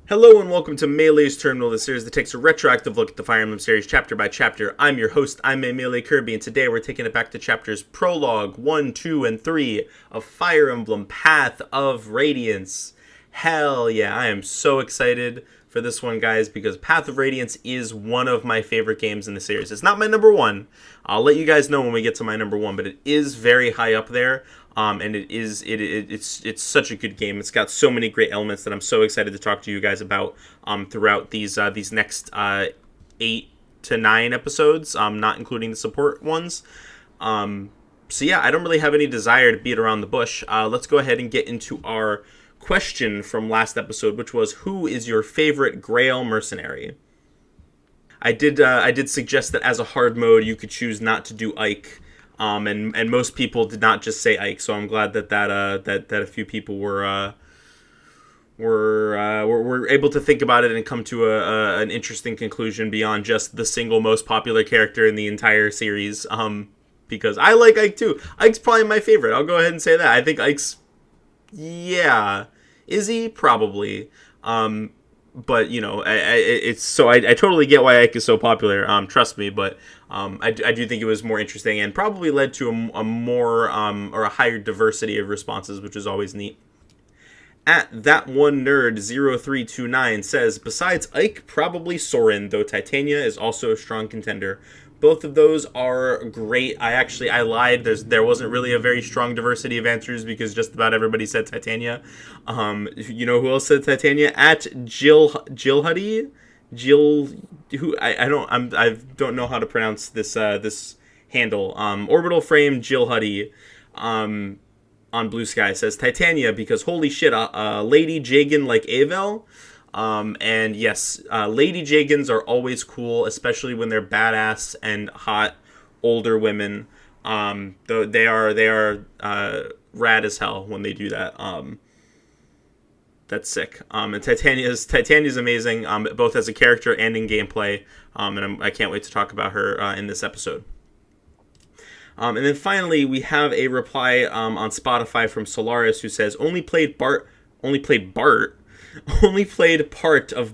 Hello and welcome to Melee's Terminal, the series that takes a retroactive look at the Fire Emblem series chapter by chapter. I'm your host, I'm Melee Kirby, and today we're taking it back to chapters Prologue 1, 2, and 3 of Fire Emblem Path of Radiance. Hell yeah, I am so excited for this one, guys, because Path of Radiance is one of my favorite games in the series. It's not my number one. I'll let you guys know when we get to my number one, but it is very high up there. And it's such a good game. It's got so many great elements that I'm so excited to talk to you guys about throughout these next 8 to 9 episodes, not including the support ones. So yeah, I don't really have any desire to beat around the bush. Let's go ahead and get into our question from last episode, which was, who is your favorite Grail mercenary? I did suggest that as a hard mode, you could choose not to do Ike. And most people did not just say Ike, so I'm glad that a few people were able to think about it and come to an interesting conclusion beyond just the single most popular character in the entire series. Because I like Ike too. Ike's probably my favorite. I'll go ahead and say that. I think Ike's, yeah, is he? Probably. But, you know, I totally get why Ike is so popular, trust me, but I do think it was more interesting and probably led to a more, or a higher diversity of responses, which is always neat. At that one nerd 0329 says, besides Ike, probably Soren, though Titania is also a strong contender. Both of those are great. I lied. There wasn't really a very strong diversity of answers because just about everybody said Titania. You know who else said Titania? At Jill Huddy, who I don't know how to pronounce this handle. Orbital Frame Jill Huddy, on Blue Sky says Titania because holy shit, Lady Jagan like Avel. And yes, Lady Jagans are always cool, especially when they're badass and hot older women. They are rad as hell when they do that. That's sick. And Titania's amazing, both as a character and in gameplay. And I can't wait to talk about her in this episode. And then finally, we have a reply on Spotify from Solaris who says, only played part of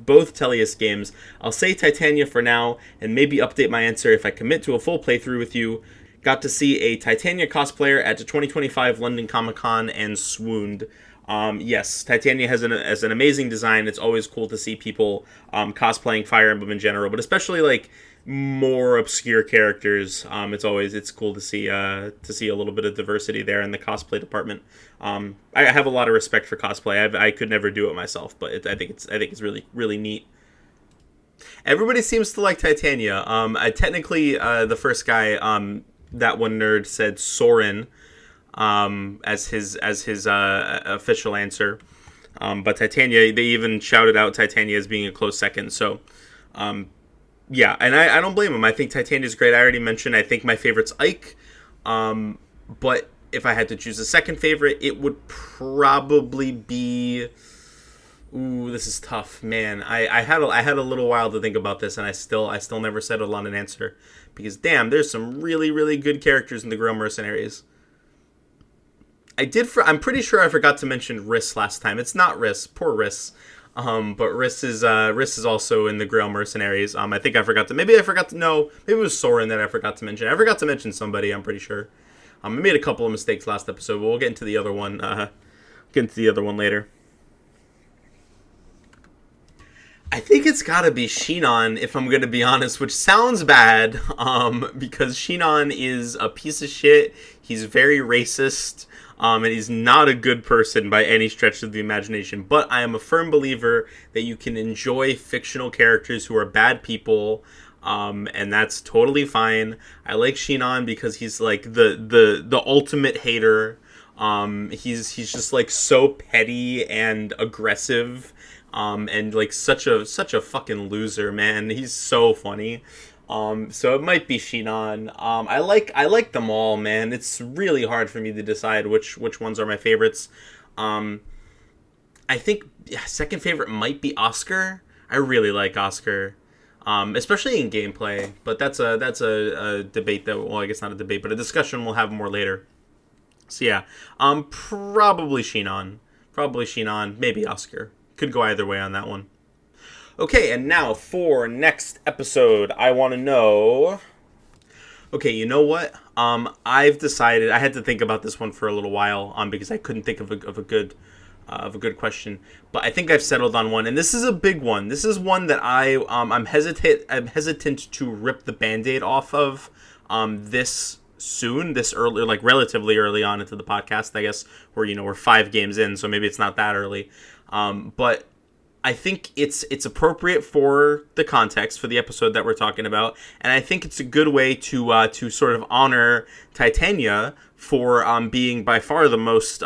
both Tellius games. I'll say Titania for now, and maybe update my answer if I commit to a full playthrough with you. Got to see a Titania cosplayer at the 2025 London Comic-Con and swooned. Yes, Titania has an amazing design. It's always cool to see people cosplaying Fire Emblem in general, but especially like more obscure characters. It's cool to see a little bit of diversity there in the cosplay department. I have a lot of respect for cosplay. I could never do it myself, but I think it's really, really neat. Everybody seems to like Titania. Technically, the first guy, that one nerd said Soren, as his official answer. But Titania, they even shouted out Titania as being a close second. So, yeah, and I don't blame him. I think Titania's great. I already mentioned I think my favorite's Ike. But if I had to choose a second favorite, it would probably be... Ooh, this is tough, man. I had a little while to think about this, and I still never settled on an answer. Because, damn, there's some really, really good characters in the Grail Mercenaries. I'm pretty sure I forgot to mention Riss last time. It's not Riss. Poor Riss. But Riss is also in the Grail Mercenaries. I think maybe it was Soren that I forgot to mention. I forgot to mention somebody, I'm pretty sure. I made a couple of mistakes last episode, but we'll get into the other one. Later. I think it's gotta be Shinon, if I'm gonna be honest, which sounds bad, because Shinon is a piece of shit. He's very racist. And he's not a good person by any stretch of the imagination. But I am a firm believer that you can enjoy fictional characters who are bad people, and that's totally fine. I like Shinon because he's like the ultimate hater. He's just like so petty and aggressive, and like such a fucking loser, man. He's so funny. So it might be Shinon. I like them all, man. It's really hard for me to decide which ones are my favorites. I think second favorite might be Oscar. I really like Oscar, especially in gameplay. But that's a debate that, well, I guess not a debate, but a discussion we'll have more later. So yeah, probably Shinon, maybe Oscar. Could go either way on that one. Okay, and now for next episode, I want to know. Okay, you know what? I've decided I had to think about this one for a little while, because I couldn't think of a good question. But I think I've settled on one, and this is a big one. This is one that I'm hesitant to rip the Band-Aid off of this early, like relatively early on into the podcast. I guess we're 5 games in, so maybe it's not that early. But I think it's appropriate for the context for the episode that we're talking about, and I think it's a good way to sort of honor Titania for being by far the most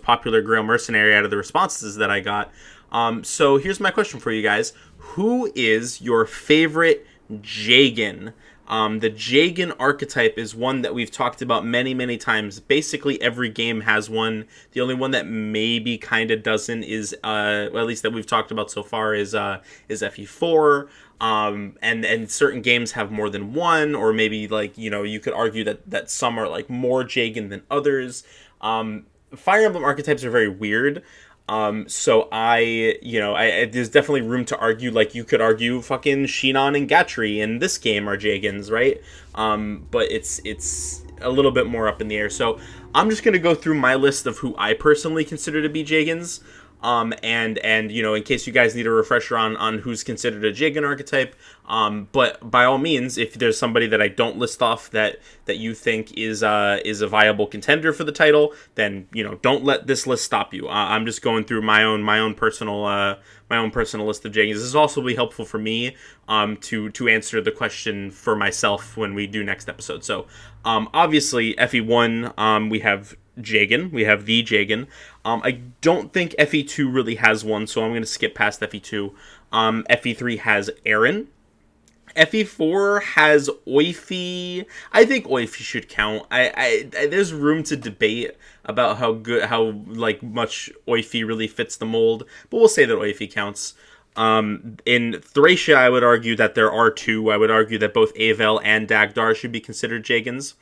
popular Grail mercenary out of the responses that I got. So here's my question for you guys: who is your favorite Jagan? The Jagan archetype is one that we've talked about many, many times. Basically, every game has one. The only one that maybe kind of doesn't is, well, at least that we've talked about so far, is FE4. And certain games have more than one, or maybe you could argue that some are like more Jagan than others. Fire Emblem archetypes are very weird. So there's definitely room to argue, like you could argue fucking Shinon and Gatri in this game are Jagans, right? But it's a little bit more up in the air. So I'm just going to go through my list of who I personally consider to be Jagans. And in case you guys need a refresher on who's considered a Jagan archetype, but by all means, if there's somebody that I don't list off that you think is a viable contender for the title, then don't let this list stop you. I'm just going through my own personal list of Jagans. This is also be helpful for me to answer the question for myself when we do next episode. So obviously FE1, we have Jagan. We have the Jagan. I don't think FE2 really has one, so I'm going to skip past FE2. FE3 has Aaron. FE4 has Oifi. I think Oifi should count. I there's room to debate about how much Oifi really fits the mold, but we'll say that Oifi counts. In Thracia, I would argue that there are 2. I would argue that both Avel and Dagdar should be considered Jagans.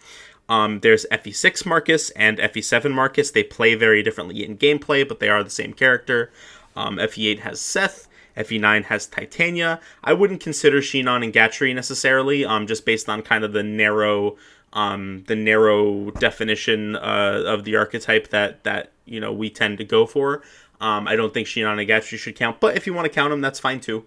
There's FE6 Marcus and FE7 Marcus. They play very differently in gameplay, but they are the same character. FE8 has Seth. FE9 has Titania. I wouldn't consider Shinon and Gatri necessarily, just based on kind of the narrow definition of the archetype that we tend to go for. I don't think Shinon and Gatri should count, but if you want to count them, that's fine too.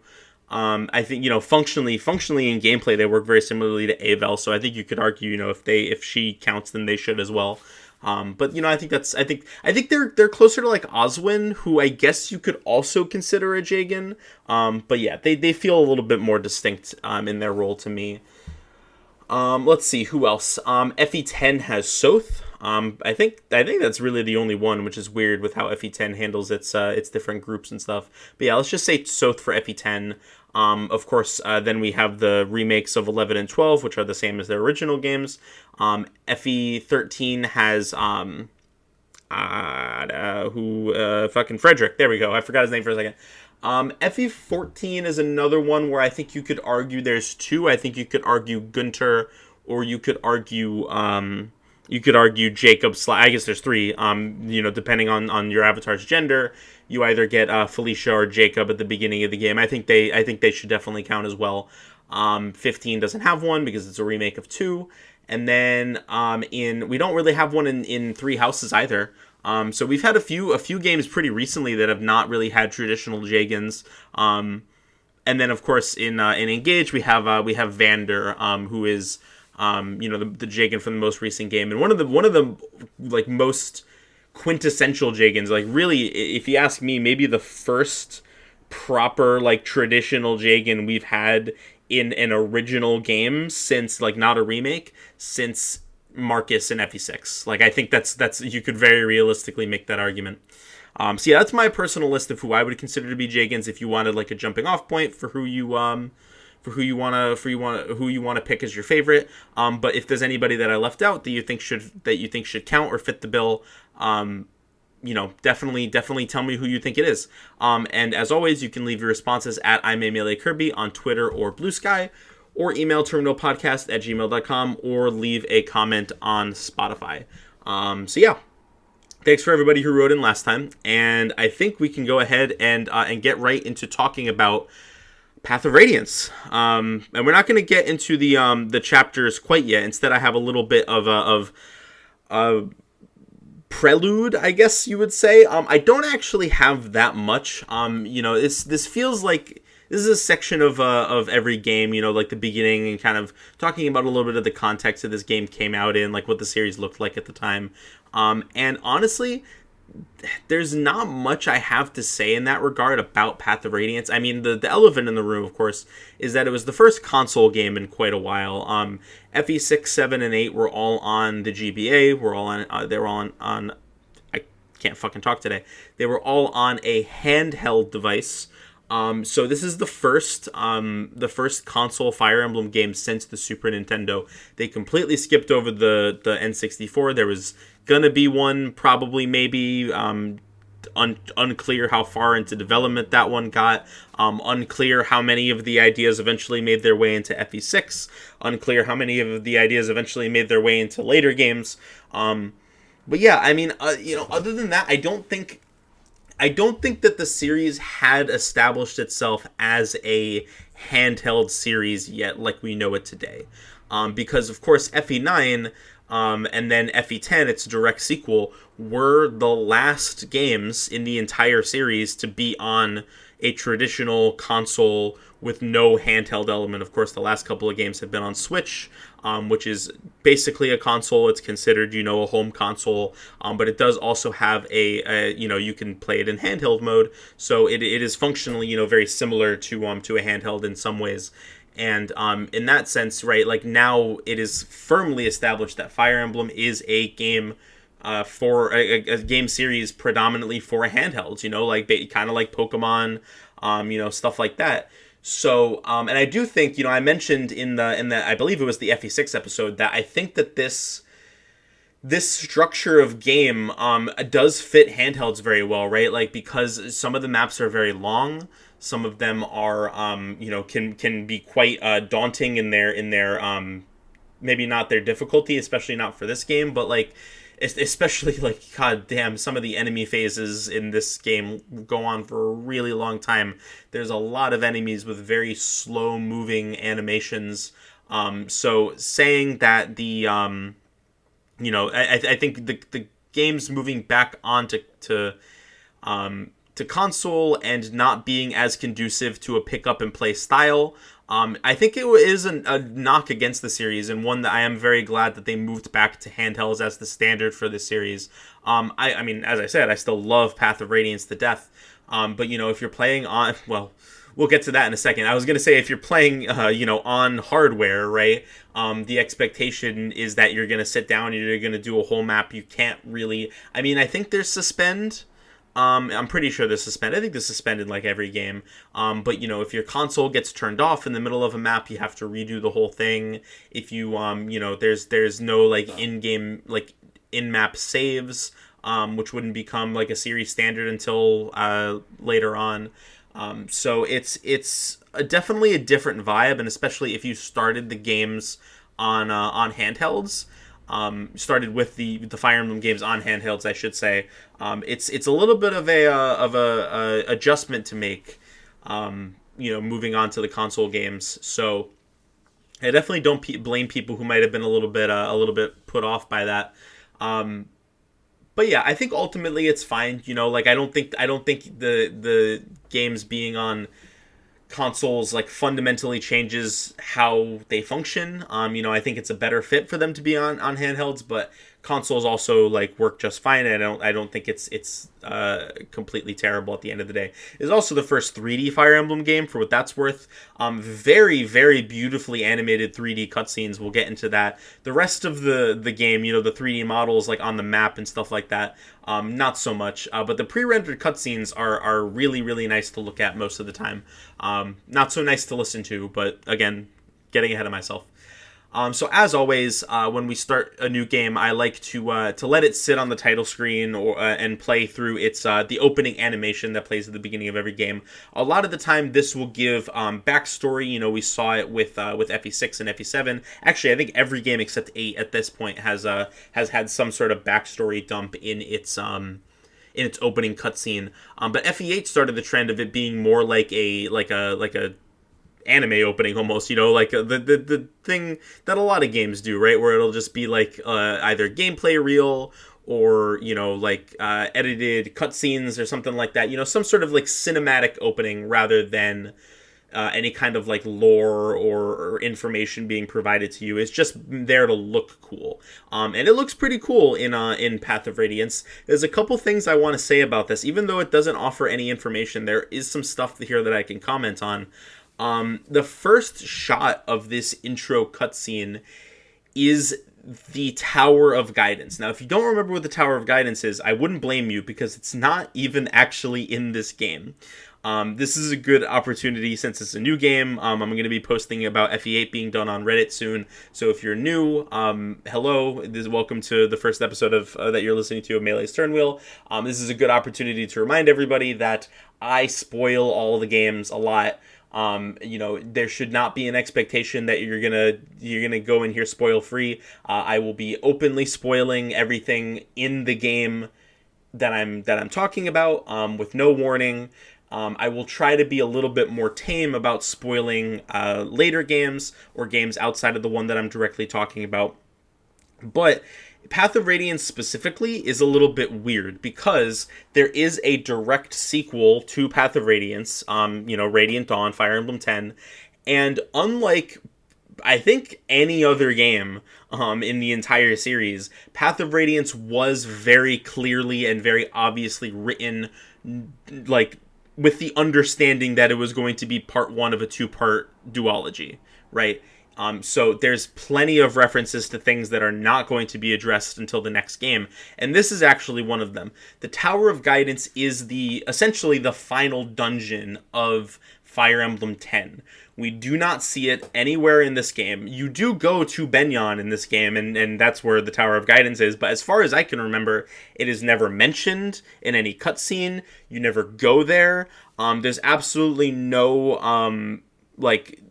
I think functionally in gameplay they work very similarly to Avel, so I think you could argue if she counts, then they should as well. But I think they're closer to like Oswin, who I guess you could also consider a Jagan. But yeah, they feel a little bit more distinct in their role to me. Let's see who else. FE10 has Soth. I think that's really the only one, which is weird with how FE10 handles its different groups and stuff. But yeah, let's just say Soth for FE10. Of course, then we have the remakes of 11 and 12, which are the same as their original games. FE13 has fucking Frederick. There we go. I forgot his name for a second. FE14 is another one where I think you could argue there's 2. I think you could argue Gunter, or you could argue Jacob. I guess there's 3. Depending on your avatar's gender, you either get Felicia or Jacob at the beginning of the game. I think they should definitely count as well. 15 doesn't have one because it's a remake of 2. And then we don't really have one in 3 houses either. So we've had a few games pretty recently that have not really had traditional Jagans. And then of course in Engage we have Vander, who is the Jagan from the most recent game, and one of the like most quintessential Jagans. Like really, if you ask me, maybe the first proper like traditional Jagan we've had in an original game since, like, not a remake, since Marcus and FE6. Like, I think that's you could very realistically make that argument. So yeah, that's my personal list of who I would consider to be Jagans. If you wanted like a jumping off point for who you want to pick as your favorite. But if there's anybody that I left out that you think should count or fit the bill, definitely tell me who you think it is. And as always, you can leave your responses at I'mAMeleeKirby on Twitter or Blue Sky, or email terminalpodcast@gmail.com, or leave a comment on Spotify. So yeah, thanks for everybody who wrote in last time, and I think we can go ahead and get right into talking about Path of Radiance. And we're not going to get into the chapters quite yet. Instead, I have a little bit of a prelude, I guess you would say. I don't actually have that much. This feels like this is a section of every game, like the beginning and kind of talking about a little bit of the context that this game came out in, like what the series looked like at the time. And honestly, there's not much I have to say in that regard about Path of Radiance. I mean, the elephant in the room, of course, is that it was the first console game in quite a while. FE6, 7, and 8 were all on the GBA. They were all on I can't fucking talk today. They were all on a handheld device. So this is the first console Fire Emblem game since the Super Nintendo. They completely skipped over the N64. There was gonna be one, probably, maybe. Unclear how far into development that one got. Unclear how many of the ideas eventually made their way into FE6. Unclear how many of the ideas eventually made their way into later games. But yeah, I mean, other than that, I don't think that the series had established itself as a handheld series yet, like we know it today. Because, of course, FE9 and then FE10, its direct sequel, were the last games in the entire series to be on a traditional console with no handheld element. Of course, the last couple of games have been on Switch, which is basically a console. It's considered, a home console, but it does also have you can play it in handheld mode. So it is functionally, very similar to a handheld in some ways. And in that sense, right, like now it is firmly established that Fire Emblem is a game for a game series predominantly for handhelds, kind of like Pokemon, stuff like that. So, and I do think, I mentioned in the I believe it was the FE6 episode, that I think that this structure of game does fit handhelds very well, right? Like, because some of the maps are very long, some of them are can be quite daunting in their maybe not their difficulty, especially not for this game, but like especially like, god damn, some of the enemy phases in this game go on for a really long time. There's a lot of enemies with very slow moving animations. So saying that the I think the game's moving back onto to console and not being as conducive to a pick up and play style. I think it is a knock against the series, and one that I am very glad that they moved back to handhelds as the standard for the series. I mean, as I said, I still love Path of Radiance to death. But if you're playing on, well, we'll get to that in a second. I was going to say, if you're playing, on hardware, right, the expectation is that you're going to sit down and you're going to do a whole map. You can't really, I mean, I think there's suspend. I'm pretty sure there's suspend. I think there's suspend in like every game. But if your console gets turned off in the middle of a map, you have to redo the whole thing. If you, there's no like in-game, like in-map saves, which wouldn't become like a series standard until later on. So it's definitely a different vibe, and especially if you started the games on handhelds. Started with the Fire Emblem games on handhelds, I should say. It's a little bit of a adjustment to make, moving on to the console games. So I definitely don't blame people who might have been a little bit put off by that. But yeah, I think ultimately it's fine. Like I don't think the games being on consoles like fundamentally changes how they function. I think it's a better fit for them to be on handhelds, but consoles also like work just fine. And I don't think it's completely terrible at the end of the day. It's also the first 3D Fire Emblem game, for what that's worth. Very, very beautifully animated 3D cutscenes. We'll get into that. The rest of the game, the 3D models like on the map and stuff like that, not so much. But the pre-rendered cutscenes are really, really nice to look at most of the time. Not so nice to listen to, but again, getting ahead of myself. So as always, when we start a new game, I like to let it sit on the title screen and play through its the opening animation that plays at the beginning of every game. A lot of the time, this will give backstory. We saw it with FE6 and FE7. Actually, I think every game except 8 at this point has had some sort of backstory dump in its opening cutscene. But FE8 started the trend of it being more like a anime opening almost, like the thing that a lot of games do, right, where it'll just be like either gameplay reel or like edited cutscenes or something like that, some sort of like cinematic opening rather than any kind of like lore or information being provided to you. Is just there to look cool, and it looks pretty cool in Path of Radiance. There's a couple things I want to say about this, even though it doesn't offer any information. There is some stuff here that I can comment on. The first shot of this intro cutscene is the Tower of Guidance. Now, if you don't remember what the Tower of Guidance is, I wouldn't blame you, because it's not even actually in this game. This is a good opportunity since it's a new game. I'm going to be posting about FE8 being done on Reddit soon. So if you're new, hello. Welcome to the first episode of that you're listening to of Melee's Turn Wheel. This is a good opportunity to remind everybody that I spoil all the games a lot. There should not be an expectation that you're gonna go in here spoil free. I will be openly spoiling everything in the game that I'm talking about, with no warning. I will try to be a little bit more tame about spoiling later games or games outside of the one that I'm directly talking about. But Path of Radiance specifically is a little bit weird because there is a direct sequel to Path of Radiance, Radiant Dawn, Fire Emblem 10, and unlike I think any other game in the entire series, Path of Radiance was very clearly and very obviously written like with the understanding that it was going to be part one of a two-part duology, right? So there's plenty of references to things that are not going to be addressed until the next game, and this is actually one of them. The Tower of Guidance is essentially the final dungeon of Fire Emblem 10. We do not see it anywhere in this game. You do go to Benyon in this game, and that's where the Tower of Guidance is, but as far as I can remember, it is never mentioned in any cutscene. You never go there. There's absolutely no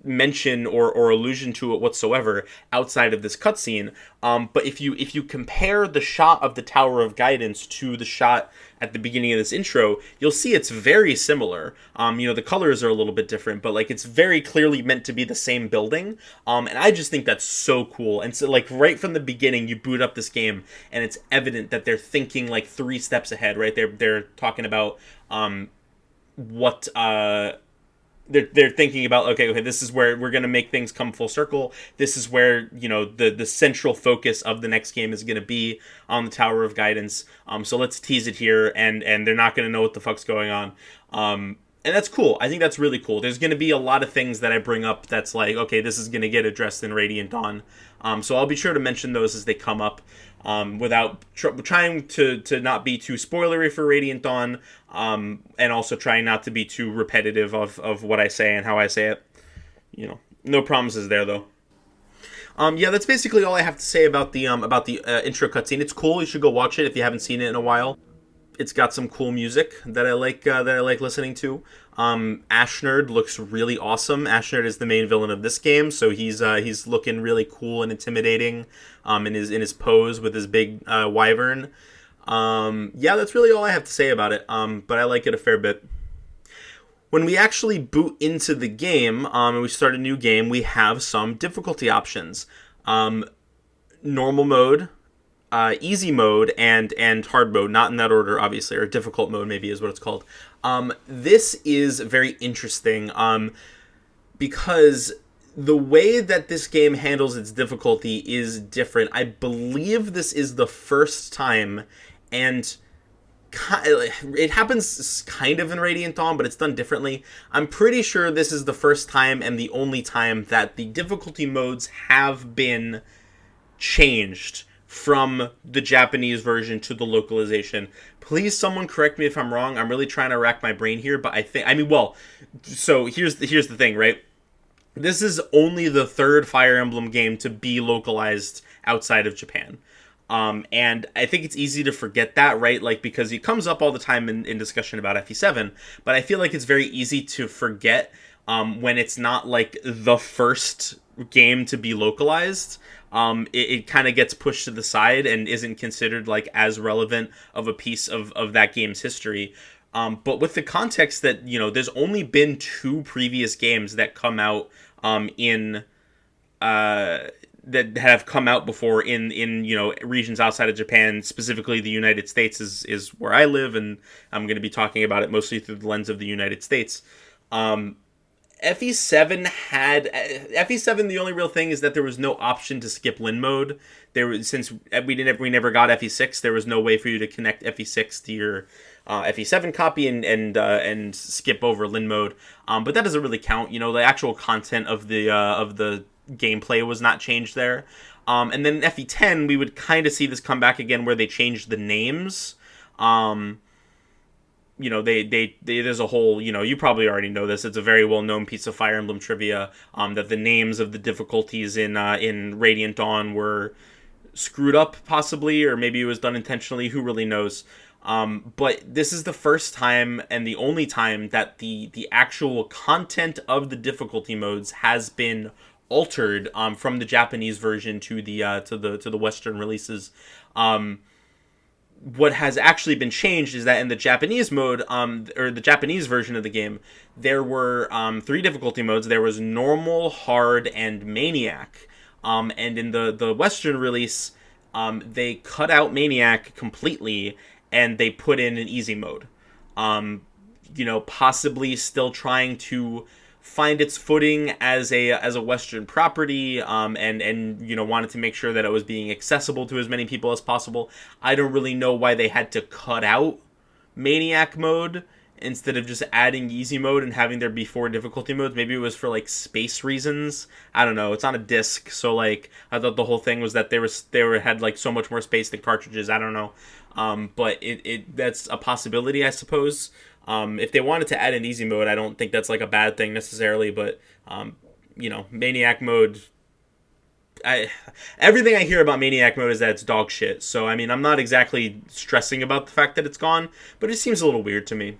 mention or allusion to it whatsoever outside of this cutscene. But if you compare the shot of the Tower of Guidance to the shot at the beginning of this intro, you'll see it's very similar. The colors are a little bit different, but it's very clearly meant to be the same building. And I just think that's so cool. And so right from the beginning, you boot up this game and it's evident that they're thinking 3 steps ahead, right? They're talking about what they're thinking about, okay, this is where we're going to make things come full circle. This is where, the central focus of the next game is going to be on the Tower of Guidance. So let's tease it here, and they're not going to know what the fuck's going on. And that's cool. I think that's really cool. There's going to be a lot of things that I bring up that's okay, this is going to get addressed in Radiant Dawn. So I'll be sure to mention those as they come up, without trying to not be too spoilery for Radiant Dawn, and also trying not to be too repetitive of what I say and how I say it. No promises there, though. That's basically all I have to say about the intro cutscene. It's cool. You should go watch it if you haven't seen it in a while. It's got some cool music that I like listening to. Ashnerd looks really awesome. Ashnerd is the main villain of this game, so he's looking really cool and intimidating in his pose with his big wyvern. That's really all I have to say about it. But I like it a fair bit. When we actually boot into the game and we start a new game, we have some difficulty options. Normal mode, easy mode, and hard mode, not in that order, obviously, or difficult mode maybe is what it's called. This is very interesting because the way that this game handles its difficulty is different. I believe this is the first time, and it happens kind of in Radiant Dawn, but it's done differently. I'm pretty sure this is the first time and the only time that the difficulty modes have been changed from the Japanese version to the localization. Please, someone correct me if I'm wrong. I'm really trying to rack my brain here, but so here's the thing, right? This is only the third Fire Emblem game to be localized outside of Japan. And I think it's easy to forget that, right? Because it comes up all the time in discussion about FE7, but I feel like it's very easy to forget when it's not the first game to be localized. It kind of gets pushed to the side and isn't considered as relevant of a piece of that game's history. But with the context that, there's only been two previous games that come out in that have come out before in regions outside of Japan. Specifically, the United States is where I live, and I'm going to be talking about it mostly through the lens of the United States. FE7 had FE7. The only real thing is that there was no option to skip Lin mode. Since we never got FE6, there was no way for you to connect FE6 to your FE7 copy and skip over Lin mode. But that doesn't really count. The actual content of the gameplay was not changed there. And then in FE10, we would kind of see this come back again, where they changed the names. There's a whole, you probably already know this. It's a very well-known piece of Fire Emblem trivia, that the names of the difficulties in Radiant Dawn were screwed up, possibly, or maybe it was done intentionally. Who really knows? But this is the first time and the only time that the actual content of the difficulty modes has been altered from the Japanese version to the Western releases. What has actually been changed is that in the Japanese mode, or the Japanese version of the game, there were 3 difficulty modes. There was normal, hard, and maniac. And in the Western release, they cut out maniac completely, and they put in an easy mode. Possibly still trying to find its footing as a Western property, and wanted to make sure that it was being accessible to as many people as possible. I don't really know why they had to cut out Maniac mode instead of just adding easy mode and having there be 4 difficulty modes. Maybe it was for space reasons. I don't know. It's on a disc, so I thought the whole thing was that they had so much more space than cartridges. I don't know. But that's a possibility, I suppose. If they wanted to add an easy mode, I don't think that's a bad thing necessarily, but Maniac mode, everything I hear about Maniac mode is that it's dog shit. So I'm not exactly stressing about the fact that it's gone, but it seems a little weird to me.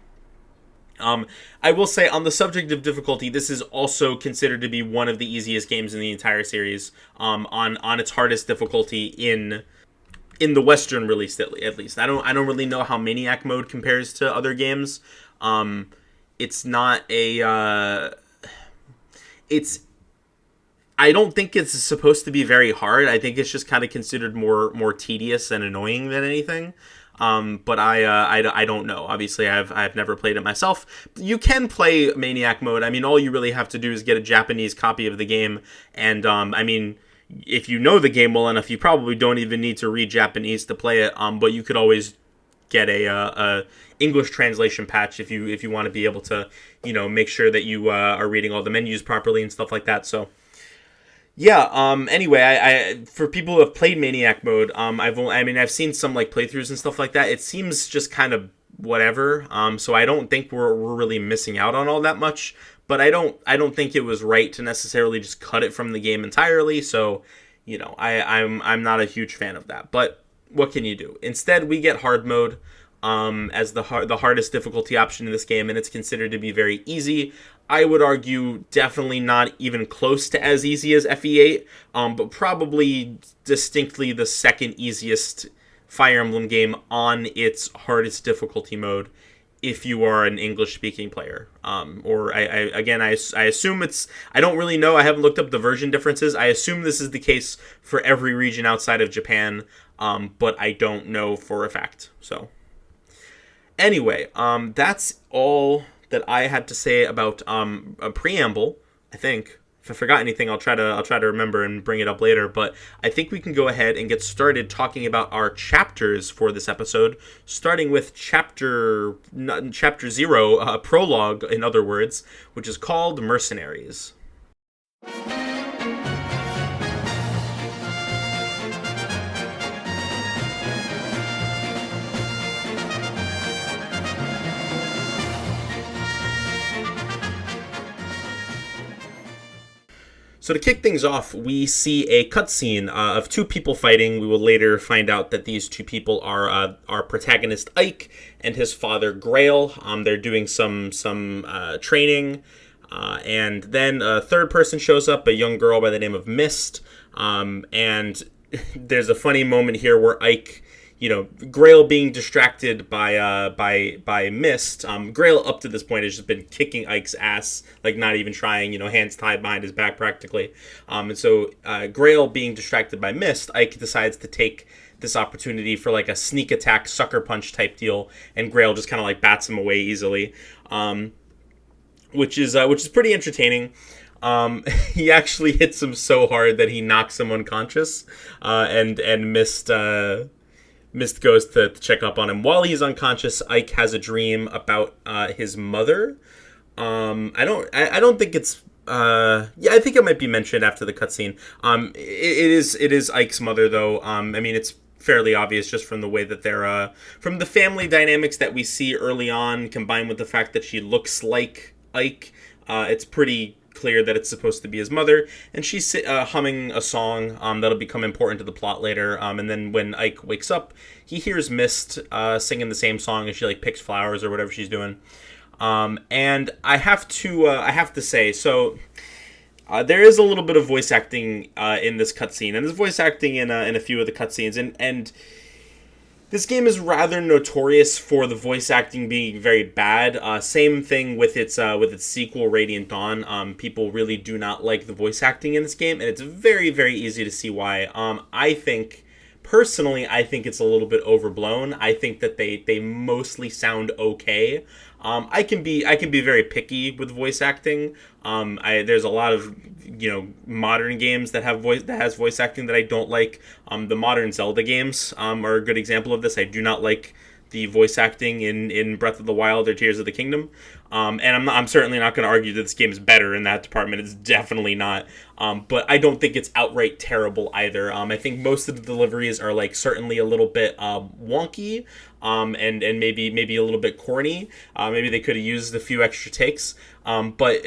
I will say, on the subject of difficulty, this is also considered to be one of the easiest games in the entire series, on its hardest difficulty in the Western release, at least. I don't really know how Maniac mode compares to other games. It's not a I don't think it's supposed to be very hard. I think it's just kind of considered more tedious and annoying than anything. But I don't know. Obviously, I've never played it myself. You can play Maniac mode. All you really have to do is get a Japanese copy of the game, and if you know the game well enough, you probably don't even need to read Japanese to play it. But you could always get a English translation patch if you want to be able to, make sure that you are reading all the menus properly and stuff like that. So, yeah. Anyway, I for people who have played Maniac mode, I've seen some playthroughs and stuff like that. It seems just kind of whatever. So I don't think we're really missing out on all that much. But I don't think it was right to necessarily just cut it from the game entirely. So, I'm not a huge fan of that. But what can you do? Instead, we get hard mode as the hardest difficulty option in this game, and it's considered to be very easy. I would argue definitely not even close to as easy as FE8, but probably distinctly the second easiest Fire Emblem game on its hardest difficulty mode, if you are an English-speaking player. Or, I assume it's... I don't really know. I haven't looked up the version differences. I assume this is the case for every region outside of Japan, but I don't know for a fact. So, anyway, that's all that I had to say about a preamble, I think. If I forgot anything, I'll try to remember and bring it up later. But I think we can go ahead and get started talking about our chapters for this episode, starting with chapter 0, prologue, in other words, which is called Mercenaries. So to kick things off, we see a cutscene of 2 people fighting. We will later find out that these 2 people are our protagonist Ike and his father Grail. They're doing some training, and then a third person shows up, a young girl by the name of Mist. And there's a funny moment here where Ike Grail being distracted by Mist. Grail up to this point has just been kicking Ike's ass, like not even trying, hands tied behind his back practically. And so Grail being distracted by Mist, Ike decides to take this opportunity for like a sneak attack sucker punch type deal, and Grail just kind of like bats him away easily, which is pretty entertaining. He actually hits him so hard that he knocks him unconscious, and Mist goes to check up on him. While he's unconscious, Ike has a dream about his mother. I don't think it's I think it might be mentioned after the cutscene. It is Ike's mother though. I mean, it's fairly obvious just from the way that they're from the family dynamics that we see early on, combined with the fact that she looks like Ike. It's pretty clear that it's supposed to be his mother, and she's humming a song that'll become important to the plot later. And then when Ike wakes up, he hears Mist singing the same song as she like picks flowers or whatever she's doing. And I have to say, so there is a little bit of voice acting in this cutscene, and there's voice acting in a few of the cutscenes, and this game is rather notorious for the voice acting being very bad. Same thing with its sequel, Radiant Dawn. People really do not like the voice acting in this game, and it's very, very easy to see why. Personally, I think it's a little bit overblown. I think that they mostly sound okay. I can be very picky with voice acting. There's a lot of modern games that has voice acting that I don't like. The modern Zelda games are a good example of this. I do not like the voice acting in Breath of the Wild or Tears of the Kingdom. And I'm certainly not going to argue that this game is better in that department. It's definitely not. But I don't think it's outright terrible either. I think most of the deliveries are like certainly a little bit wonky, and maybe a little bit corny. Maybe they could have used a few extra takes. But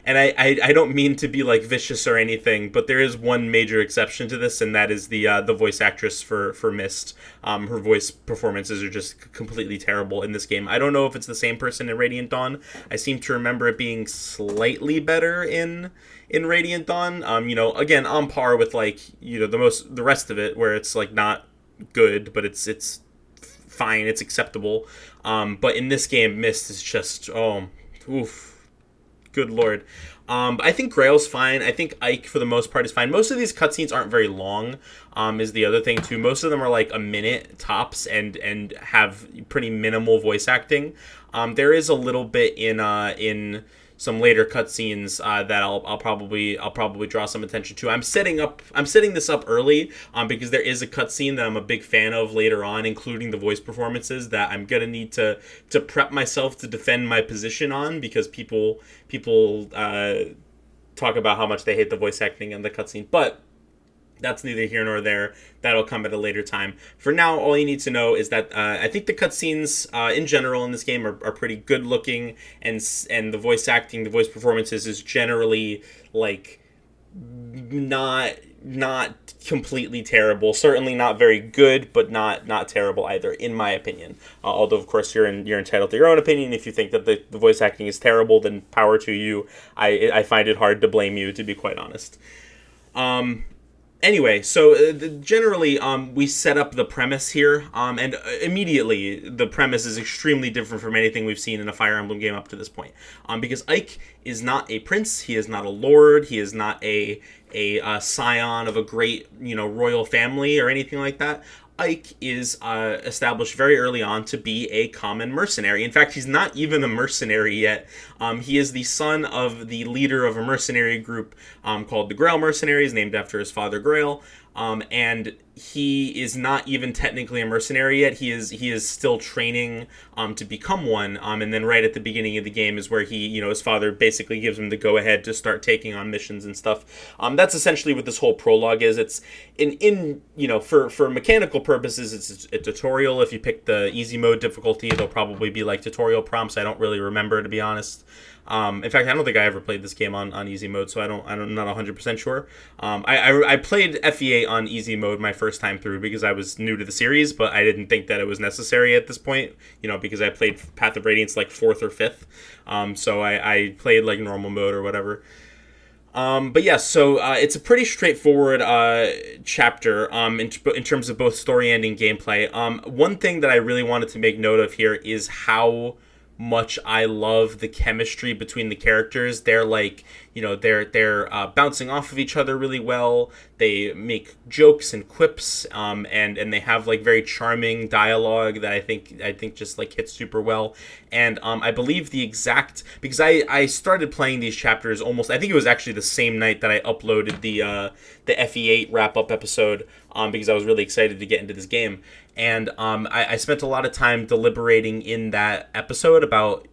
I don't mean to be like vicious or anything, but there is one major exception to this, and that is the voice actress for Mist. Her voice performances are just completely terrible in this game. I don't know if it's the same person in Radiant Dawn. I seem to remember it being slightly better in Radiant Dawn. Again, on par with like the rest of it, where it's like not good, but it's fine, it's acceptable. But in this game, Mist is just good lord. I think Grail's fine. I think Ike, for the most part, is fine. Most of these cutscenes aren't very long, is the other thing, too. Most of them are like a minute tops and have pretty minimal voice acting. There is a little bit in some later cutscenes that I'll probably draw some attention to. I'm setting this up early because there is a cutscene that I'm a big fan of later on, including the voice performances, that I'm gonna need to prep myself to defend my position on, because people talk about how much they hate the voice acting in the cutscene. But that's neither here nor there. That'll come at a later time. For now, all you need to know is that I think the cutscenes in general in this game are pretty good looking, and the voice acting, the voice performances is generally like not completely terrible. Certainly not very good, but not terrible either, in my opinion. Although of course you're entitled to your own opinion. If you think that the voice acting is terrible, then power to you. I find it hard to blame you, to be quite honest. Anyway, so generally, we set up the premise here, and immediately the premise is extremely different from anything we've seen in a Fire Emblem game up to this point. Because Ike is not a prince, he is not a lord, he is not a scion of a great, royal family or anything like that. Ike is established very early on to be a common mercenary. In fact, he's not even a mercenary yet. He is the son of the leader of a mercenary group called the Grail Mercenaries, named after his father Grail. And he is not even technically a mercenary yet. He is still training to become one. And then right at the beginning of the game is where his father basically gives him the go ahead to start taking on missions and stuff. That's essentially what this whole prologue is. It's for mechanical purposes, it's a tutorial. If you pick the easy mode difficulty, it'll probably be like tutorial prompts. I don't really remember, to be honest. In fact, I don't think I ever played this game on easy mode, so I'm not 100% sure. I played FE8 on easy mode my first time through because I was new to the series, but I didn't think that it was necessary at this point, because I played Path of Radiance like 4th or 5th. So I played like normal mode or whatever. But yeah, so it's a pretty straightforward chapter in terms of both story and in gameplay. One thing that I really wanted to make note of here is how much I love the chemistry between the characters. They're like, they're bouncing off of each other really well. They make jokes and quips, and they have like very charming dialogue that I think just like hits super well. And I believe the exact, because I started playing these chapters almost, I think it was actually the same night that I uploaded the FE8 wrap up episode, because I was really excited to get into this game. And I spent a lot of time deliberating in that episode about,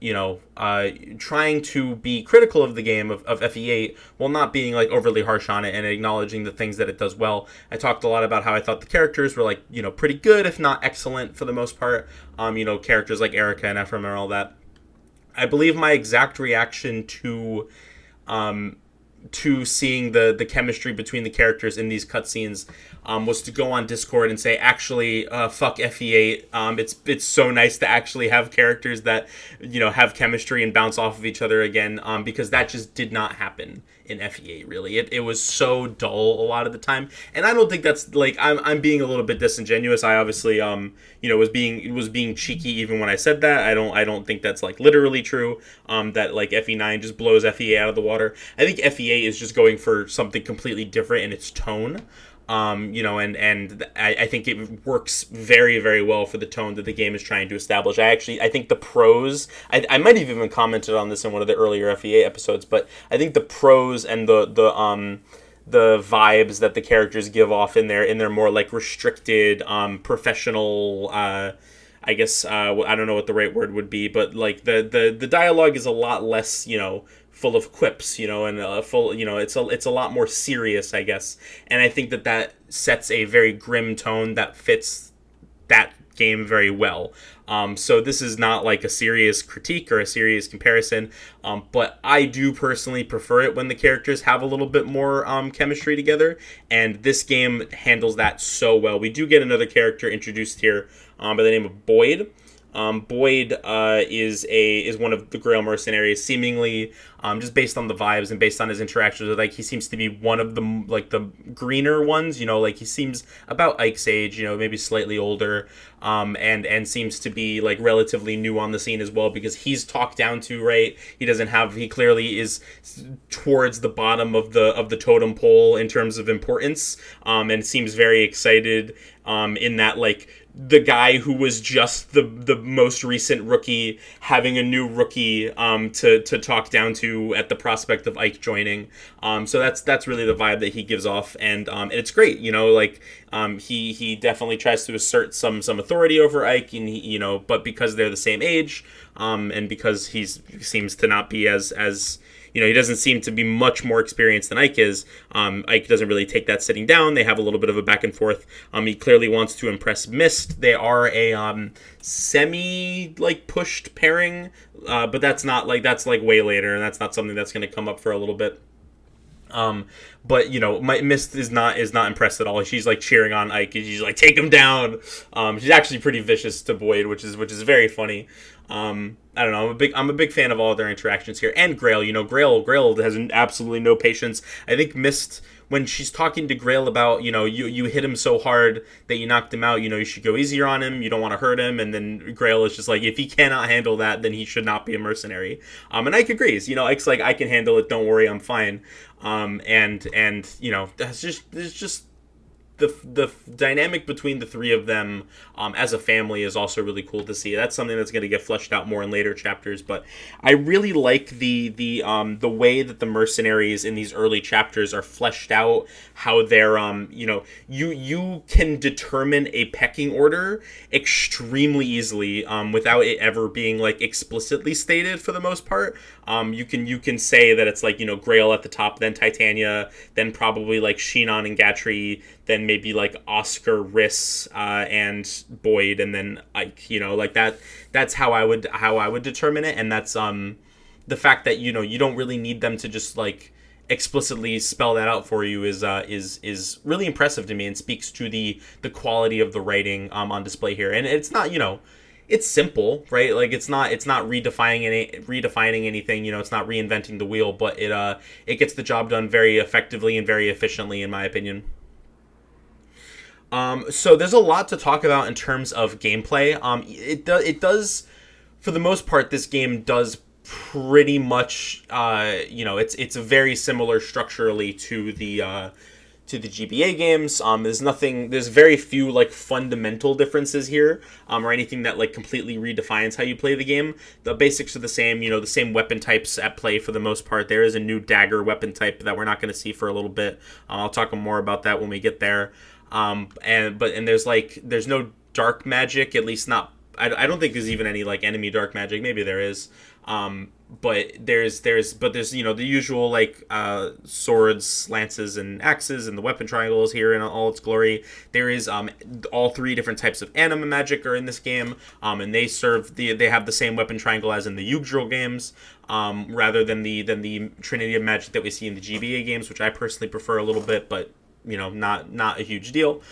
trying to be critical of the game of FE8 while not being like overly harsh on it and acknowledging the things that it does well. I talked a lot about how I thought the characters were like, pretty good, if not excellent for the most part. Characters like Erica and Ephraim and all that. I believe my exact reaction to seeing the chemistry between the characters in these cutscenes was to go on Discord and say, actually, fuck FE8. It's so nice to actually have characters that, have chemistry and bounce off of each other again, because that just did not happen in FE8, really. It was so dull a lot of the time. And I don't think that's, like, I'm being a little bit disingenuous. I obviously, was being cheeky even when I said that. I don't think that's, like, literally true, that, like, FE9 just blows FE8 out of the water. I think FE8 is just going for something completely different in its tone. And I think it works very, very well for the tone that the game is trying to establish. I think the prose, I might have even commented on this in one of the earlier FE8 episodes, but I think the prose and the vibes that the characters give off in their more like restricted, professional, I guess, I don't know what the right word would be, but like the dialogue is a lot less, full of quips, and it's a lot more serious, I guess. And I think that sets a very grim tone that fits that game very well. So this is not like a serious critique or a serious comparison, but I do personally prefer it when the characters have a little bit more chemistry together, and this game handles that so well. We do get another character introduced here by the name of Boyd. Boyd is one of the Grail mercenaries, seemingly just based on the vibes and based on his interactions with Ike. He seems to be one of the greener ones, like he seems about Ike's age, maybe slightly older, and seems to be like relatively new on the scene as well, because he's talked down to, right? He clearly is towards the bottom of the totem pole in terms of importance, and seems very excited in that, like, the guy who was just the most recent rookie having a new rookie to talk down to at the prospect of Ike joining. So that's really the vibe that he gives off, and it's great. He definitely tries to assert some authority over Ike, and but because they're the same age, and because he seems to not be as he doesn't seem to be much more experienced than Ike is. Ike doesn't really take that sitting down. They have a little bit of a back and forth. He clearly wants to impress Mist. They are a pushed pairing, but that's way later, and that's not something that's going to come up for a little bit. But Mist is not impressed at all. She's like cheering on Ike, and she's like, take him down. She's actually pretty vicious to Boyd, which is very funny. I don't know. I'm a big fan of all of their interactions here, and Grail. Grail has absolutely no patience. I think Mist, when she's talking to Grail about, you hit him so hard that you knocked him out, you should go easier on him. You don't want to hurt him. And then Grail is just like, if he cannot handle that, then he should not be a mercenary. And Ike agrees. Ike's like, I can handle it. Don't worry, I'm fine. And that's just the dynamic between the three of them as a family is also really cool to see. That's something that's going to get fleshed out more in later chapters, but I really like the way that the mercenaries in these early chapters are fleshed out, how they're you can determine a pecking order extremely easily without it ever being like explicitly stated for the most part. You can say that it's like, Grail at the top, then Titania, then probably like Shinon and Gatry, then maybe like Oscar, Riss, and Boyd, and then Ike. Like that's how I would determine it, and that's the fact that you don't really need them to just like explicitly spell that out for you is really impressive to me, and speaks to the quality of the writing on display here. And it's not it's simple, right? Like it's not redefining anything. You know, it's not reinventing the wheel, but it gets the job done very effectively and very efficiently, in my opinion. So there's a lot to talk about in terms of gameplay. It does for the most part. This game does pretty much. It's very similar structurally to the GBA games. There's very few like fundamental differences here, or anything that like completely redefines how you play the game. The basics are the same. You know, the same weapon types at play for the most part. There is a new dagger weapon type that we're not going to see for a little bit. I'll talk more about that when we get there. And there's no dark magic, at least not. I don't think there's even any like enemy dark magic. Maybe there is. But there's the usual like swords, lances, and axes, and the weapon triangles here in all its glory. There is all three different types of anima magic are in this game, and they have the same weapon triangle as in the Yggdrasil games, rather than the Trinity of magic that we see in the GBA games, which I personally prefer a little bit, but not a huge deal.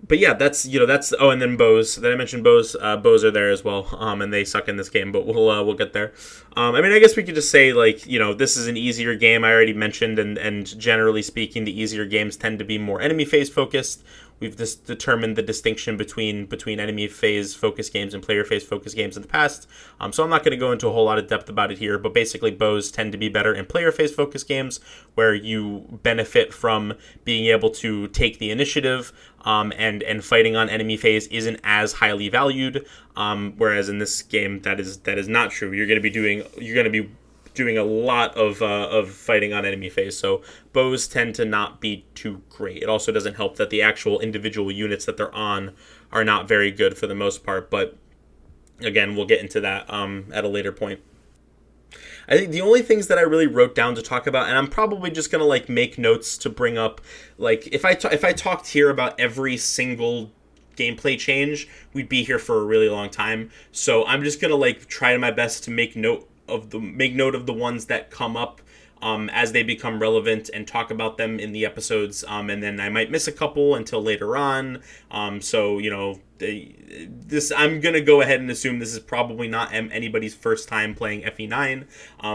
But yeah, that's and then bows. Then I mentioned bows. Bows are there as well, and they suck in this game, but we'll get there. I guess we could just say like this is an easier game. I already mentioned, and generally speaking, the easier games tend to be more enemy phase focused. We've just determined the distinction between enemy phase focused games and player phase focused games in the past. So I'm not going to go into a whole lot of depth about it here, but basically bows tend to be better in player phase focused games where you benefit from being able to take the initiative, and fighting on enemy phase isn't as highly valued. Whereas in this game that is not true. You're going to be doing a lot of fighting on enemy phase, so bows tend to not be too great. It also doesn't help that the actual individual units that they're on are not very good for the most part, but again, we'll get into that at a later point. I think the only things that I really wrote down to talk about, and I'm probably just gonna like make notes to bring up, like if I talked here about every single gameplay change, we'd be here for a really long time. So I'm just gonna like try my best to make note of the ones that come up as they become relevant and talk about them in the episodes, and then I might miss a couple until later on. So I'm gonna go ahead and assume this is probably not anybody's first time playing FE9,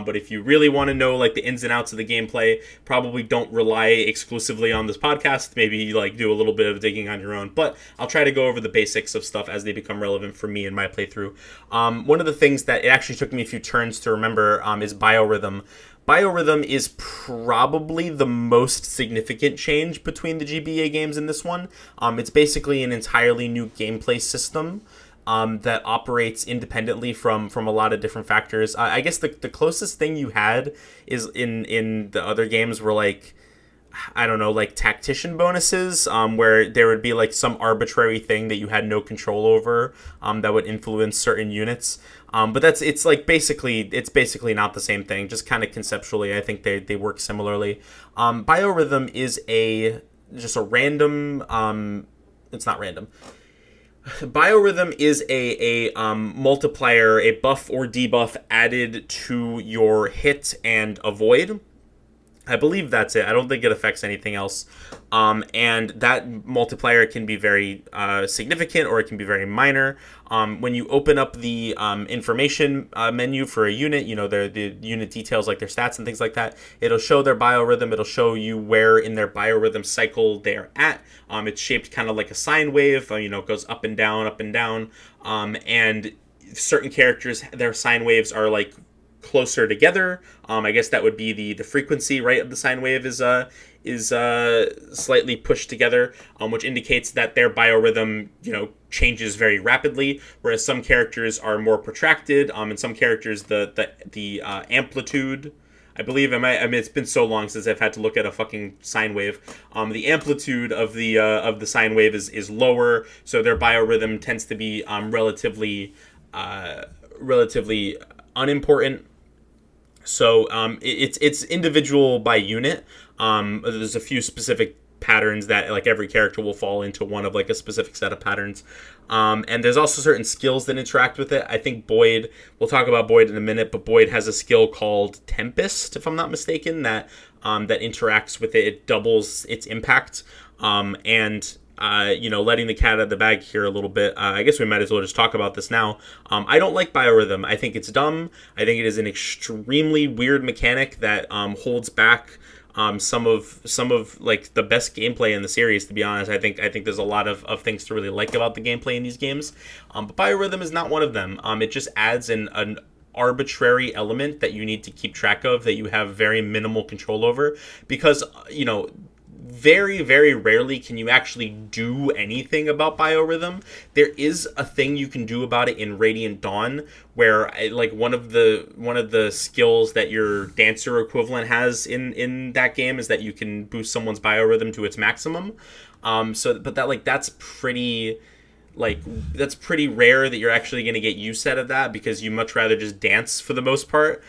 but if you really want to know like the ins and outs of the gameplay, probably don't rely exclusively on this podcast. Maybe like do a little bit of digging on your own, but I'll try to go over the basics of stuff as they become relevant for me in my playthrough. One of the things that it actually took me a few turns to remember is biorhythm. Biorhythm is probably the most significant change between the GBA games and this one. It's basically an entirely new gameplay system that operates independently from a lot of different factors. I guess the closest thing you had is in the other games were like, I don't know, like tactician bonuses, where there would be like some arbitrary thing that you had no control over, that would influence certain units. But it's basically not the same thing. Just kind of conceptually, I think they work similarly. Biorhythm is just a random. It's not random. Biorhythm is a multiplier, a buff or debuff added to your hit and avoid. I believe that's it. I don't think it affects anything else. And that multiplier can be very significant, or it can be very minor. When you open up the information menu for a unit, the unit details like their stats and things like that, it'll show their biorhythm. It'll show you where in their biorhythm cycle they're at. It's shaped kind of like a sine wave. It goes up and down, up and down. And certain characters, their sine waves are like closer together. I guess that would be the frequency, right, of the sine wave is slightly pushed together, which indicates that their biorhythm, changes very rapidly, whereas some characters are more protracted, and some characters the amplitude, I believe, it's been so long since I've had to look at a fucking sine wave. The amplitude of the sine wave is lower, so their biorhythm tends to be relatively unimportant. So it's individual by unit. There's a few specific patterns that like every character will fall into one of like a specific set of patterns. And there's also certain skills that interact with it. I think Boyd, we'll talk about Boyd in a minute, but Boyd has a skill called Tempest, if I'm not mistaken, that interacts with it. It doubles its impact. And letting the cat out of the bag here a little bit, I guess we might as well just talk about this now. I don't like biorhythm. I think it's dumb. I think it is an extremely weird mechanic that holds back some of like the best gameplay in the series. To be honest, I think there's a lot of things to really like about the gameplay in these games. But biorhythm is not one of them. It just adds an arbitrary element that you need to keep track of, that you have very minimal control over, because very, very rarely can you actually do anything about biorhythm. There is a thing you can do about it in Radiant Dawn, where like one of the skills that your dancer equivalent has in that game is that you can boost someone's biorhythm to its maximum. That's pretty rare that you're actually going to get use out of that, because you much rather just dance for the most part.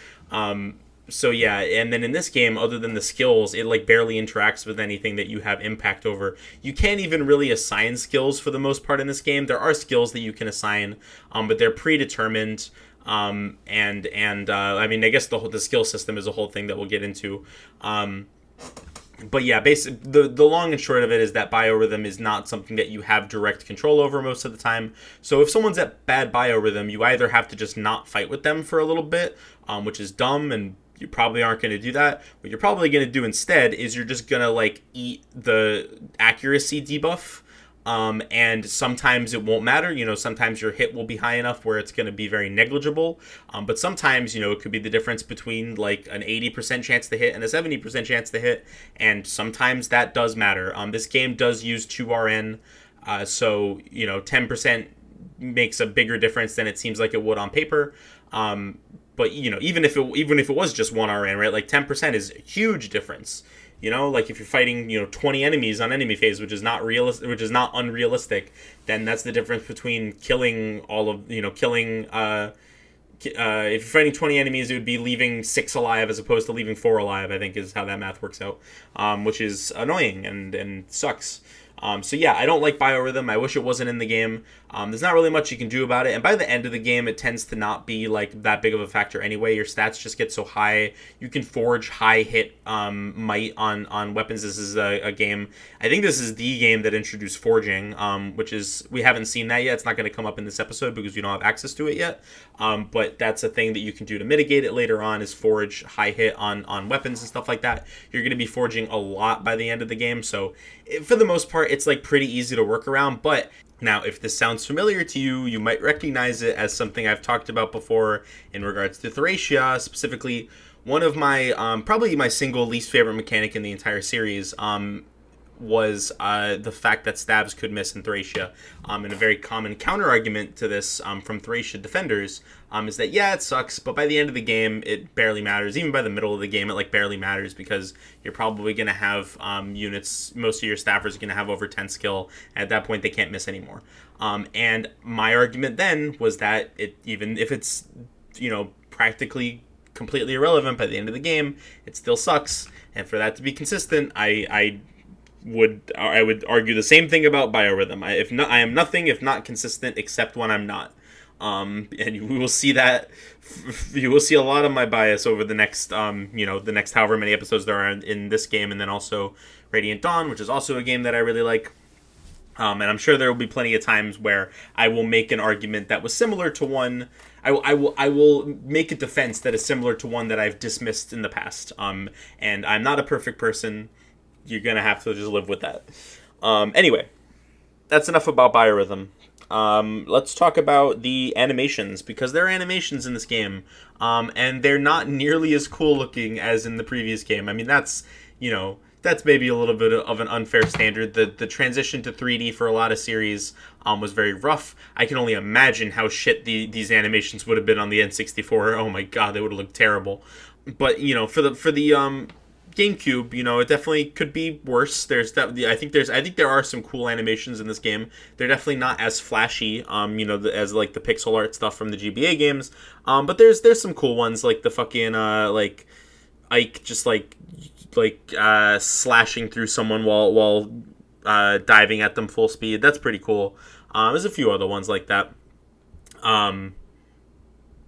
So yeah, and then in this game, other than the skills, it like barely interacts with anything that you have impact over. You can't even really assign skills for the most part in this game. There are skills that you can assign, but they're predetermined. I mean, I guess the skill system is a whole thing that we'll get into. But yeah, basically, the long and short of it is that biorhythm is not something that you have direct control over most of the time. So if someone's at bad biorhythm, you either have to just not fight with them for a little bit, which is dumb, and you probably aren't going to do that. What you're probably going to do instead is you're just going to like eat the accuracy debuff. And sometimes it won't matter. Sometimes your hit will be high enough where it's going to be very negligible. But sometimes, it could be the difference between like an 80% chance to hit and a 70% chance to hit. And sometimes that does matter. This game does use 2RN. So 10% makes a bigger difference than it seems like it would on paper. But even if it was just 1RN, right? Like 10% is a huge difference. Like if you're fighting, 20 enemies on enemy phase, which is not realistic, which is not unrealistic, then that's the difference between killing all of, if you're fighting 20 enemies, it would be leaving 6 alive as opposed to leaving 4 alive, I think is how that math works out, which is annoying and sucks. So yeah, I don't like biorhythm. I wish it wasn't in the game. There's not really much you can do about it, and by the end of the game, it tends to not be like that big of a factor anyway. Your stats just get so high. You can forge high hit might on weapons. This is a game. I think this is the game that introduced forging, which is, we haven't seen that yet. It's not going to come up in this episode because we don't have access to it yet. But that's a thing that you can do to mitigate it later on, is forge high hit on weapons and stuff like that. You're going to be forging a lot by the end of the game, so for the most part, it's like pretty easy to work around. But now, if this sounds familiar to you, you might recognize it as something I've talked about before in regards to Thracia, specifically one of my, probably my single least favorite mechanic in the entire series, was the fact that stabs could miss in Thracia. And a very common counter-argument to this from Thracia defenders is that, yeah, it sucks, but by the end of the game, it barely matters. Even by the middle of the game, it like barely matters, because you're probably going to have units, most of your staffers are going to have over 10 skill. At that point, they can't miss anymore. And my argument then was that even if it's, practically completely irrelevant by the end of the game, it still sucks. And for that to be consistent, I would argue the same thing about biorhythm. I am nothing if not consistent, except when I'm not. And we will see that. You will see a lot of my bias over the next, the next however many episodes there are in this game, and then also Radiant Dawn, which is also a game that I really like. And I'm sure there will be plenty of times where I will make an argument that was similar to one. I will make a defense that is similar to one that I've dismissed in the past. And I'm not a perfect person. You're going to have to just live with that. Anyway, that's enough about biorhythm. Let's talk about the animations, because there are animations in this game, and they're not nearly as cool looking as in the previous game. I mean, that's maybe a little bit of an unfair standard. The transition to 3D for a lot of series was very rough. I can only imagine how shit these animations would have been on the N64. Oh my god, they would have looked terrible. But for the GameCube, it definitely could be worse. I think there are some cool animations in this game. They're definitely not as flashy, as like the pixel art stuff from the GBA games. But there's some cool ones, like the fucking like Ike just like slashing through someone while diving at them full speed. That's pretty cool. There's a few other ones like that.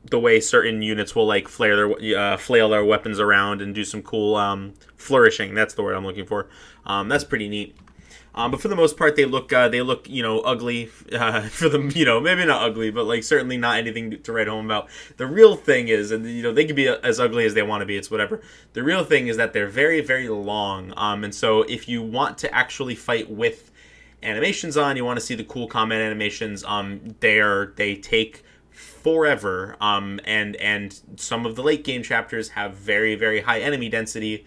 The way certain units will like flail their weapons around and do some cool flourishing. That's the word I'm looking for. That's pretty neat. But for the most part, they look ugly. For them, maybe not ugly, but like certainly not anything to write home about. The real thing is, and they can be as ugly as they want to be. It's whatever. The real thing is that they're very, very long. And so if you want to actually fight with animations on, you want to see the cool combat animations. They take forever. And some of the late game chapters have very, very high enemy density.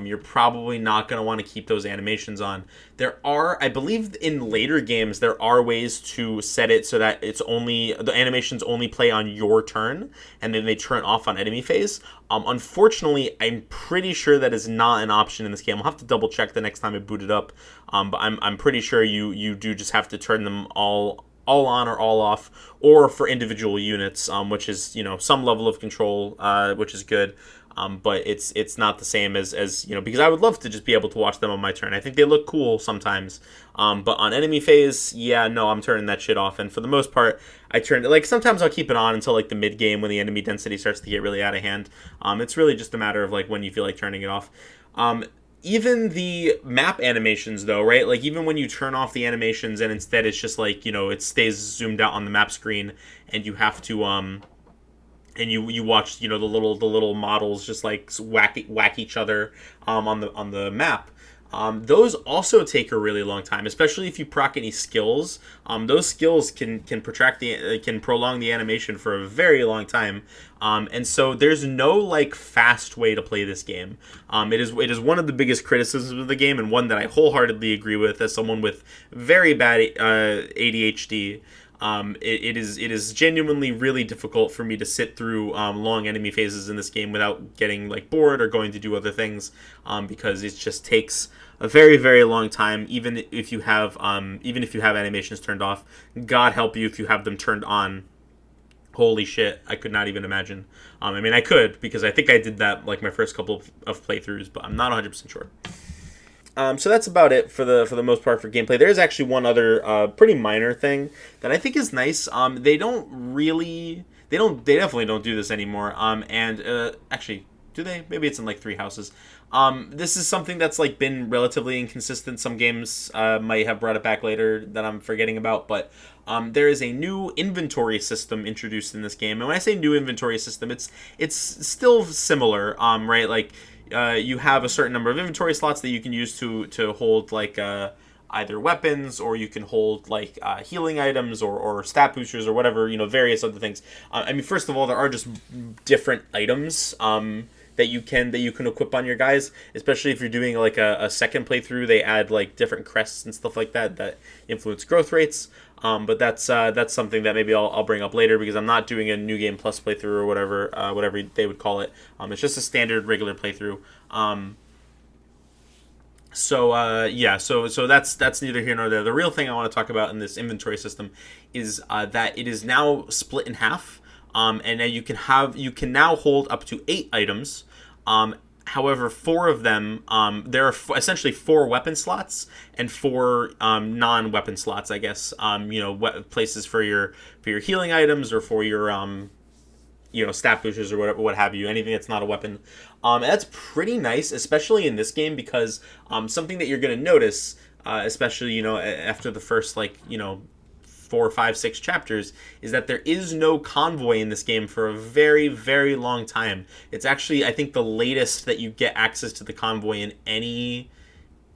You're probably not going to want to keep those animations on. There are, I believe in later games, there are ways to set it so that the animations only play on your turn, and then they turn off on enemy phase. Unfortunately, I'm pretty sure that is not an option in this game. I'll have to double check the next time I boot it up. But I'm pretty sure you do just have to turn them all on or all off, or for individual units, which is, some level of control, which is good. But it's not the same as because I would love to just be able to watch them on my turn. I think they look cool sometimes. But on enemy phase, I'm turning that shit off. And for the most part, I turn it, sometimes I'll keep it on until the mid game when the enemy density starts to get really out of hand. It's really just a matter of when you feel like turning it off. Even the map animations, though, right? Even when you turn off the animations and instead it's just it stays zoomed out on the map screen, and you have to and you watch the little models just whack each other on the map. Those also take a really long time, especially if you proc any skills. Those skills can prolong the animation for a very long time. And so there's no fast way to play this game. It is one of the biggest criticisms of the game, and one that I wholeheartedly agree with as someone with very bad ADHD. It is genuinely really difficult for me to sit through long enemy phases in this game without getting bored or going to do other things, because it just takes a very, very long time, even if you have animations turned off. God help you if you have them turned on. Holy shit, I could not even imagine. I could, because I think I did that my first couple of playthroughs, but I'm not 100% sure. So that's about it for the most part for gameplay. There is actually one other pretty minor thing that I think is nice. They definitely don't do this anymore. Actually, do they? Maybe it's in 3 houses. This is something that's been relatively inconsistent. Some games might have brought it back later that I'm forgetting about, but there is a new inventory system introduced in this game. And when I say new inventory system, it's still similar, right? You have a certain number of inventory slots that you can use to hold either weapons, or you can hold healing items or stat boosters or whatever, various other things. First of all, there are just different items that you can equip on your guys, especially if you're doing a second playthrough. They add different crests and stuff like that influence growth rates. But that's something that maybe I'll bring up later, because I'm not doing a new game plus playthrough or whatever they would call it. It's just a standard regular playthrough. So that's neither here nor there. The real thing I want to talk about in this inventory system is that it is now split in half. And now you can now hold up to 8 items. However, 4 of them, there are essentially 4 weapon slots and 4 non-weapon slots, I guess. Places for your healing items, or for your stat boosters or whatever, what have you, anything that's not a weapon. That's pretty nice, especially in this game, because something that you're going to notice, especially after the first 4, 5, 6 chapters, is that there is no convoy in this game for a very, very long time. It's actually, I think, the latest that you get access to the convoy in any.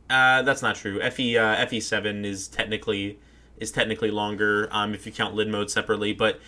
That's not true. FE7 is technically longer if you count Lid mode separately, but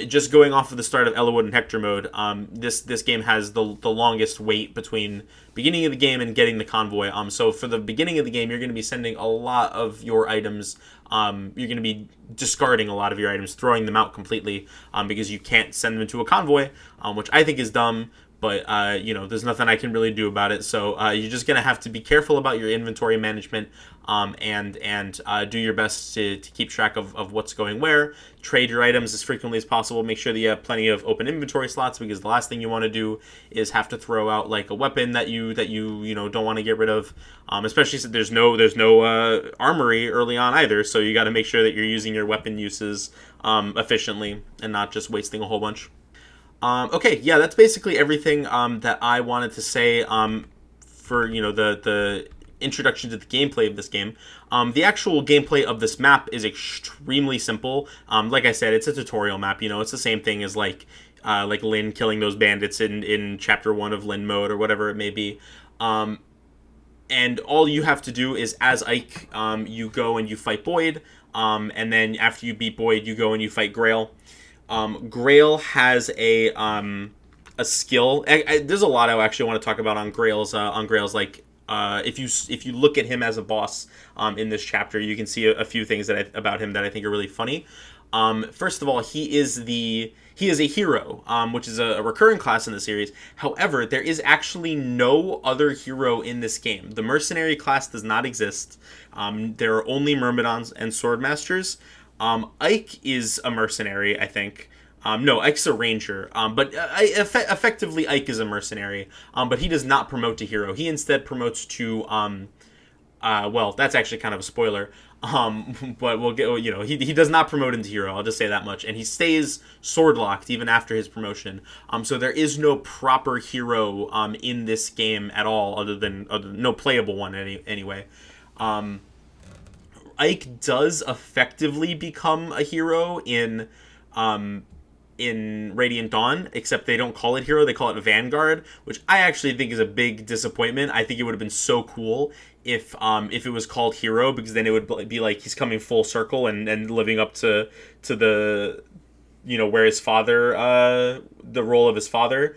just going off of the start of Eliwood and Hector mode, this game has the longest wait between beginning of the game and getting the convoy. So for the beginning of the game, you're going to be sending a lot of your items. You're going to be discarding a lot of your items, throwing them out completely, because you can't send them into a convoy, which I think is dumb. But, there's nothing I can really do about it. So you're just going to have to be careful about your inventory management, and do your best to keep track of what's going where. Trade your items as frequently as possible. Make sure that you have plenty of open inventory slots, because the last thing you want to do is have to throw out a weapon that you don't want to get rid of. Especially since there's no armory early on either. So you got to make sure that you're using your weapon uses efficiently and not just wasting a whole bunch. Okay, that's basically everything that I wanted to say for the introduction to the gameplay of this game. The actual gameplay of this map is extremely simple. Like I said, it's a tutorial map. It's the same thing as like Lynn killing those bandits in Chapter 1 of Lynn mode or whatever it may be. And all you have to do is, as Ike, you go and you fight Boyd. And then after you beat Boyd, you go and you fight Grail. Grail has a skill. There's a lot I actually want to talk about on Grail's like if you look at him as a boss in this chapter, you can see a few things about him that I think are really funny. First of all, he is a hero, which is a recurring class in the series. However, there is actually no other hero in this game. The mercenary class does not exist. There are only myrmidons and swordmasters. Ike is a mercenary, I think. No, Ike's a ranger. But effectively, Ike is a mercenary. But he does not promote to hero. He instead promotes to well, that's actually kind of a spoiler. But we'll get, he does not promote into hero. I'll just say that much. And he stays sword locked even after his promotion. So there is no proper hero in this game at all, other than no playable one anyway. Ike does effectively become a hero in Radiant Dawn, except they don't call it hero, they call it Vanguard, which I actually think is a big disappointment. I think it would have been so cool if it was called hero, because then it would be like he's coming full circle and living up to the where his father, the role of his father,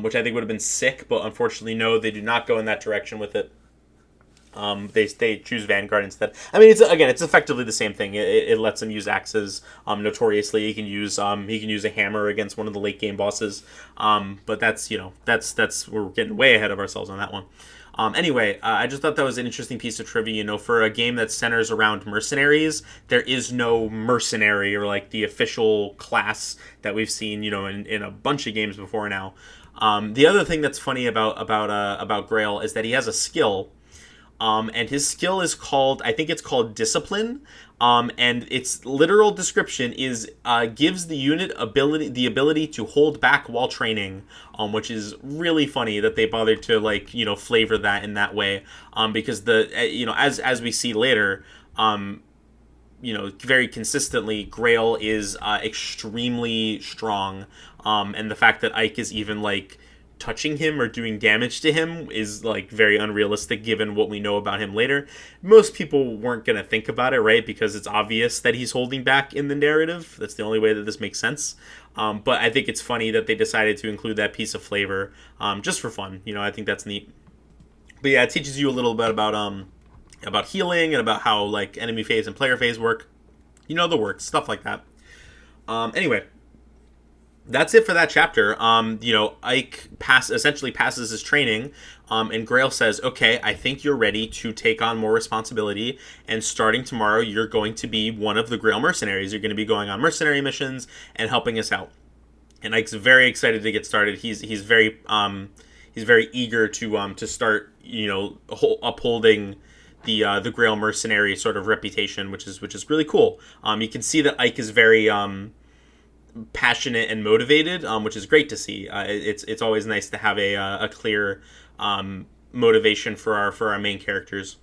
which I think would have been sick. But unfortunately, no, they do not go in that direction with it. They choose Vanguard instead. I mean, it's effectively the same thing. It lets him use axes. Notoriously, he can use a hammer against one of the late game bosses. But that's we're getting way ahead of ourselves on that one. Anyway, I just thought that was an interesting piece of trivia. For a game that centers around mercenaries, there is no mercenary or like the official class that we've seen, in a bunch of games before now. The other thing that's funny about Grail is that he has a skill. And his skill is I think it's called Discipline. And its literal description is gives the unit the ability to hold back while training, which is really funny that they bothered to flavor that in that way. Because as we see later, very consistently, Grail is extremely strong. And the fact that Ike is even touching him or doing damage to him is very unrealistic given what we know about him later. Most people weren't going to think about it, right? Because it's obvious that he's holding back in the narrative. That's the only way that this makes sense. But I think it's funny that they decided to include that piece of flavor just for fun. I think that's neat. But yeah, it teaches you a little bit about healing and about how enemy phase and player phase work. The works, stuff like that. Anyway, that's it for that chapter. Ike essentially passes his training, and Grail says, okay, I think you're ready to take on more responsibility, and starting tomorrow, you're going to be one of the Grail mercenaries. You're going to be going on mercenary missions and helping us out. And Ike's very excited to get started. He's very eager to start, upholding the Grail mercenary sort of reputation, which is really cool. You can see that Ike is very passionate and motivated, which is great to see. It's always nice to have a clear motivation for our main characters.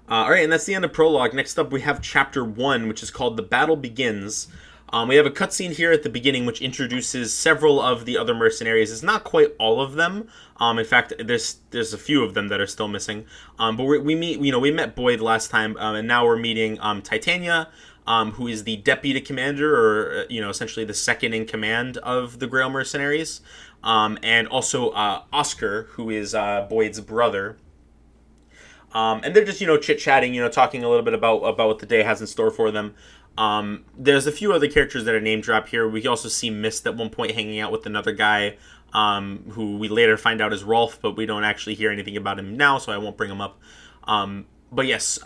All right, and that's the end of Prologue. Next up, we have Chapter 1, which is called The Battle Begins. We have a cutscene here at the beginning, which introduces several of the other mercenaries. It's not quite all of them. In fact, there's a few of them that are still missing. But we met Boyd last time, and now we're meeting Titania, who is the deputy commander, or essentially the second in command of the Grail mercenaries, and also Oscar, who is Boyd's brother. And they're just chit-chatting, talking a little bit about what the day has in store for them. There's a few other characters that are name dropped here. We also see Mist at one point hanging out with another guy, who we later find out is Rolf, but we don't actually hear anything about him now, so I won't bring him up. But yes,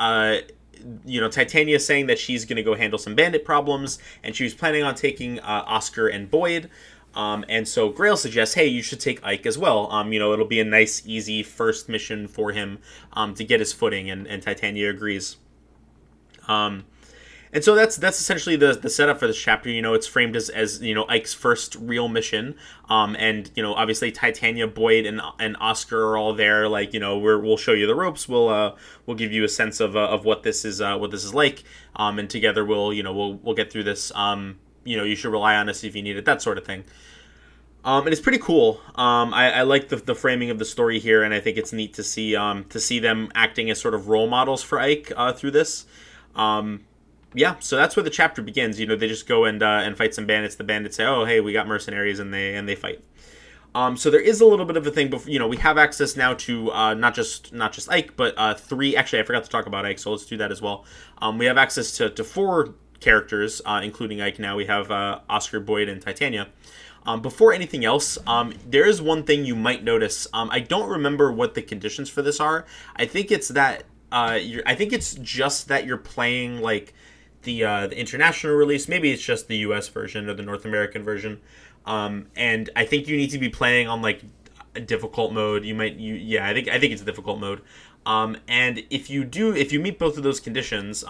Titania is saying that she's going to go handle some bandit problems, and she was planning on taking Oscar and Boyd. And so Grail suggests, hey, you should take Ike as well. It'll be a nice, easy first mission for him to get his footing, and Titania agrees. And And so that's essentially the setup for this chapter. It's framed as Ike's first real mission, and obviously Titania, Boyd, and Oscar are all there. Like we'll show you the ropes. We'll give you a sense of what this is like, and together we'll get through this. You should rely on us if you need it, that sort of thing. And it's pretty cool. I like the framing of the story here, and I think it's neat to see them acting as sort of role models for Ike through this. Yeah, so that's where the chapter begins. They just go and fight some bandits. The bandits say, "Oh, hey, we got mercenaries," and they fight. So there is a little bit of a thing, but we have access now to not just Ike, but three. Actually, I forgot to talk about Ike, so let's do that as well. We have access to four characters, including Ike. Now we have Oscar, Boyd, and Titania. Before anything else, there is one thing you might notice. I don't remember what the conditions for this are. I think it's that. I think it's just that you're playing like the international release. Maybe it's just the U.S. version or the North American version. And I think you need to be playing on like a difficult mode. I think it's a difficult mode. And if you meet both of those conditions,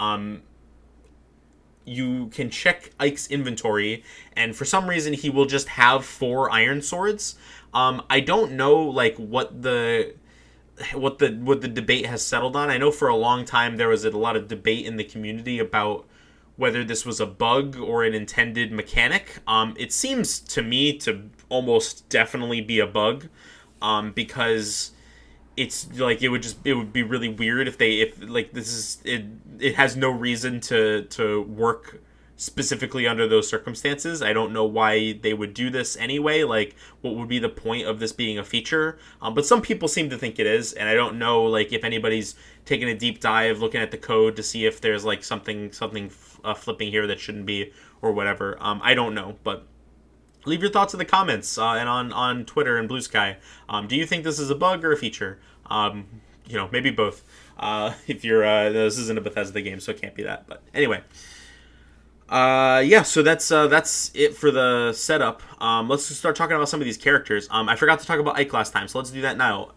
you can check Ike's inventory, and for some reason he will just have 4 iron swords. I don't know like what the debate has settled on. I know for a long time there was a lot of debate in the community about whether this was a bug or an intended mechanic. It seems to me to almost definitely be a bug, because it's like it would be really weird if it has no reason to work specifically under those circumstances. I don't know why they would do this anyway. Like, what would be the point of this being a feature? But some people seem to think it is, and I don't know like if anybody's taken a deep dive looking at the code to see if there's like something flipping here that shouldn't be or whatever. I don't know, but leave your thoughts in the comments and on Twitter and Blue Sky. Do you think this is a bug or a feature? Maybe both. If you're this isn't a Bethesda game, so it can't be that. But anyway. So that's it for the setup. Let's just start talking about some of these characters. I forgot to talk about Ike last time, so let's do that now.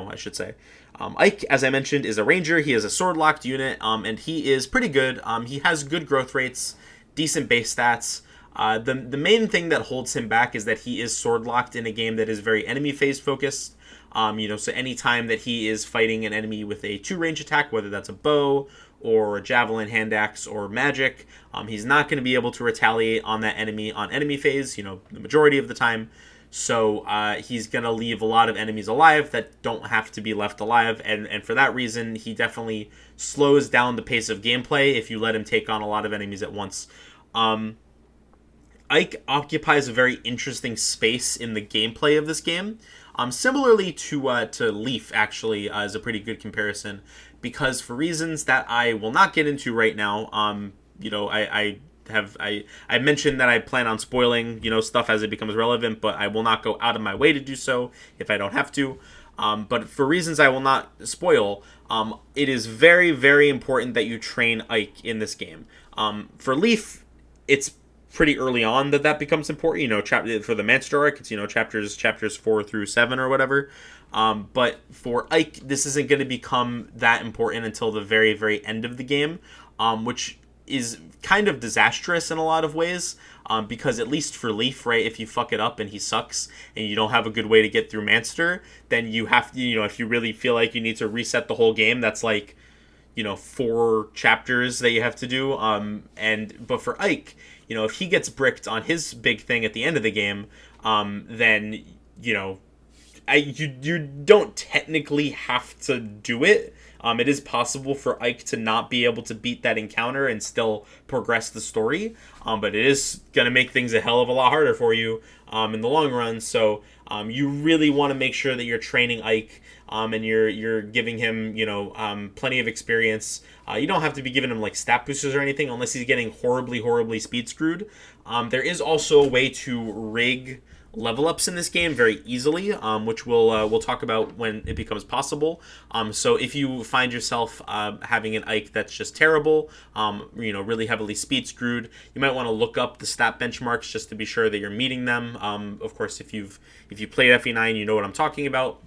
I should say. Ike, as I mentioned, is a ranger. He is a sword-locked unit, and he is pretty good. He has good growth rates, decent base stats. The main thing that holds him back is that he is sword-locked in a game that is very enemy phase focused. So anytime that he is fighting an enemy with a 2-range attack, whether that's a bow or a javelin, hand axe, or magic, he's not going to be able to retaliate on that enemy on enemy phase, the majority of the time. So he's going to leave a lot of enemies alive that don't have to be left alive, and for that reason, he definitely slows down the pace of gameplay if you let him take on a lot of enemies at once. Ike occupies a very interesting space in the gameplay of this game. Similarly to Leaf, actually, is a pretty good comparison, because for reasons that I will not get into right now, I mentioned that I plan on spoiling, stuff as it becomes relevant, but I will not go out of my way to do so if I don't have to. But for reasons I will not spoil, it is very, very important that you train Ike in this game. For Leaf, it's pretty early on that becomes important. For the Manchester arc, it's chapters 4 through 7 or whatever. But for Ike, this isn't going to become that important until the very, very end of the game, which is kind of disastrous in a lot of ways. Because at least for Leaf, right, if you fuck it up and he sucks and you don't have a good way to get through Manchester, then you have to, if you really feel like you need to reset the whole game, that's like, 4 chapters that you have to do. But for Ike, if he gets bricked on his big thing at the end of the game, then, you don't technically have to do it. It is possible for Ike to not be able to beat that encounter and still progress the story, but it is going to make things a hell of a lot harder for you in the long run. So you really want to make sure that you're training Ike, and you're giving him plenty of experience. You don't have to be giving him like stat boosters or anything unless he's getting horribly speed screwed. There is also a way to rig level ups in this game very easily, which we'll talk about when it becomes possible. So if you find yourself having an Ike that's just terrible, really heavily speed screwed, you might want to look up the stat benchmarks just to be sure that you're meeting them. Of course, if you played FE9, you know what I'm talking about.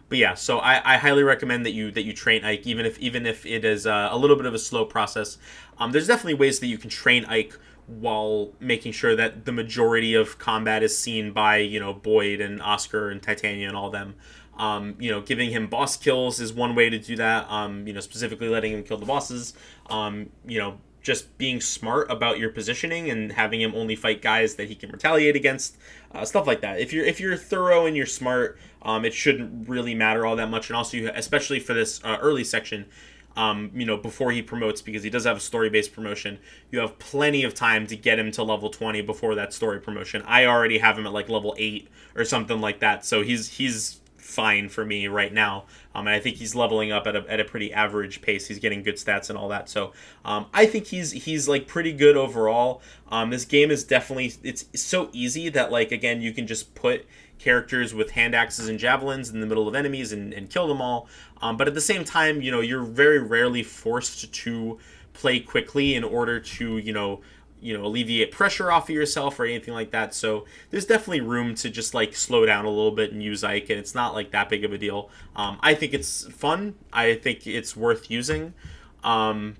But yeah, so I highly recommend that you train Ike, even if it is a little bit of a slow process. There's definitely ways that you can train Ike while making sure that the majority of combat is seen by Boyd and Oscar and Titania and all them. Giving him boss kills is one way to do that. Specifically letting him kill the bosses. Just being smart about your positioning and having him only fight guys that he can retaliate against, stuff like that. If you're thorough and you're smart, it shouldn't really matter all that much. And also, especially for this early section, before he promotes, because he does have a story-based promotion, you have plenty of time to get him to level 20 before that story promotion. I already have him at like level 8 or something like that, so he's fine for me right now. And I think he's leveling up at a pretty average pace. He's getting good stats and all that. So I think he's like pretty good overall. This game is definitely, it's so easy that, like, again, you can just put characters with hand axes and javelins in the middle of enemies and kill them all. But at the same time, you're very rarely forced to play quickly in order to, alleviate pressure off of yourself or anything like that. So there's definitely room to just like slow down a little bit and use Ike, and it's not like that big of a deal. I think it's fun. I think it's worth using, or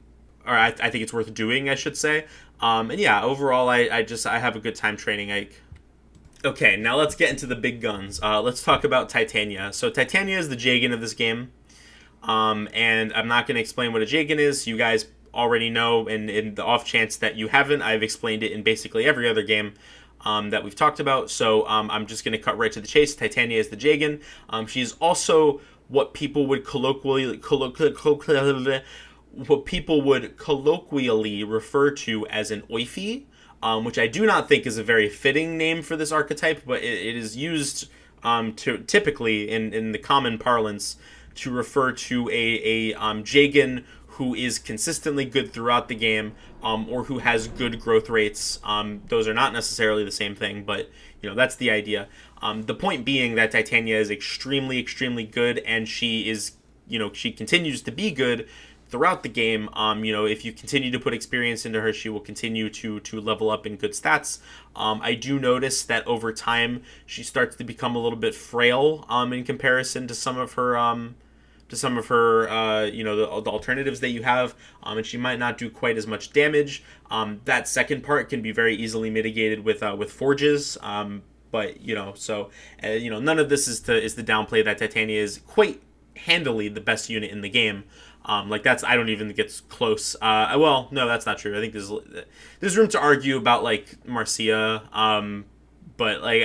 I think it's worth doing, I should say. And yeah, overall, I have a good time training Ike. Okay, now let's get into the big guns. Let's talk about Titania. So Titania is the Jagan of this game, and I'm not going to explain what a Jagan is. You guys already know, and in the off chance that you haven't, I've explained it in basically every other game that we've talked about. So I'm just going to cut right to the chase. Titania is the Jagan. She's also what people would colloquially refer to as an oify, which I do not think is a very fitting name for this archetype, but it is used to typically in the common parlance to refer to a Jagan who is consistently good throughout the game, or who has good growth rates. Those are not necessarily the same thing, but that's the idea. The point being that Titania is extremely, extremely good, and she continues to be good throughout the game. If you continue to put experience into her, she will continue to level up in good stats. I do notice that over time she starts to become a little bit frail in comparison to some of her the alternatives that you have, and she might not do quite as much damage. That second part can be very easily mitigated with forges, but none of this is to downplay that Titania is quite handily the best unit in the game. I don't even think it's close. Well, no, that's not true. I think there's room to argue about like Marcia, but like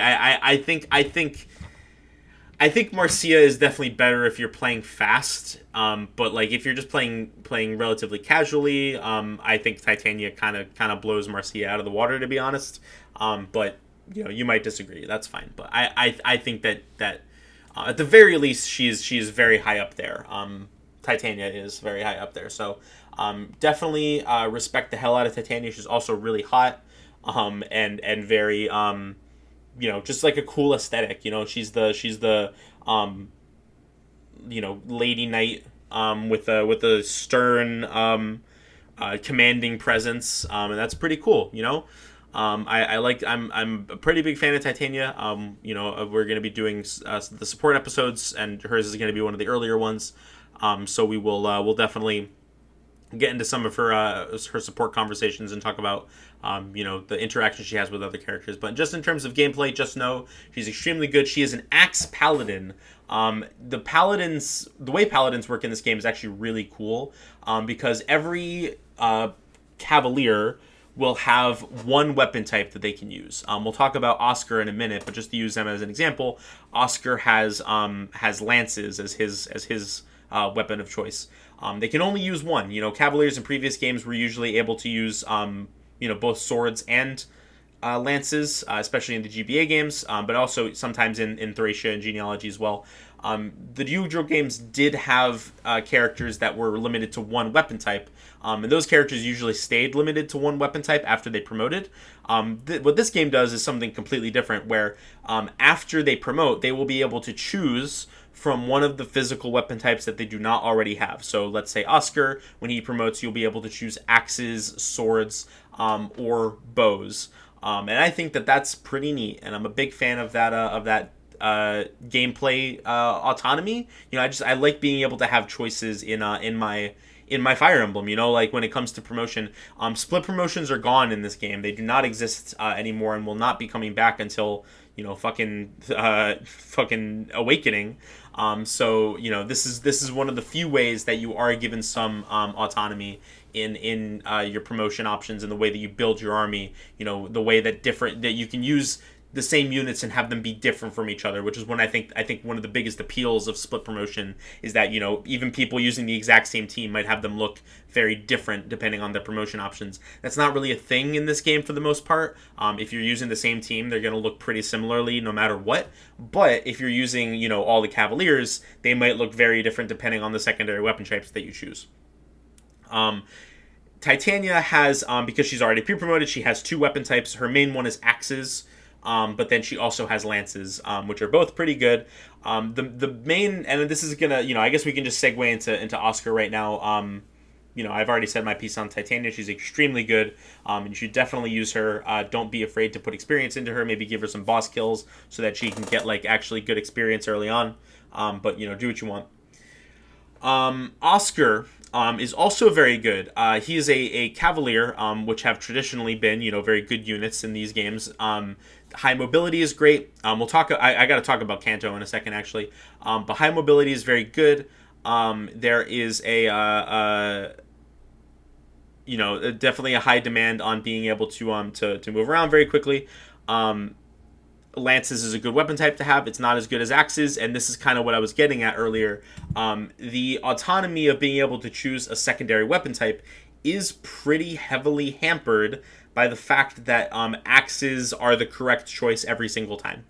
I think Marcia is definitely better if you're playing fast, but like if you're just playing relatively casually, I think Titania kind of blows Marcia out of the water, to be honest. But you might disagree. That's fine. But I think that at the very least she is very high up there. Titania is very high up there. So definitely respect the hell out of Titania. She's also really hot, and very just like a cool aesthetic. She's the lady knight with a stern commanding presence, and that's pretty cool. I'm a pretty big fan of Titania. We're going to be doing the support episodes, and hers is going to be one of the earlier ones. So we'll definitely get into some of her support conversations and talk about the interaction she has with other characters. But just in terms of gameplay, just know she's extremely good. She is an axe paladin. The way paladins work in this game is actually really cool, because every cavalier will have one weapon type that they can use. We'll talk about Oscar in a minute, but just to use them as an example, Oscar has lances as his weapon of choice. They can only use one. Cavaliers in previous games were usually able to use both swords and lances, especially in the GBA games, but also sometimes in Thracia and Genealogy as well. The Yu-Gi-Oh games did have characters that were limited to one weapon type, and those characters usually stayed limited to one weapon type after they promoted. What this game does is something completely different, where after they promote, they will be able to choose from one of the physical weapon types that they do not already have. So let's say Oscar, when he promotes, you'll be able to choose axes, swords, or bows. And I think that that's pretty neat, and I'm a big fan of that gameplay autonomy. I like being able to have choices in my Fire Emblem. Like when it comes to promotion, split promotions are gone in this game. They do not exist anymore and will not be coming back until fucking Awakening. So this is one of the few ways that you are given some autonomy in your promotion options and the way that you build your army. The way that you can use the same units and have them be different from each other, which is when I think one of the biggest appeals of split promotion is that even people using the exact same team might have them look very different depending on their promotion options. That's not really a thing in this game for the most part. If you're using the same team, they're going to look pretty similarly no matter what. But if you're using all the Cavaliers, they might look very different depending on the secondary weapon types that you choose. Titania has, because she's already pre-promoted, she has 2 weapon types. Her main one is axes. But then she also has lances, which are both pretty good. The main, and this is gonna, I guess we can just segue into Oscar right now. I've already said my piece on Titania. She's extremely good, and you should definitely use her. Don't be afraid to put experience into her. Maybe give her some boss kills so that she can get actually good experience early on. But do what you want. Oscar is also very good. He is a Cavalier, which have traditionally been, very good units in these games. High mobility is great. We'll talk. I got to talk about Kanto in a second, actually. But high mobility is very good. There is definitely a high demand on being able to move around very quickly. Lances is a good weapon type to have. It's not as good as axes, and this is kind of what I was getting at earlier. The autonomy of being able to choose a secondary weapon type is pretty heavily hampered by the fact that axes are the correct choice every single time.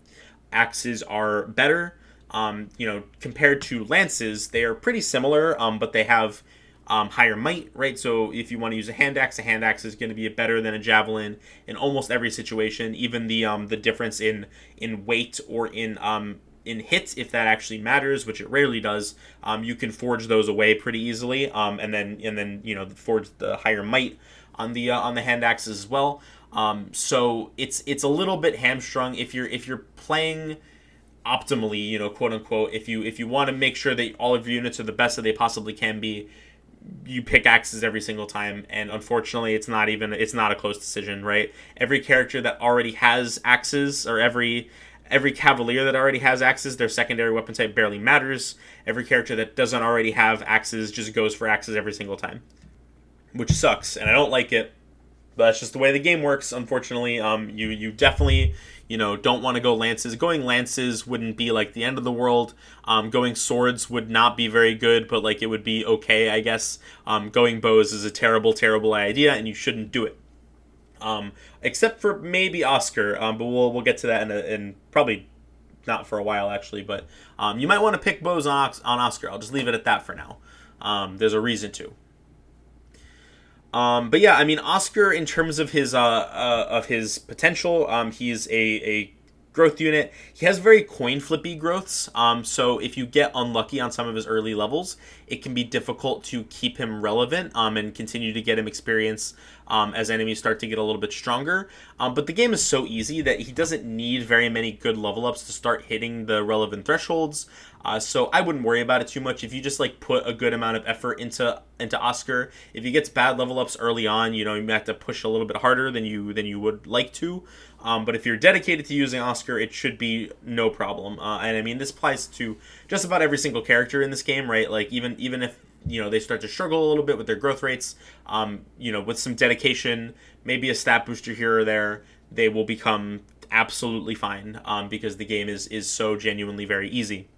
Axes are better, compared to lances. They are pretty similar, but they have higher might, right? So if you want to use a hand axe is going to be better than a javelin in almost every situation. Even the difference in weight or in hit, if that actually matters, which it rarely does, you can forge those away pretty easily, and then forge the higher might on the hand axes as well. So it's a little bit hamstrung if you're playing optimally, quote unquote. If you want to make sure that all of your units are the best that they possibly can be, you pick axes every single time, and unfortunately it's not a close decision, right? Every character that already has axes, or every Cavalier that already has axes, their secondary weapon type barely matters. Every character that doesn't already have axes just goes for axes every single time, which sucks, and I don't like it, but that's just the way the game works, unfortunately. You definitely don't want to go lances. Going lances wouldn't be the end of the world. Going swords would not be very good, but it would be okay, I guess. Going bows is a terrible idea, and you shouldn't do it. Except for maybe Oscar, but we'll get to that in probably not for a while, actually. But you might want to pick bows on Oscar. I'll just leave it at that for now. There's a reason to. But yeah, I mean, Oscar, in terms of his potential, he's a growth unit. He has very coin flippy growths. So if you get unlucky on some of his early levels, it can be difficult to keep him relevant and continue to get him experience as enemies start to get a little bit stronger. But the game is so easy that he doesn't need very many good level ups to start hitting the relevant thresholds. So I wouldn't worry about it too much. If you just put a good amount of effort into Oscar, if he gets bad level ups early on, you might have to push a little bit harder than you would like to. But if you're dedicated to using Oscar, it should be no problem. And I mean, this applies to just about every single character in this game, right? Even if they start to struggle a little bit with their growth rates, with some dedication, maybe a stat booster here or there, they will become absolutely fine, because the game is so genuinely very easy.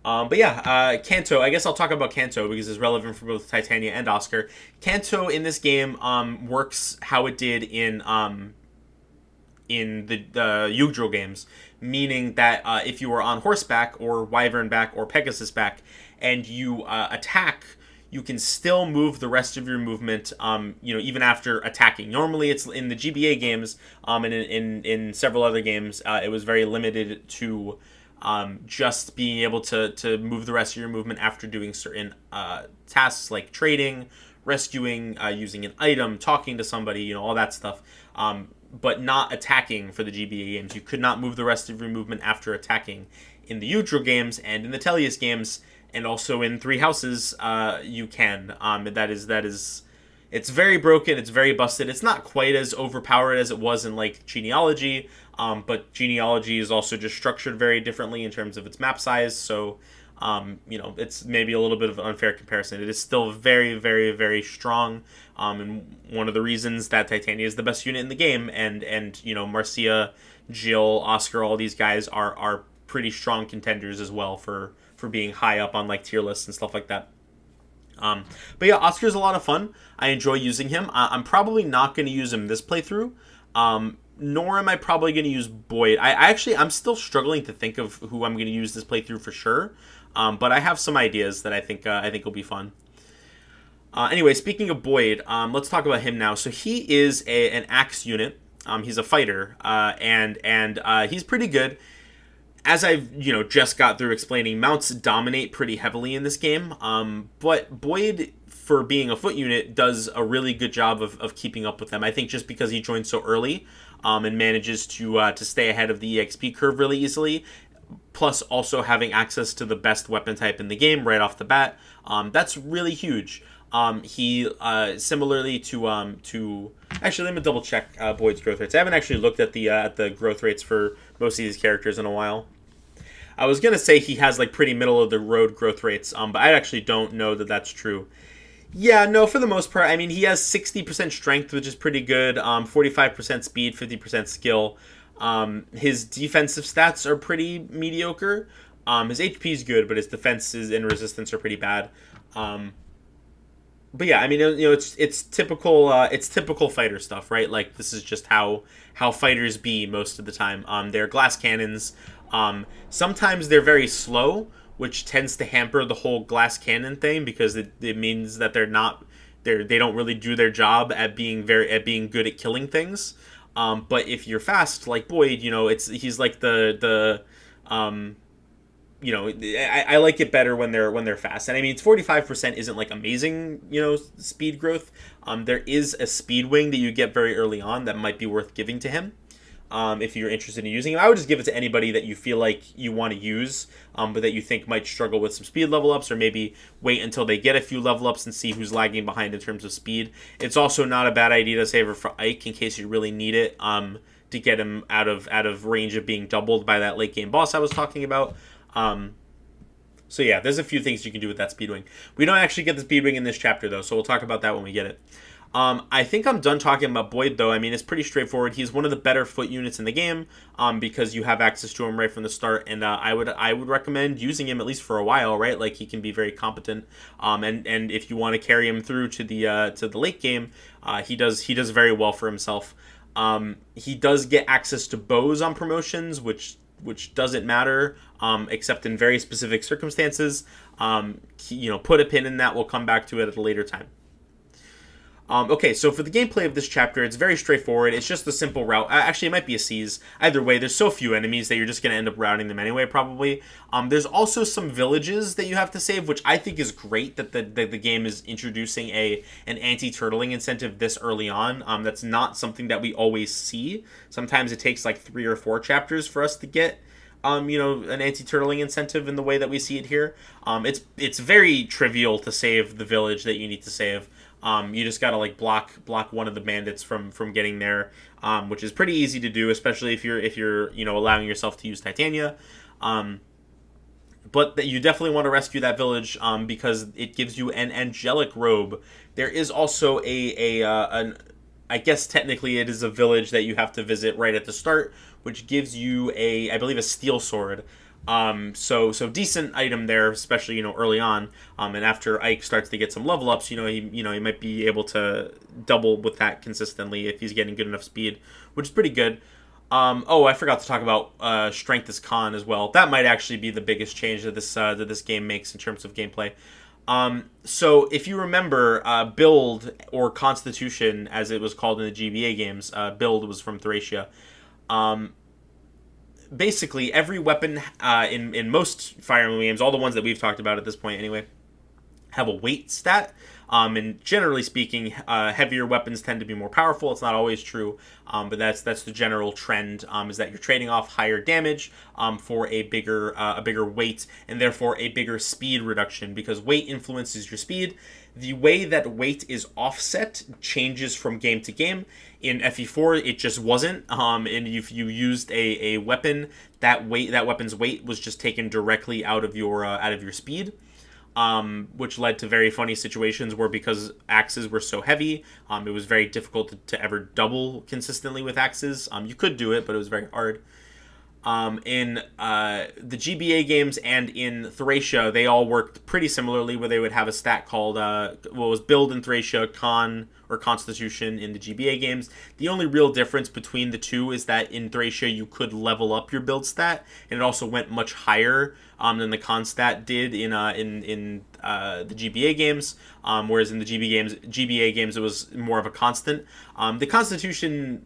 But yeah, Kanto, I guess I'll talk about Kanto because it's relevant for both Titania and Oscar. Kanto in this game works how it did in the Yggdrasil games, meaning that if you were on horseback or wyvern back or Pegasus back and you attack, you can still move the rest of your movement, even after attacking. Normally it's in the GBA games, and in several other games, it was very limited to just being able to move the rest of your movement after doing certain tasks like trading, rescuing, using an item, talking to somebody, all that stuff. but not attacking for the GBA games. You could not move the rest of your movement after attacking. In the Eutro games and in the Tellius games, and also in Three Houses, you can. That is, it's very broken. It's very busted. It's not quite as overpowered as it was in like Genealogy, but Genealogy is also just structured very differently in terms of its map size. So, it's maybe a little bit of an unfair comparison. It is still very, very, very strong. And one of the reasons that Titania is the best unit in the game, and Marcia, Jill, Oscar, all these guys are pretty strong contenders as well for being high up on like tier lists and stuff like that. But yeah, Oscar's a lot of fun. I enjoy using him. I'm probably not going to use him this playthrough. Nor am I probably going to use Boyd. I'm still struggling to think of who I'm going to use this playthrough for sure. But I have some ideas that I think will be fun. Anyway, speaking of Boyd, let's talk about him now. So he is an axe unit. He's a fighter, and he's pretty good. As I've just got through explaining, mounts dominate pretty heavily in this game. But Boyd, for being a foot unit, does a really good job of keeping up with them. I think just because he joined so early, and manages to stay ahead of the EXP curve really easily, plus also having access to the best weapon type in the game right off the bat, that's really huge. He similarly to actually, let me double check Boyd's growth rates. I haven't actually looked at the growth rates for most of these characters in a while. I was gonna say he has like pretty middle of the road growth rates, but I actually don't know that that's true. Yeah, no, for the most part, I mean, he has 60% strength, which is pretty good. 45% speed, 50% skill. His defensive stats are pretty mediocre. His HP is good, but his defenses and resistance are pretty bad. But yeah, I mean, it's typical fighter stuff, right? Like, this is just how fighters be most of the time. They're glass cannons. Sometimes they're very slow, which tends to hamper the whole glass cannon thing because it means that they don't really do their job at being good at killing things. But if you're fast like Boyd, he's like I like it better when they're fast. And I mean, 45% isn't like amazing, speed growth. There is a speed wing that you get very early on that might be worth giving to him. If you're interested in using him, I would just give it to anybody that you feel like you want to use, but that you think might struggle with some speed level ups, or maybe wait until they get a few level ups and see who's lagging behind in terms of speed. It's also not a bad idea to save her for Ike in case you really need it, to get him out of range of being doubled by that late game boss I was talking about. So yeah, there's a few things you can do with that Speedwing. We don't actually get the Speedwing in this chapter though, so we'll talk about that when we get it. I think I'm done talking about Boyd though. I mean, it's pretty straightforward. He's one of the better foot units in the game, because you have access to him right from the start, and I would recommend using him at least for a while, right? Like, he can be very competent. And if you want to carry him through to the late game, he does very well for himself. He does get access to bows on promotions, which doesn't matter, except in very specific circumstances. Put a pin in that. We'll come back to it at a later time. Okay, so for the gameplay of this chapter, it's very straightforward. It's just a simple route. Actually, it might be a seize. Either way, there's so few enemies that you're just going to end up routing them anyway, probably. There's also some villages that you have to save, which I think is great that the game is introducing an anti-turtling incentive this early on. That's not something that we always see. Sometimes it takes like 3 or 4 chapters for us to get an anti-turtling incentive in the way that we see it here. It's very trivial to save the village that you need to save. You just gotta like block one of the bandits from getting there, which is pretty easy to do, especially if you're allowing yourself to use Titania. But you definitely want to rescue that village, because it gives you an angelic robe. There is also I guess technically it is a village that you have to visit right at the start, which gives you I believe a steel sword. So decent item there, especially early on. And after Ike starts to get some level ups, he might be able to double with that consistently if he's getting good enough speed, which is pretty good. I forgot to talk about strength as con as well. That might actually be the biggest change that this game makes in terms of gameplay. So if you remember, build, or constitution as it was called in the GBA games, build was from Thracia. Basically, every weapon in most Fire Emblem games, all the ones that we've talked about at this point anyway, have a weight stat. And generally speaking, heavier weapons tend to be more powerful. It's not always true, but that's the general trend. Is that you're trading off higher damage for a bigger weight, and therefore a bigger speed reduction, because weight influences your speed. The way that weight is offset changes from game to game. In FE4, it just wasn't. And if you used a weapon, that weapon's weight was just taken directly out of your speed. Which led to very funny situations where, because axes were so heavy, it was very difficult to ever double consistently with axes. You could do it, but it was very hard. In the GBA games and in Thracia, they all worked pretty similarly, where they would have a stat called what was Build in Thracia, Con or Constitution in the GBA games. The only real difference between the two is that in Thracia you could level up your build stat, and it also went much higher than the Con stat did in the GBA games. Whereas in the GBA games it was more of a constant. The Constitution,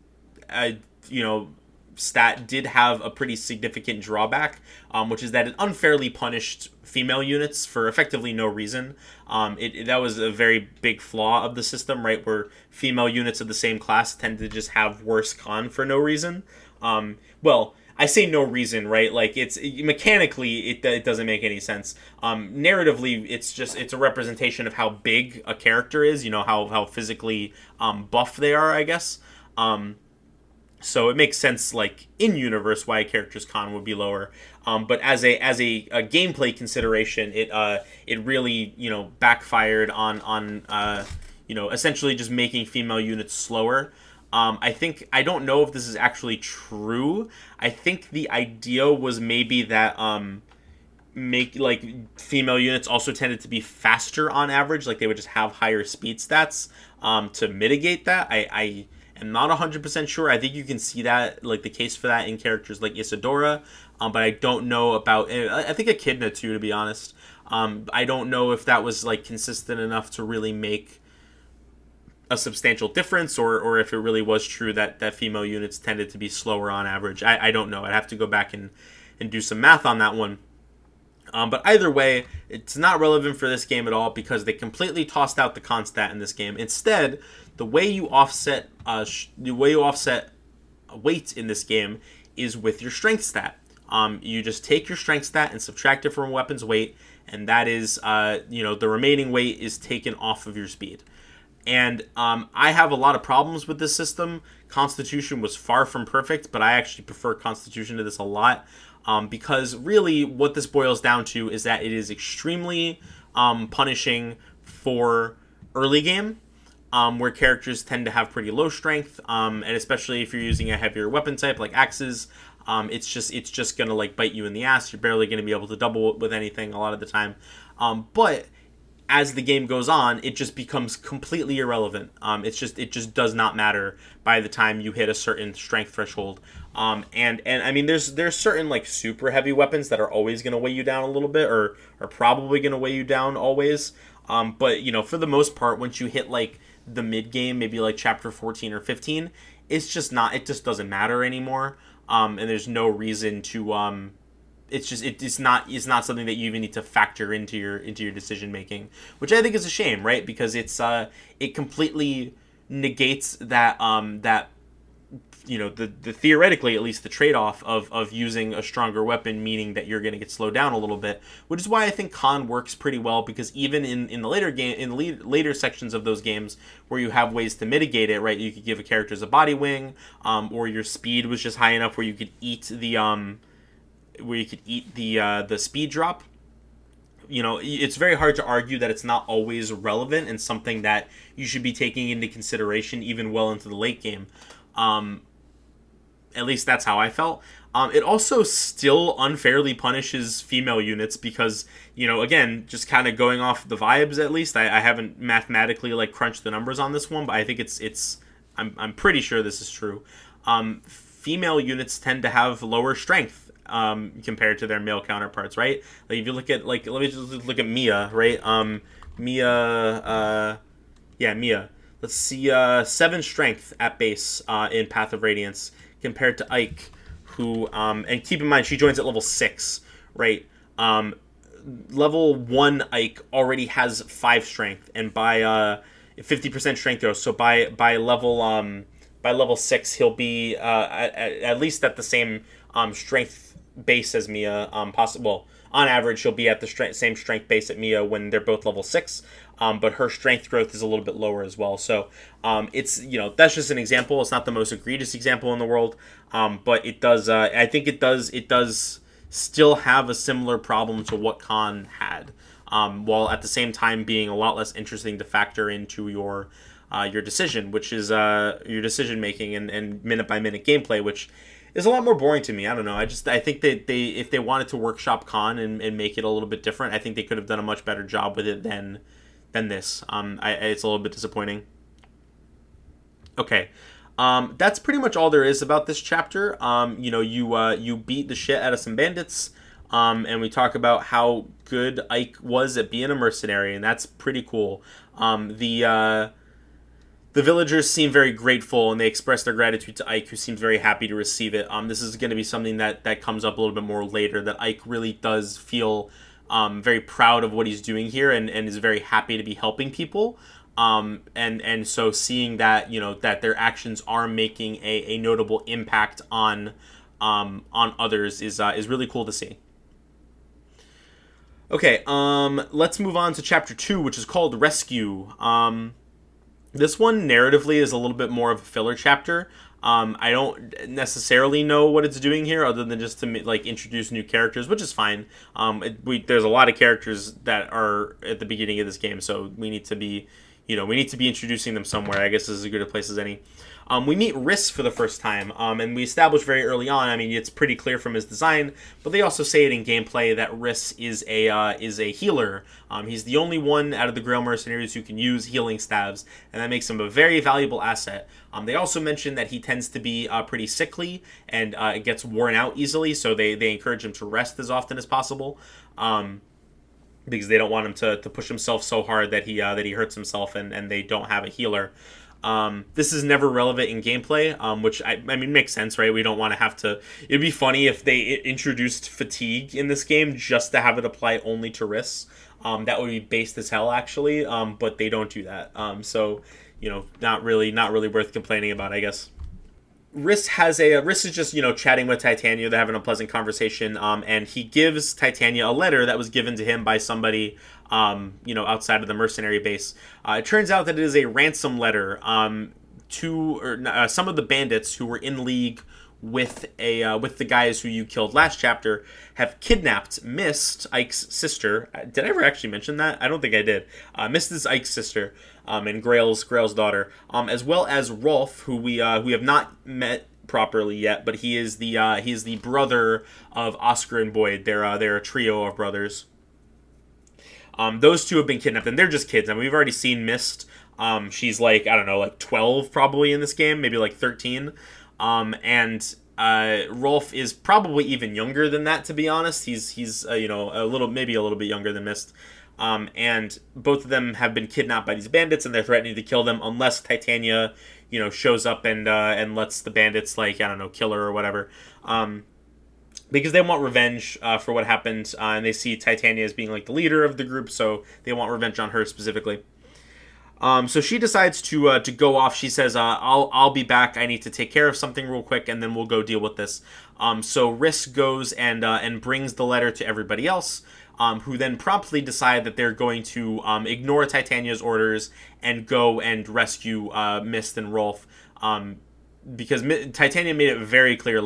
stat did have a pretty significant drawback, which is that it unfairly punished female units for effectively no reason. That was a very big flaw of the system, right, where female units of the same class tend to just have worse con for no reason. Well, I say no reason, right? Like, it's mechanically it doesn't make any sense. Narratively, it's a representation of how big a character is, how physically buff they are, I guess. So it makes sense, like, in universe, why a character's con would be lower. But as a gameplay consideration, it really backfired on essentially just making female units slower. I don't know if this is actually true. I think the idea was maybe that female units also tended to be faster on average, like they would just have higher speed stats to mitigate that. I am not 100% sure. I think you can see that, like, the case for that in characters like Isadora, but I don't know about, I think Echidna too, to be honest. I don't know if that was, like, consistent enough to really make a substantial difference, or if it really was true that female units tended to be slower on average. I don't know. I'd have to go back and do some math on that one. But either way, it's not relevant for this game at all, because they completely tossed out the con stat in this game. Instead, the way you offset weight in this game is with your strength stat. You just take your strength stat and subtract it from a weapon's weight, and that is, the remaining weight is taken off of your speed. And I have a lot of problems with this system. Constitution was far from perfect, but I actually prefer Constitution to this a lot, because really what this boils down to is that it is extremely punishing for early game, where characters tend to have pretty low strength, and especially if you're using a heavier weapon type like axes, it's just gonna, like, bite you in the ass. You're barely gonna be able to double with anything a lot of the time. But as the game goes on, it just becomes completely irrelevant. It just does not matter by the time you hit a certain strength threshold. And I mean, there's certain, like, super heavy weapons that are always going to weigh you down a little bit, or are probably going to weigh you down always. But for the most part, once you hit, like, the mid game, maybe like chapter 14 or 15, it just doesn't matter anymore. And there's no reason to it's not something that you even need to factor into your decision making, which I think is a shame, right? Because it completely negates that the theoretically, at least, the trade-off of using a stronger weapon, meaning that you're going to get slowed down a little bit, which is why I think con works pretty well, because even in the later sections of those games where you have ways to mitigate it, right? You could give a character a body wing, or your speed was just high enough where you could eat the speed drop. It's very hard to argue that it's not always relevant and something that you should be taking into consideration even well into the late game. At least that's how I felt. It also still unfairly punishes female units because, again, just kind of going off the vibes, at least. I haven't mathematically, like, crunched the numbers on this one, but I think I'm pretty sure this is true. Female units tend to have lower strength compared to their male counterparts, right? Like, if you look at, like, let me just look at Mia, right? Mia. Let's see, 7 strength at base in Path of Radiance compared to Ike, who, and keep in mind, she joins at level 6, right? level 1 Ike already has 5 strength, and by 50% strength growth. So by level 6, he'll be at least at the same strength base as Mia. Possible on average, she'll be at the same strength base at Mia when they're both level 6. But her strength growth is a little bit lower as well. So it's, that's just an example. It's not the most egregious example in the world, but it does. I think it does still have a similar problem to what Khan had, while at the same time being a lot less interesting to factor into your decision, which is your decision making and minute by minute gameplay, which is a lot more boring to me. I don't know. I think that if they wanted to workshop Khan and make it a little bit different, I think they could have done a much better job with it than this. It's a little bit disappointing. Okay. That's pretty much all there is about this chapter. You beat the shit out of some bandits, and we talk about how good Ike was at being a mercenary, and that's pretty cool. The villagers seem very grateful, and they express their gratitude to Ike, who seems very happy to receive it. This is going to be something that comes up a little bit more later, that Ike really does feel very proud of what he's doing here, and is very happy to be helping people. And so seeing that, that their actions are making a notable impact on others is really cool to see. Okay, let's move on to chapter 2, which is called Rescue. This one narratively is a little bit more of a filler chapter. I don't necessarily know what it's doing here, other than just to introduce new characters, which is fine. There's a lot of characters that are at the beginning of this game, so we need to be introducing them somewhere. I guess this is as good a place as any. We meet Riss for the first time, and we establish very early on. I mean, it's pretty clear from his design, but they also say it in gameplay that Riss is a healer. He's the only one out of the Grail mercenaries who can use healing staves, and that makes him a very valuable asset. They also mention that he tends to be pretty sickly and gets worn out easily, so they encourage him to rest as often as possible. Because they don't want him to push himself so hard that he hurts himself, and they don't have a healer. This is never relevant in gameplay, which I mean makes sense, right? We don't want to have to. It'd be funny if they introduced fatigue in this game just to have it apply only to Riss. That would be based as hell, actually. But they don't do that. So not really worth complaining about, I guess. Riss is just, chatting with Titania. They're having a pleasant conversation, and he gives Titania a letter that was given to him by somebody, outside of the mercenary base. It turns out that it is a ransom letter to some of the bandits who were in league with the guys who you killed last chapter, have kidnapped Mist, Ike's sister. Did I ever actually mention that? I don't think I did. Mist is Ike's sister, and Grail's daughter, as well as Rolf, who we have not met properly yet, but he is the brother of Oscar and Boyd. They're a trio of brothers. Those two have been kidnapped, and they're just kids. I mean, we've already seen Mist. She's 12 probably in this game, maybe 13. And Rolf is probably even younger than that, to be honest. He's a little bit younger than Mist. And both of them have been kidnapped by these bandits, and they're threatening to kill them unless Titania, shows up and lets the bandits kill her or whatever. Because they want revenge for what happened, and they see Titania as being the leader of the group, so they want revenge on her specifically. So she decides to go off. She says, I'll be back. I need to take care of something real quick, and then we'll go deal with this. So Riss goes and brings the letter to everybody else, who then promptly decide that they're going to ignore Titania's orders and go and rescue Mist and Rolf. Because Titania made it very clear,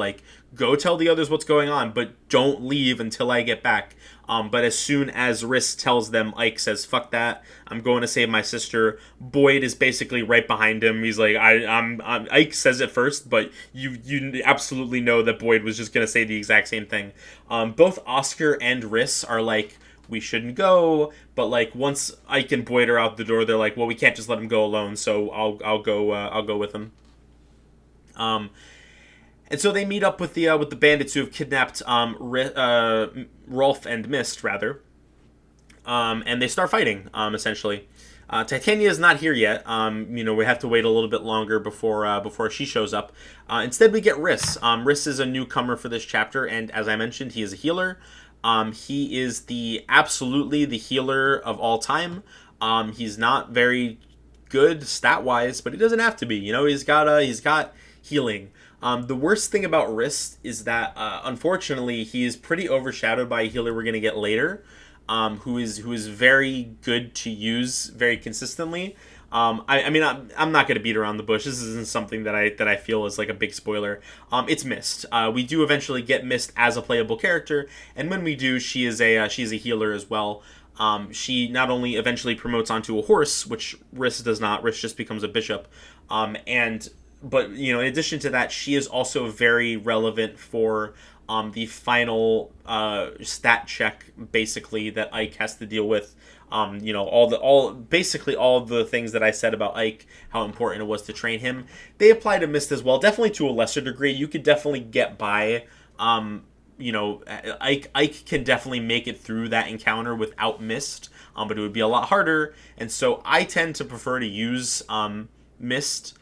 go tell the others what's going on, but don't leave until I get back. But as soon as Riss tells them, Ike says, fuck that, I'm going to save my sister. Boyd is basically right behind him. He's like, Ike says it first, but you absolutely know that Boyd was just going to say the exact same thing. Both Oscar and Riss are we shouldn't go, but once Ike and Boyd are out the door, they're like, well, we can't just let him go alone, so I'll go with him. And so they meet up with the bandits who have kidnapped Rolf and Mist, rather, and they start fighting. Essentially, Titania is not here yet. We have to wait a little bit longer before she shows up. Instead, we get Riss. Riss is a newcomer for this chapter, and as I mentioned, he is a healer. He is absolutely the healer of all time. He's not very good stat wise, but he doesn't have to be. He's got healing. The worst thing about Wrist is that unfortunately he is pretty overshadowed by a healer we're gonna get later, who is very good to use very consistently. I mean, I'm not going to beat around the bush. This isn't something that I feel is like a big spoiler. It's Mist. We do eventually get Mist as a playable character, and when we do, she's a healer as well. She not only eventually promotes onto a horse, which Riss does not. Riss just becomes a bishop, but in addition to that, she is also very relevant for the final stat check, basically, that Ike has to deal with. Basically all the things that I said about Ike, how important it was to train him, they apply to Mist as well. Definitely to a lesser degree. You could definitely get by. Ike can definitely make it through that encounter without Mist, but it would be a lot harder. And so I tend to prefer to use Mist.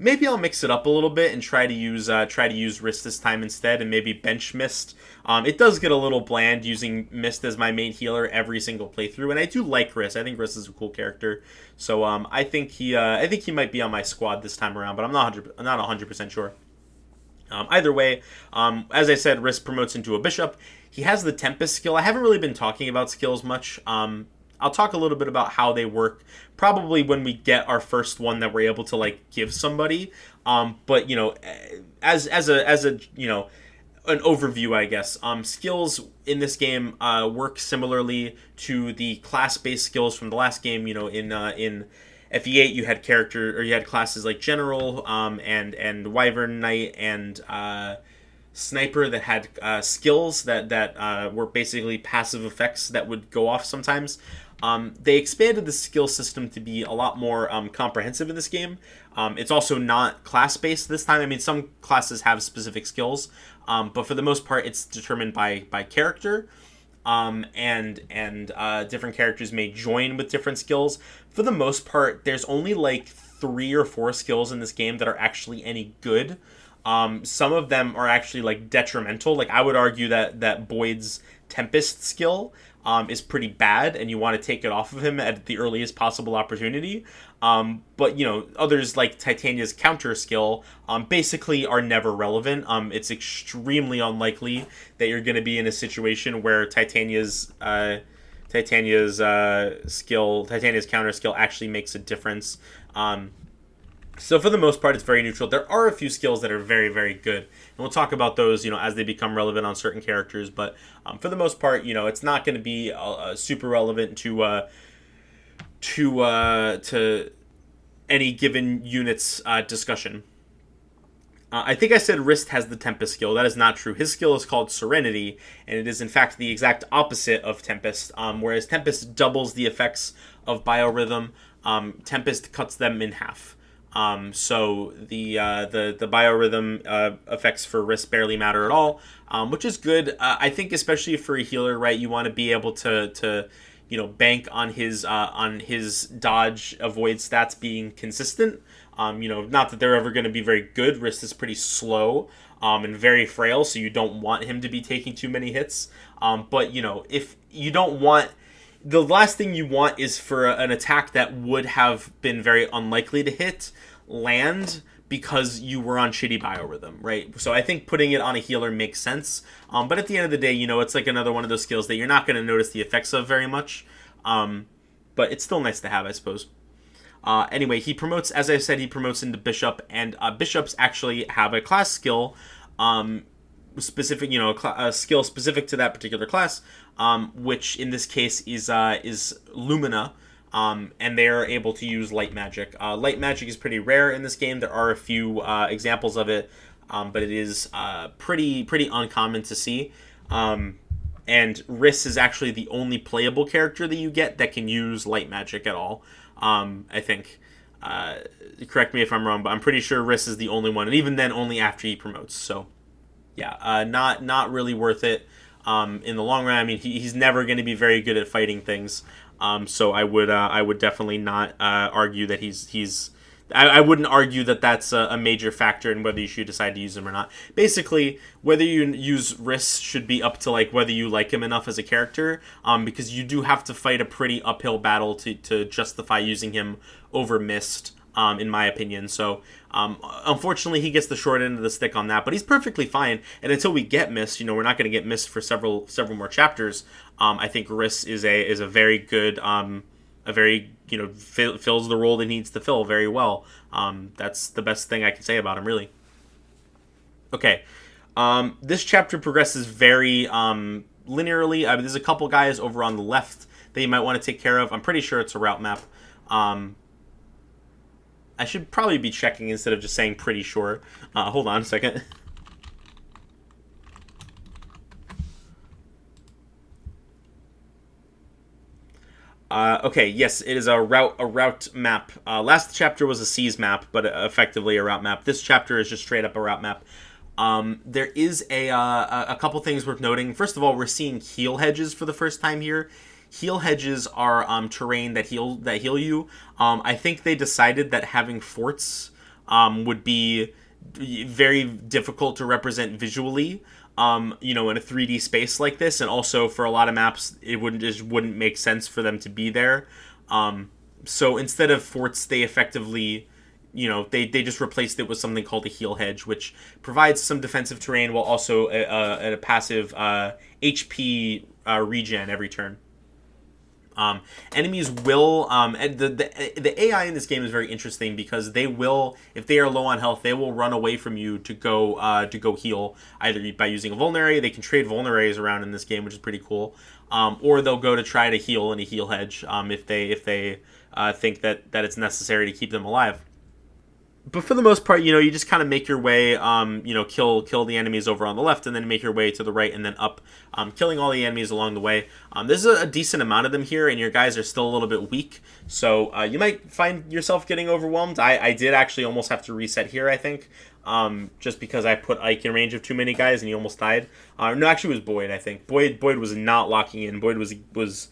Maybe I'll mix it up a little bit and try to use Wrist this time instead, and maybe bench Mist. It does get a little bland using Mist as my main healer every single playthrough, and I do like Wrist. I think Wrist is a cool character, so I think he might be on my squad this time around, but I'm not 100% sure. Either way, as I said, Wrist promotes into a bishop. He has the Tempest skill. I haven't really been talking about skills much. I'll talk a little bit about how they work probably when we get our first one that we're able to give somebody. But as a an overview, I guess. Skills in this game work similarly to the class-based skills from the last game. In FE8 you had classes like General and Wyvern Knight and Sniper that had skills that were basically passive effects that would go off sometimes. They expanded the skill system to be a lot more comprehensive in this game. It's also not class-based this time. I mean, some classes have specific skills, but for the most part, it's determined by character. And different characters may join with different skills. For the most part, there's only 3 or 4 skills in this game that are actually any good. Some of them are actually detrimental. I would argue that Boyd's Tempest skill is pretty bad, and you want to take it off of him at the earliest possible opportunity. But others like Titania's counter skill basically are never relevant. It's extremely unlikely that you're going to be in a situation where Titania's counter skill actually makes a difference. So for the most part, it's very neutral. There are a few skills that are very, very good, and we'll talk about those, as they become relevant on certain characters. But for the most part, it's not going to be super relevant to any given unit's discussion. I think I said Wrist has the Tempest skill. That is not true. His skill is called Serenity, and it is in fact the exact opposite of Tempest. Whereas Tempest doubles the effects of Biorhythm, Tempest cuts them in half. So the biorhythm effects for Wrist barely matter at all, which is good. I think especially for a healer, right? You want to be able to bank on his dodge avoid stats being consistent. Not that they're ever going to be very good. Wrist is pretty slow and very frail, so you don't want him to be taking too many hits. But if you don't want, the last thing you want is for an attack that would have been very unlikely to hit land because you were on shitty biorhythm, right? So I think putting it on a healer makes sense. But at the end of the day, it's another one of those skills that you're not going to notice the effects of very much. But it's still nice to have, I suppose. Anyway, he promotes, as I said, he promotes into Bishop, and bishops actually have a class skill specific, a skill specific to that particular class, which in this case is Lumina, and they are able to use light magic. Light magic is pretty rare in this game. There are a few examples of it, but it is pretty uncommon to see. And Riss is actually the only playable character that you get that can use light magic at all. I think. Correct me if I'm wrong, but I'm pretty sure Riss is the only one, and even then only after he promotes. So yeah, not really worth it in the long run. I mean, he's never going to be very good at fighting things. So I would definitely not argue that he's I wouldn't argue that that's a major factor in whether you should decide to use him or not. Basically, whether you use Riss should be up to like whether you like him enough as a character, because you do have to fight a pretty uphill battle to justify using him over Mist, in my opinion. So, unfortunately, he gets the short end of the stick on that, but he's perfectly fine. And until we get Mist, we're not going to get Mist for several more chapters. I think Riss is a very good, a very fills the role that needs to fill very well. That's the best thing I can say about him, really. Okay, this chapter progresses very linearly. There's a couple guys over on the left that you might want to take care of. I'm pretty sure it's a route map. I should probably be checking instead of just saying pretty sure. Hold on a second. Okay, yes, it is a route map. Last chapter was a seas map, but effectively a route map. This chapter is just straight up a route map. There is a couple things worth noting. First of all, we're seeing heal hedges for the first time here. Heal hedges are terrain that heal you. I think they decided that having forts would be very difficult to represent visually. In a 3D space like this, and also for a lot of maps, it wouldn't make sense for them to be there. So instead of forts, they effectively, they just replaced it with something called a heal hedge, which provides some defensive terrain while also a passive HP regen every turn. Enemies will the AI in this game is very interesting because they will, if they are low on health, they will run away from you to go heal, either by using a vulnerary. They can trade vulneraries around in this game, which is pretty cool, or they'll go to try to heal in a heal hedge if they think that it's necessary to keep them alive. But for the most part, you just kind of make your way, kill the enemies over on the left, and then make your way to the right, and then up, killing all the enemies along the way. There's a decent amount of them here, and your guys are still a little bit weak, so you might find yourself getting overwhelmed. I did actually almost have to reset here, I think, just because I put Ike in range of too many guys, and he almost died. No, actually it was Boyd, I think. Boyd was not locking in. Boyd was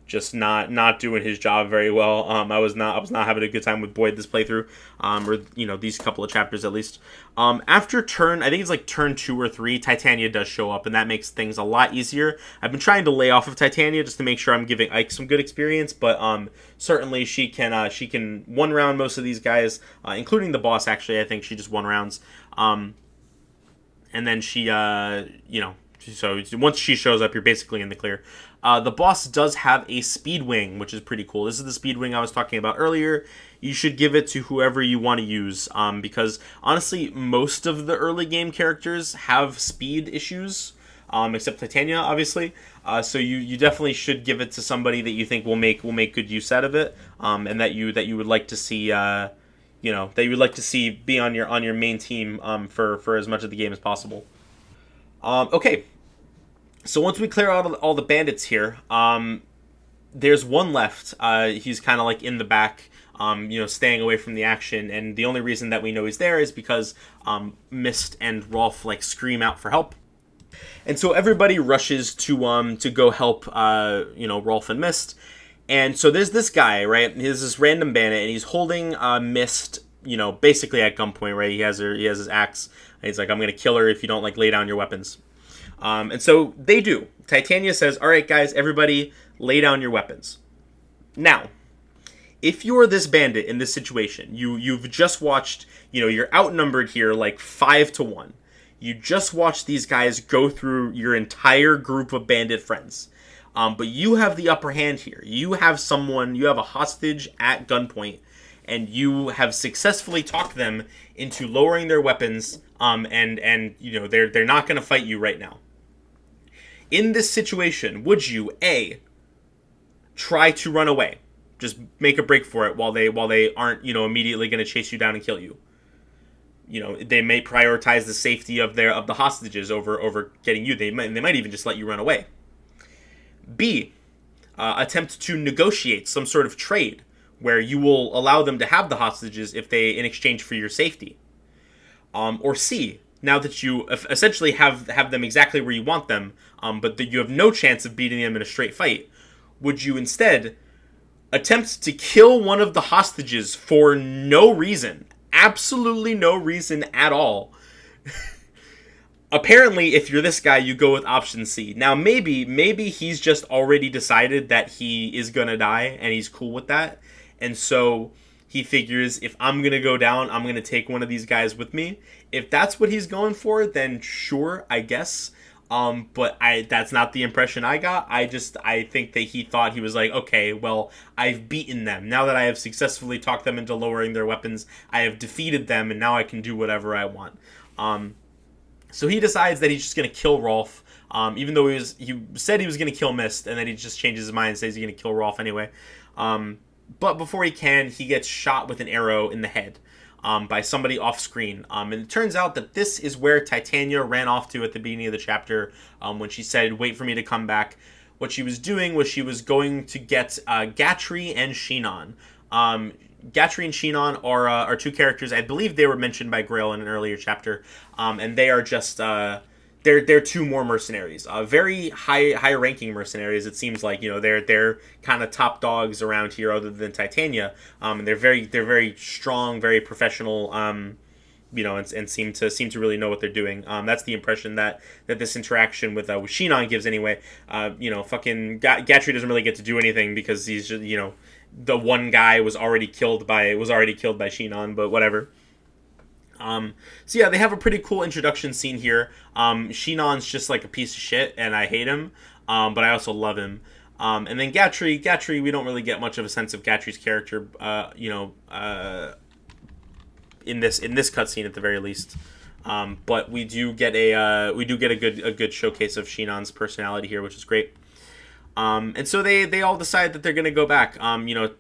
just not doing his job very well. I was not having a good time with Boyd this playthrough, or these couple of chapters at least. After I think it's like turn 2 or 3, Titania does show up, and that makes things a lot easier. I've been trying to lay off of Titania just to make sure I'm giving Ike some good experience, but certainly she can one round most of these guys, including the boss. Actually, I think she just one rounds, and then she so once she shows up, you're basically in the clear. The boss does have a speed wing, which is pretty cool. This is the speed wing I was talking about earlier. You should give it to whoever you want to use, because honestly, most of the early game characters have speed issues, except Titania, obviously. So you definitely should give it to somebody that you think will make good use out of it, and that you would like to see. That you would like to see be on your main team for as much of the game as possible. Okay. So once we clear out all the bandits here, there's one left. He's kind of like in the back, staying away from the action. And the only reason that we know he's there is because Mist and Rolf scream out for help. And so everybody rushes to go help Rolf and Mist. And so there's this guy, right? He's this random bandit, and he's holding Mist, basically at gunpoint, right? He has his axe. And he's like, "I'm gonna kill her if you don't lay down your weapons." And so they do. Titania says, "All right, guys, everybody, lay down your weapons." Now, if you're this bandit in this situation, you've just watched, you're outnumbered here 5-1. You just watched these guys go through your entire group of bandit friends. But you have the upper hand here. You have a hostage at gunpoint, and you have successfully talked them into lowering their weapons, and they're not going to fight you right now. In this situation, would you A, try to run away, just make a break for it while they aren't immediately going to chase you down and kill you? They may prioritize the safety of the hostages over getting you. They might even just let you run away. B, attempt to negotiate some sort of trade where you will allow them to have the hostages in exchange for your safety. Or C, now that you essentially have them exactly where you want them, but that you have no chance of beating them in a straight fight, would you instead attempts to kill one of the hostages for no reason. Absolutely no reason at all. Apparently, if you're this guy, you go with option C. Now, maybe he's just already decided that he is gonna die, and he's cool with that. And so he figures, if I'm gonna go down, I'm gonna take one of these guys with me. If that's what he's going for, then sure, I guess. But that's not the impression I got. I think that he thought, he was like, okay, well, I've beaten them. Now that I have successfully talked them into lowering their weapons, I have defeated them, and now I can do whatever I want. So he decides that he's just going to kill Rolf, even though he said he was going to kill Mist, and then he just changes his mind and says he's going to kill Rolf anyway. But before he can, he gets shot with an arrow in the head by somebody off screen. And it turns out that this is where Titania ran off to at the beginning of the chapter when she said, wait for me to come back. What she was doing was she was going to get Gatry and Shinon. Gatry and Shinon are two characters. I believe they were mentioned by Grail in an earlier chapter, and they are just they're two more mercenaries, very high ranking mercenaries. It seems like, you know, they're kind of top dogs around here, other than Titania, and they're very strong, very professional. You know, and seem to really know what they're doing. That's the impression that this interaction with Shinon gives anyway. You know, fucking Gatry doesn't really get to do anything because he's just, you know, the one guy was already killed by Shinon, but whatever. So yeah, they have a pretty cool introduction scene here. Shinon's just like a piece of shit, and I hate him, but I also love him. And then Gatry, we don't really get much of a sense of Gatry's character, you know, in this cutscene at the very least. But we do get a good showcase of Shinon's personality here, which is great. And so they all decide that they're going to go back. You know,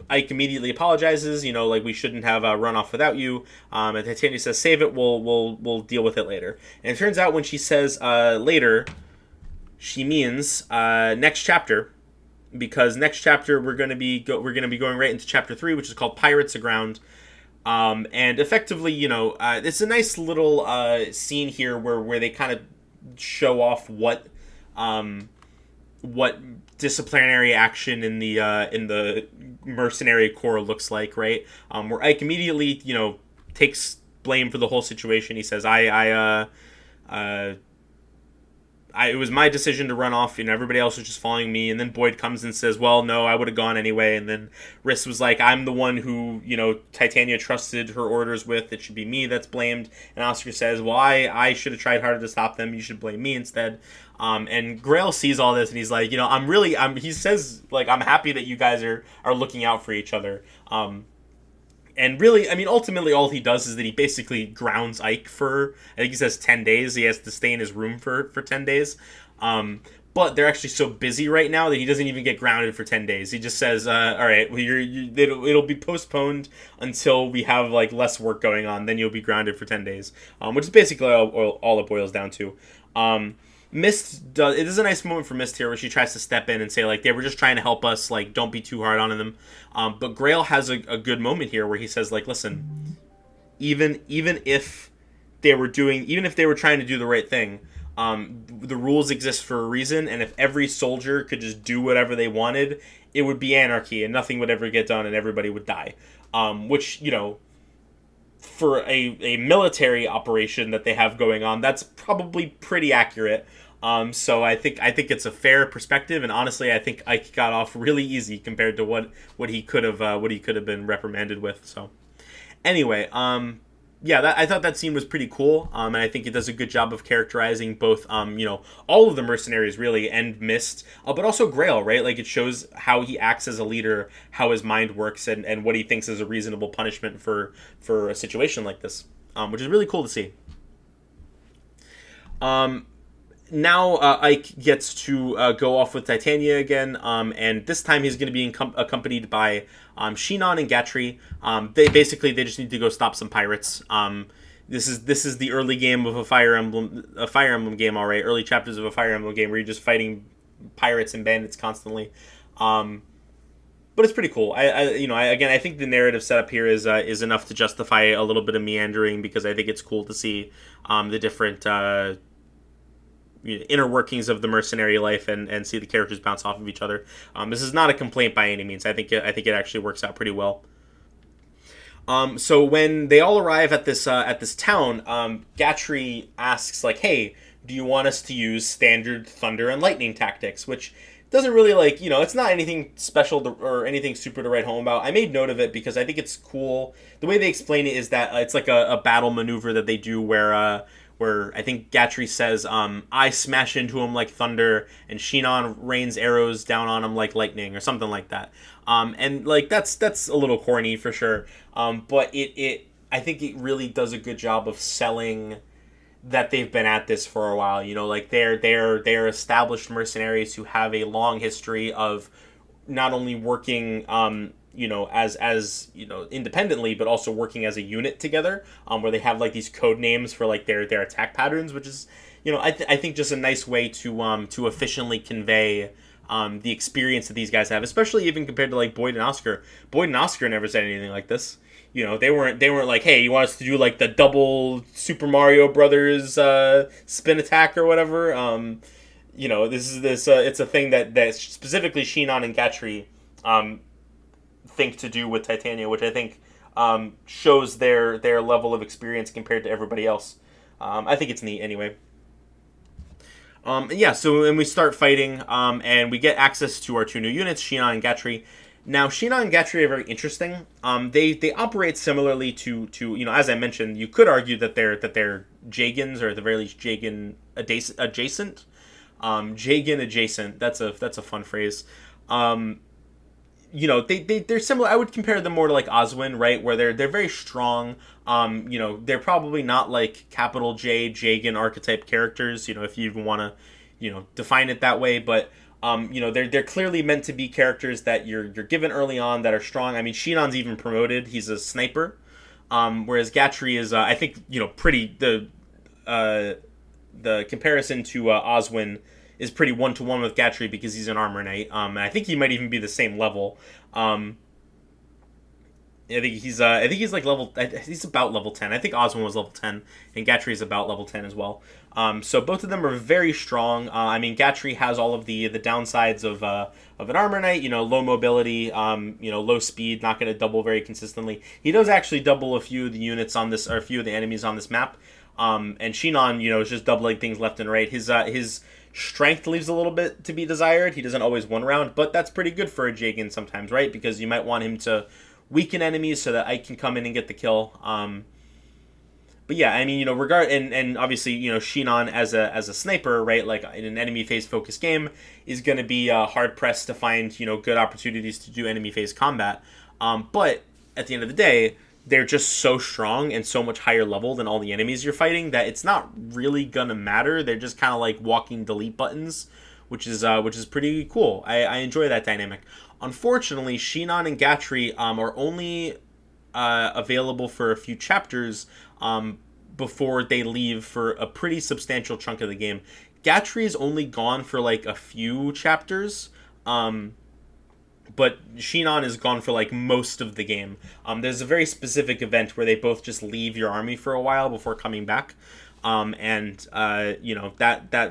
Ike immediately apologizes. You know, like, we shouldn't have run off without you. And Titania says, "Save it. We'll deal with it later." And it turns out when she says later, she means next chapter, because next chapter we're going to be going right into chapter 3, which is called Pirates Aground. And effectively, you know, it's a nice little scene here where they kind of show off what disciplinary action in the mercenary corps looks like, right? Where Ike immediately, you know, takes blame for the whole situation. He says, it was my decision to run off, and everybody else was just following me. And then Boyd comes and says, well, no, I would have gone anyway. And then Riss was like, I'm the one who, you know, Titania trusted her orders with. It should be me that's blamed. And Oscar says, well, I should have tried harder to stop them. You should blame me instead. And Grail sees all this, and he's like, you know, he says, like, I'm happy that you guys are looking out for each other. And really, I mean, ultimately all he does is that he basically grounds Ike for, I think he says 10 days. He has to stay in his room for 10 days. But they're actually so busy right now that he doesn't even get grounded for 10 days. He just says, all right, well, it'll be postponed until we have, like, less work going on. Then you'll be grounded for 10 days, which is basically all it boils down to. It is a nice moment for Mist here where she tries to step in and say, like, they were just trying to help us, like, don't be too hard on them. But Grail has a good moment here where he says, like, listen, even if they were trying to do the right thing, the rules exist for a reason, and if every soldier could just do whatever they wanted, it would be anarchy and nothing would ever get done and everybody would die. Which, you know, for a military operation that they have going on, that's probably pretty accurate. So I think it's a fair perspective, and honestly, I think Ike got off really easy compared to what he could have been reprimanded with. So anyway, yeah, I thought that scene was pretty cool, and I think it does a good job of characterizing both, you know, all of the mercenaries really, and Mist, but also Grail, right? Like, it shows how he acts as a leader, how his mind works, and what he thinks is a reasonable punishment for a situation like this, which is really cool to see. Now Ike gets to go off with Titania again, and this time he's going to be accompanied by Shinon and Gatry. They just need to go stop some pirates. This is the early game of a Fire Emblem game, all right. Early chapters of a Fire Emblem game where you're just fighting pirates and bandits constantly. But it's pretty cool. I think the narrative setup here is enough to justify a little bit of meandering, because I think it's cool to see the different inner workings of the mercenary life and see the characters bounce off of each other. This is not a complaint by any means. I think it actually works out pretty well. So when they all arrive at this town, Gatry asks like, "Hey, do you want us to use standard thunder and lightning tactics?" Which doesn't really it's not anything special or anything super to write home about. I made note of it because I think it's cool. The way they explain it is that it's like a battle maneuver that they do where I think Gatry says, "I smash into him like thunder, and Shinon rains arrows down on him like lightning," or something like that. And like that's a little corny for sure. But I think it really does a good job of selling that they've been at this for a while. Like they're established mercenaries who have a long history of not only working as independently, but also working as a unit together, where they have like these code names for like their attack patterns, which is I think just a nice way to efficiently convey the experience that these guys have, especially even compared to like Boyd and Oscar. Boyd and Oscar never said anything like this. They weren't like, "Hey, you want us to do like the double Super Mario Brothers spin attack or whatever?" It's a thing that specifically Shinon and Gatry think to do with Titania, which I think shows their level of experience compared to everybody else. I think it's neat anyway. So when we start fighting, and we get access to our two new units, Shinon and Gatry. Now, Shinon and Gatry are very interesting. They operate similarly to as I mentioned, you could argue that they're Jagans, or at the very least Jagan adjacent. Jagan adjacent. That's a fun phrase. They're similar. I would compare them more to like Oswin, right? Where they're very strong. They're probably not like capital J Jagan archetype characters. If you even want to, define it that way. But they're clearly meant to be characters that you're given early on that are strong. I mean, Shinon's even promoted. He's a sniper, whereas Gatry is, I think, pretty the comparison to Oswin is pretty one-to-one with Gatry because he's an armor knight. And I think he might even be the same level. I think he's like level. He's about level 10. I think Oswin was level 10, and Gatry is about level 10 as well. So both of them are very strong. I mean, Gatry has all of the downsides of an armor knight. Low mobility. Low speed. Not going to double very consistently. He does actually double a few of the units on this, or a few of the enemies on this map. And Shinon, is just doubling things left and right. His strength leaves a little bit to be desired. He doesn't always one round, but that's pretty good for a Jagan sometimes, right? Because you might want him to weaken enemies so that I can come in and get the kill. But yeah, I mean, and obviously, Shinon as a sniper, right? Like in an enemy phase focused game, is going to be hard pressed to find good opportunities to do enemy phase combat. But at the end of the day, they're just so strong and so much higher level than all the enemies you're fighting that it's not really gonna matter. They're just kind of like walking delete buttons, which is pretty cool. I enjoy that dynamic. Unfortunately, Shinon and Gatry are only available for a few chapters before they leave for a pretty substantial chunk of the game. Gatry is only gone for like a few chapters. But Shinon is gone for like most of the game. There's a very specific event where they both just leave your army for a while before coming back. That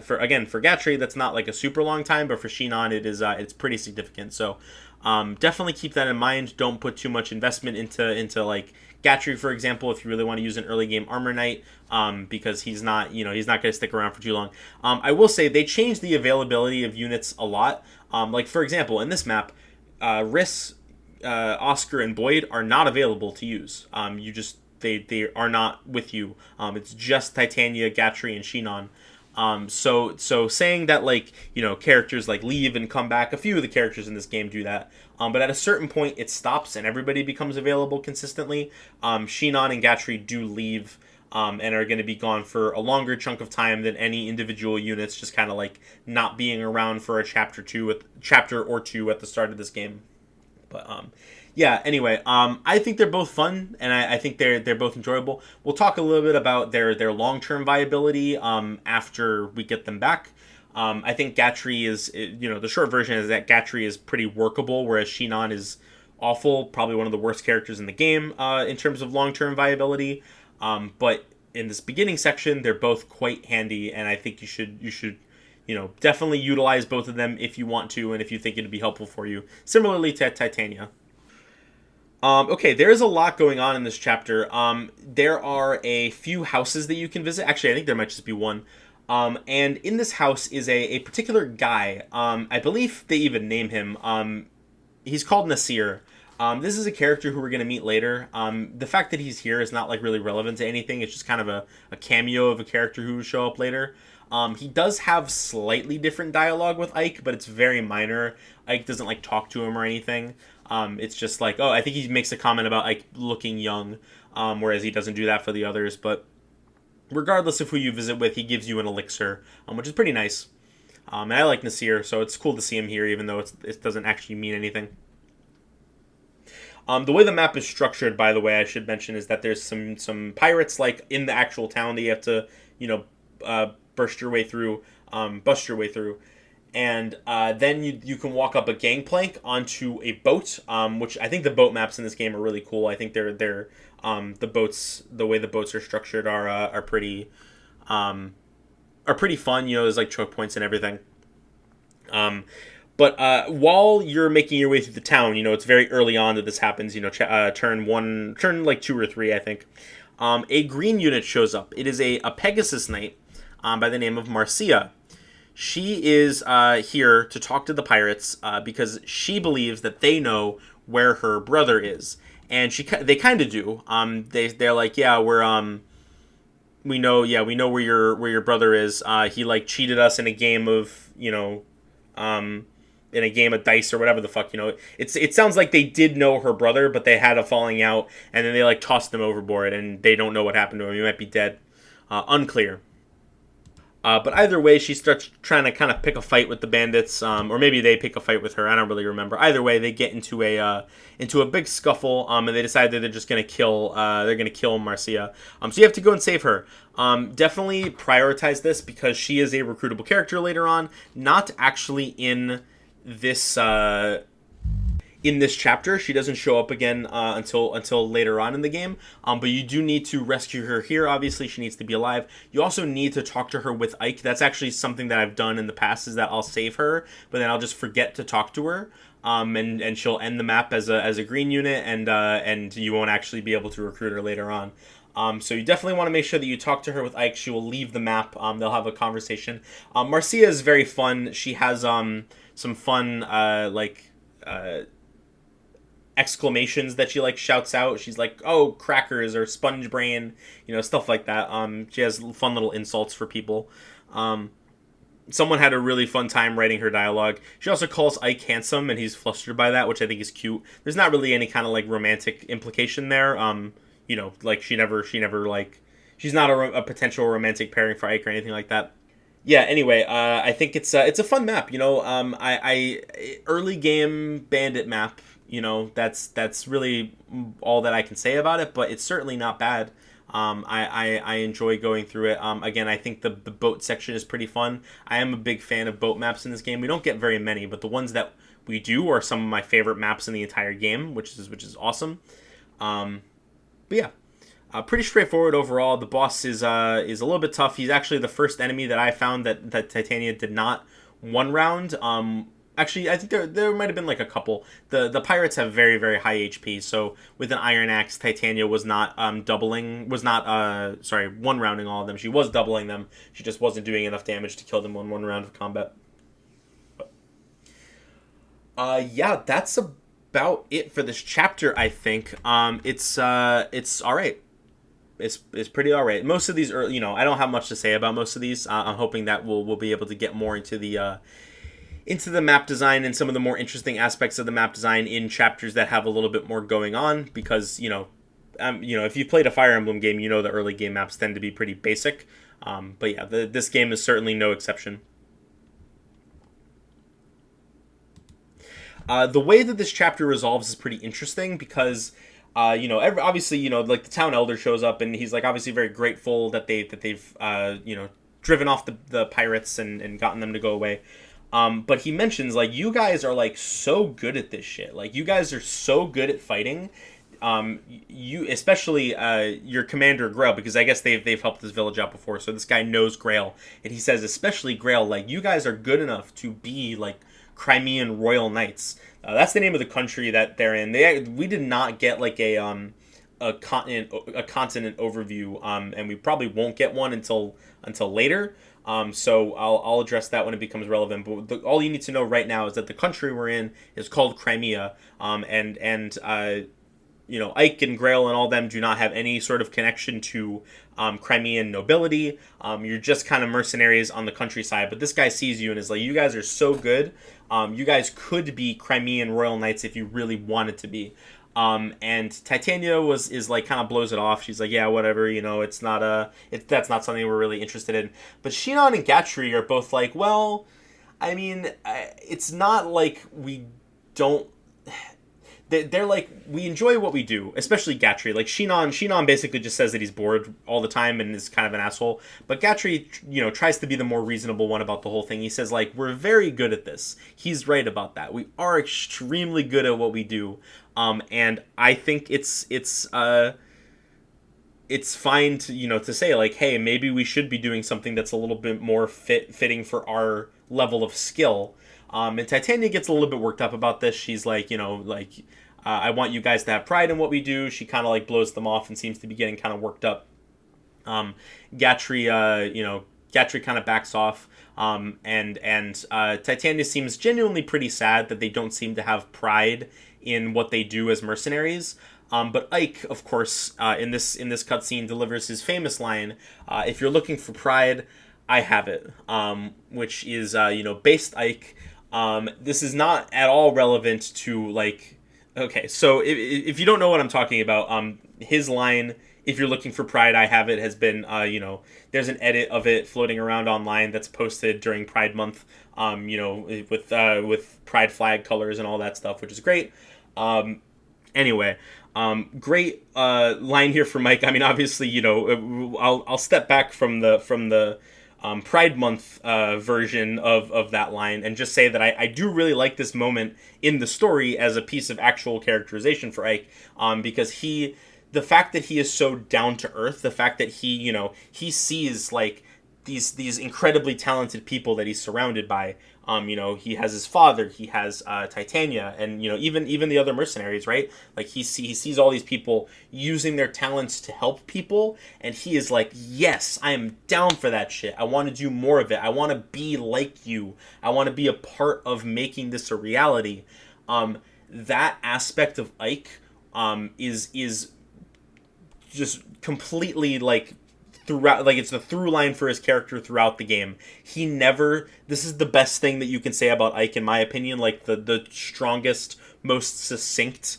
for Gatry, that's not like a super long time, but for Shinon it is it's pretty significant. So definitely keep that in mind. Don't put too much investment into like Gatry, for example, if you really want to use an early game armor knight, because he's not going to stick around for too long. I will say they changed the availability of units a lot. Like for example, in this map, Riss, Oscar, and Boyd are not available to use. They are not with you. It's just Titania, Gatry, and Shinon. So saying that like characters like leave and come back, a few of the characters in this game do that. But at a certain point it stops and everybody becomes available consistently. Shinon and Gatry do leave. And are going to be gone for a longer chunk of time than any individual units, just kind of like not being around for a chapter or two at the start of this game. But anyway, I think they're both fun, and I think they're both enjoyable. We'll talk a little bit about their long-term viability after we get them back. I think Gatry is, the short version is that Gatry is pretty workable, whereas Shinon is awful, probably one of the worst characters in the game in terms of long-term viability. But in this beginning section, they're both quite handy, and I think you should definitely utilize both of them if you want to, and if you think it'd be helpful for you. Similarly to Titania. Okay, there is a lot going on in this chapter. There are a few houses that you can visit. Actually, I think there might just be one. And in this house is a particular guy. I believe they even name him. He's called Nasir. This is a character who we're going to meet later. The fact that he's here is not like really relevant to anything. It's just kind of a cameo of a character who will show up later. He does have slightly different dialogue with Ike, but it's very minor. Ike doesn't like talk to him or anything. It's just like, I think he makes a comment about Ike looking young, whereas he doesn't do that for the others. But regardless of who you visit with, he gives you an elixir, which is pretty nice. And I like Nasir, so it's cool to see him here, even though it doesn't actually mean anything. The way the map is structured, by the way, I should mention, is that there's some pirates like in the actual town that you have to, bust your way through, and then you can walk up a gangplank onto a boat, which I think the boat maps in this game are really cool. I think they're the boats, the way the boats are structured are pretty fun. There's like choke points and everything. But while you're making your way through the town, it's very early on that this happens. Turn like 2 or 3, I think. A green unit shows up. It is a Pegasus Knight by the name of Marcia. She is here to talk to the pirates because she believes that they know where her brother is, and they kind of do. They're like, yeah, we know where your brother is. He like cheated us in a game of in a game of dice or whatever the fuck, it sounds like they did know her brother, but they had a falling out, and then they like tossed him overboard, and they don't know what happened to him. He might be dead. Unclear. But either way, she starts trying to kind of pick a fight with the bandits, or maybe they pick a fight with her. I don't really remember. Either way, they get into a big scuffle, and they decide that they're just gonna kill Marcia. So you have to go and save her. Definitely prioritize this because she is a recruitable character later on. Not actually in this chapter. She doesn't show up again until later on in the game. But you do need to rescue her here. Obviously, she needs to be alive. You also need to talk to her with Ike. That's actually something that I've done in the past, is that I'll save her, but then I'll just forget to talk to her. And she'll end the map as a green unit, and you won't actually be able to recruit her later on. So you definitely want to make sure that you talk to her with Ike. She will leave the map. They'll have a conversation. Marcia is very fun. She has some fun exclamations that she like shouts out. She's like, "Oh, crackers," or "sponge brain," stuff like that. She has fun little insults for people. Someone had a really fun time writing her dialogue. She also calls Ike handsome, and he's flustered by that, which I think is cute. There's not really any kind of like romantic implication there. Like she never like, she's not a potential romantic pairing for Ike or anything like that. Yeah. Anyway, I think it's a fun map. I early game bandit map. That's really all that I can say about it, but it's certainly not bad. I enjoy going through it. Again, I think the boat section is pretty fun. I am a big fan of boat maps in this game. We don't get very many, but the ones that we do are some of my favorite maps in the entire game, which is awesome. But yeah, pretty straightforward overall. The boss is a little bit tough. He's actually the first enemy that I found that Titania did not one round. Actually, I think there might have been like a couple. The pirates have very, very high HP, so with an iron axe, Titania was not one rounding all of them. She was doubling them. She just wasn't doing enough damage to kill them in one round of combat. Yeah, that's about it for this chapter. I think it's all right. It's pretty all right. Most of these are, I don't have much to say about most of these. I'm hoping that we'll be able to get more into the map design and some of the more interesting aspects of the map design in chapters that have a little bit more going on, because if you've played a Fire Emblem game, the early game maps tend to be pretty basic. But yeah, this game is certainly no exception. The way that this chapter resolves is pretty interesting because obviously like the town elder shows up, and he's like obviously very grateful that they've driven off the pirates and gotten them to go away. But he mentions, like, you guys are, like, so good at this shit. Like, you guys are so good at fighting. you, especially your commander Grail, because I guess they've helped this village out before, so this guy knows Grail, and he says especially Grail, like, you guys are good enough to be like Crimean royal knights. That's the name of the country that they're in. We did not get like a continent overview, and we probably won't get one until later. So I'll address that when it becomes relevant. But all you need to know right now is that the country we're in is called Crimea, and Ike and Grail and all them do not have any sort of connection to Crimean nobility. You're just kind of mercenaries on the countryside. But this guy sees you and is like, you guys are so good. You guys could be Crimean royal knights if you really wanted to be. And Titania is like kind of blows it off. She's like, yeah, whatever, it's not that's not something we're really interested in. But Shinon and Gatry are both like, well, I mean, it's not like we don't. They're like, we enjoy what we do, especially Gatry. Like Shinon basically just says that he's bored all the time and is kind of an asshole. But Gatry, tries to be the more reasonable one about the whole thing. He says, like, we're very good at this. He's right about that. We are extremely good at what we do. And I think it's fine to say, like, hey, maybe we should be doing something that's a little bit more fitting for our level of skill. And Titania gets a little bit worked up about this. She's like, I want you guys to have pride in what we do. She kind of like blows them off and seems to be getting kind of worked up. Gatry kind of backs off. And Titania seems genuinely pretty sad that they don't seem to have pride in what they do as mercenaries. But Ike, of course, in this cutscene delivers his famous line, if you're looking for pride, I have it, which is, based Ike. This is not at all relevant to, like, okay, so if you don't know what I'm talking about, his line, if you're looking for pride, I have it, has been, there's an edit of it floating around online that's posted during Pride Month, with Pride flag colors and all that stuff, which is great. Anyway, great line here from Mike. I mean, obviously, I'll step back from the Pride Month version of that line and just say that I do really like this moment in the story as a piece of actual characterization for Ike, because the fact that he is so down to earth, the fact that he sees like these incredibly talented people that he's surrounded by. He has his father, he has Titania, and even the other mercenaries, right? Like he sees all these people using their talents to help people, and he is like, yes, I am down for that shit. I want to do more of it. I want to be like you. I want to be a part of making this a reality. That aspect of Ike is just completely like throughout, like, it's the through line for his character throughout the game. This is the best thing that you can say about Ike, in my opinion, like the strongest, most succinct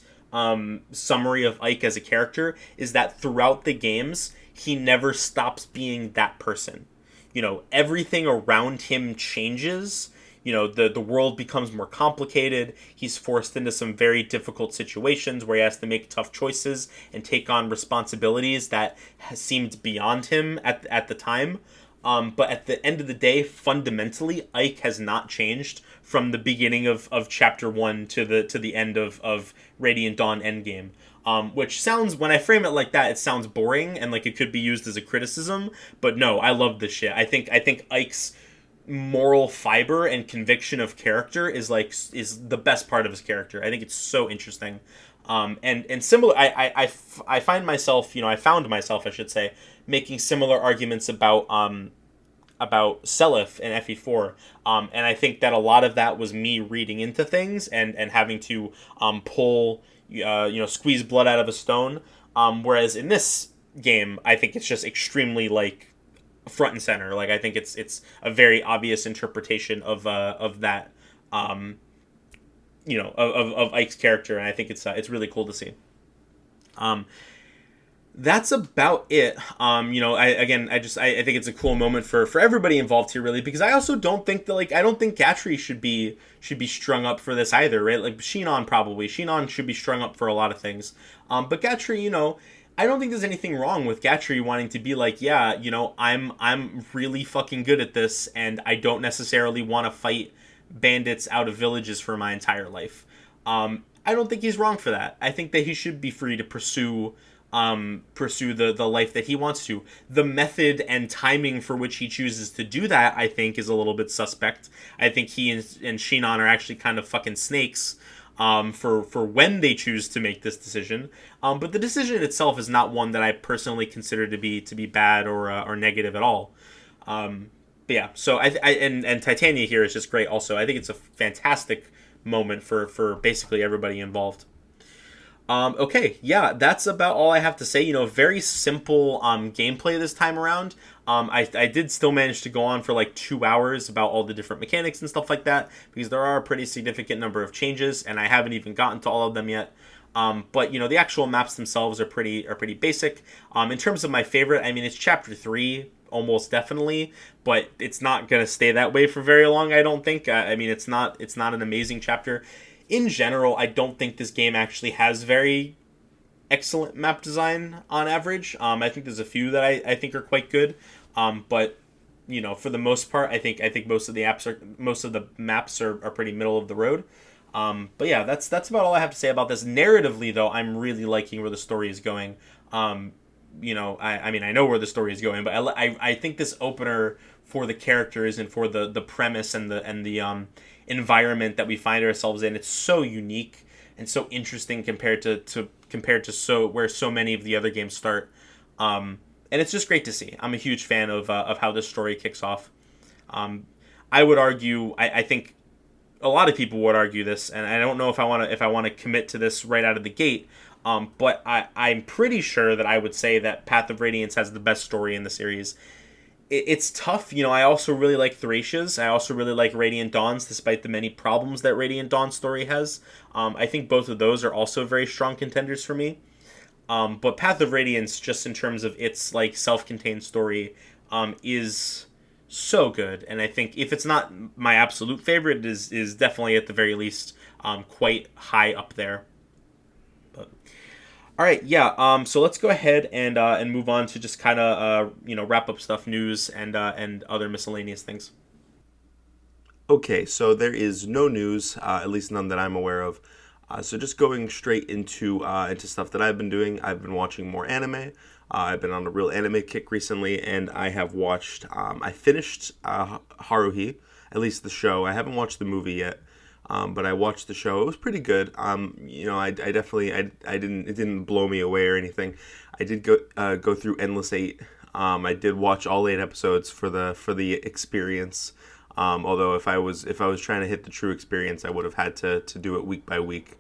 summary of Ike as a character is that throughout the games, he never stops being that person. Everything around him changes. The world becomes more complicated. He's forced into some very difficult situations where he has to make tough choices and take on responsibilities that seemed beyond him at the time. But at the end of the day, fundamentally, Ike has not changed from the beginning of Chapter 1 to the end of Radiant Dawn Endgame. Which sounds, when I frame it like that, it sounds boring and like it could be used as a criticism. But no, I love this shit. I think Ike's moral fiber and conviction of character is the best part of his character. I think it's so interesting. And similar, I find myself, I found myself, I should say, making similar arguments about Seliph and FE4. And I think that a lot of that was me reading into things and having to pull, squeeze blood out of a stone. Whereas in this game, I think it's just extremely like front and center. Like I think it's a very obvious interpretation of that, of Ike's character, and I think it's really cool to see. That's about it. I think it's a cool moment for everybody involved here, really, because I also don't think that I don't think Gatry should be strung up for this either, right? Like Shinon should be strung up for a lot of things. But Gatry, I don't think there's anything wrong with Gatry wanting to be like, yeah, I'm really fucking good at this, and I don't necessarily want to fight bandits out of villages for my entire life. I don't think he's wrong for that. I think that he should be free to pursue the life that he wants to. The method and timing for which he chooses to do that, I think, is a little bit suspect. I think he and Shinon are actually kind of fucking snakes for when they choose to make this decision. But the decision itself is not one that I personally consider to be bad or negative at all. But yeah, so and Titania here is just great. Also, I think it's a fantastic moment for basically everybody involved. Okay, yeah, that's about all I have to say. Very simple gameplay this time around. I did still manage to go on for like 2 hours about all the different mechanics and stuff like that, because there are a pretty significant number of changes, and I haven't even gotten to all of them yet. But the actual maps themselves are pretty basic. In terms of my favorite, I mean, it's chapter 3 almost definitely, but it's not gonna stay that way for very long, I don't think. I mean, it's not an amazing chapter. In general, I don't think this game actually has very excellent map design on average. I think there's a few that I think are quite good, but for the most part, I think most of the maps are pretty middle of the road. But yeah, that's about all I have to say about this. Narratively, though, I'm really liking where the story is going. I mean, I know where the story is going, but I think this opener for the characters and for the premise and the environment that we find ourselves in, it's so unique and so interesting compared to where so many of the other games start. And it's just great to see. I'm a huge fan of how this story kicks off. I would argue, I think a lot of people would argue this, and I don't know if I want to commit to this right out of the gate. But I'm pretty sure that I would say that Path of Radiance has the best story in the series. It's tough. I also really like Thrasia's. I also really like Radiant Dawn's, despite the many problems that Radiant Dawn's story has. I think both of those are also very strong contenders for me. But Path of Radiance, just in terms of its like self-contained story, is so good. And I think if it's not my absolute favorite, it is definitely at the very least quite high up there. But all right, yeah. So let's go ahead and move on to just kind of wrap up stuff, news, and other miscellaneous things. Okay, so there is no news, at least none that I'm aware of. So just going straight into stuff that I've been doing. I've been watching more anime. I've been on a real anime kick recently, and I have watched. I finished Haruhi, at least the show. I haven't watched the movie yet. But I watched the show. It was pretty good. I definitely I didn't it didn't blow me away or anything. I did go through Endless 8. I did watch all 8 episodes for the experience. Although if I was trying to hit the true experience, I would have had to do it week by week.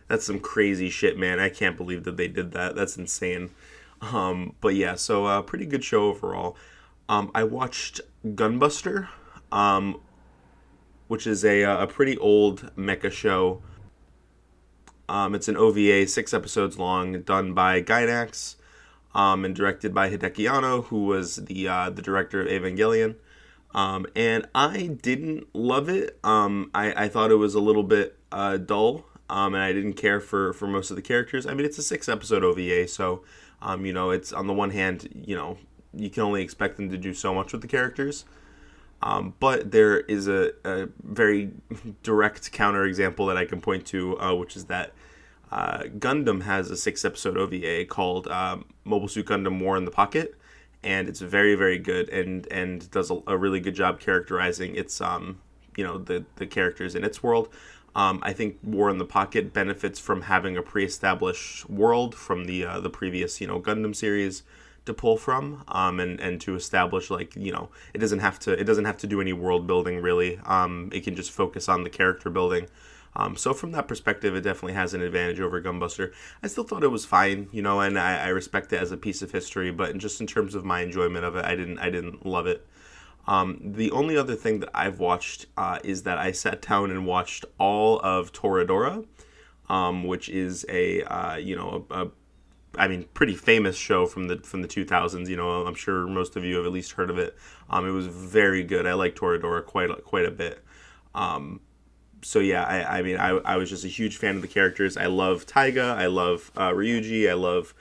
That's some crazy shit, man. I can't believe that they did that. That's insane. But yeah, so pretty good show overall. I watched Gunbuster. Which is a pretty old mecha show. It's an OVA, 6 episodes long, done by Gainax, and directed by Hideki Anno, who was the director of Evangelion. And I didn't love it. I thought it was a little bit dull, and I didn't care for most of the characters. I mean, it's a 6 episode OVA, so it's on the one hand, you can only expect them to do so much with the characters. But there is a very direct counterexample that I can point to, which is that Gundam has a 6 episode OVA called Mobile Suit Gundam War in the Pocket, and it's very, very good and does a really good job characterizing its the characters in its world. I think War in the Pocket benefits from having a pre-established world from the previous Gundam series to pull from, and to establish, it doesn't have to do any world building really. It can just focus on the character building. So from that perspective, it definitely has an advantage over Gunbuster. I still thought it was fine, and I respect it as a piece of history, but just in terms of my enjoyment of it, I didn't love it. The only other thing that I've watched is that I sat down and watched all of Toradora, which is a pretty famous show from the 2000s. I'm sure most of you have at least heard of it. It was very good. I like Toradora quite a bit. So yeah, I was just a huge fan of the characters. I love Taiga. I love Ryuji. I love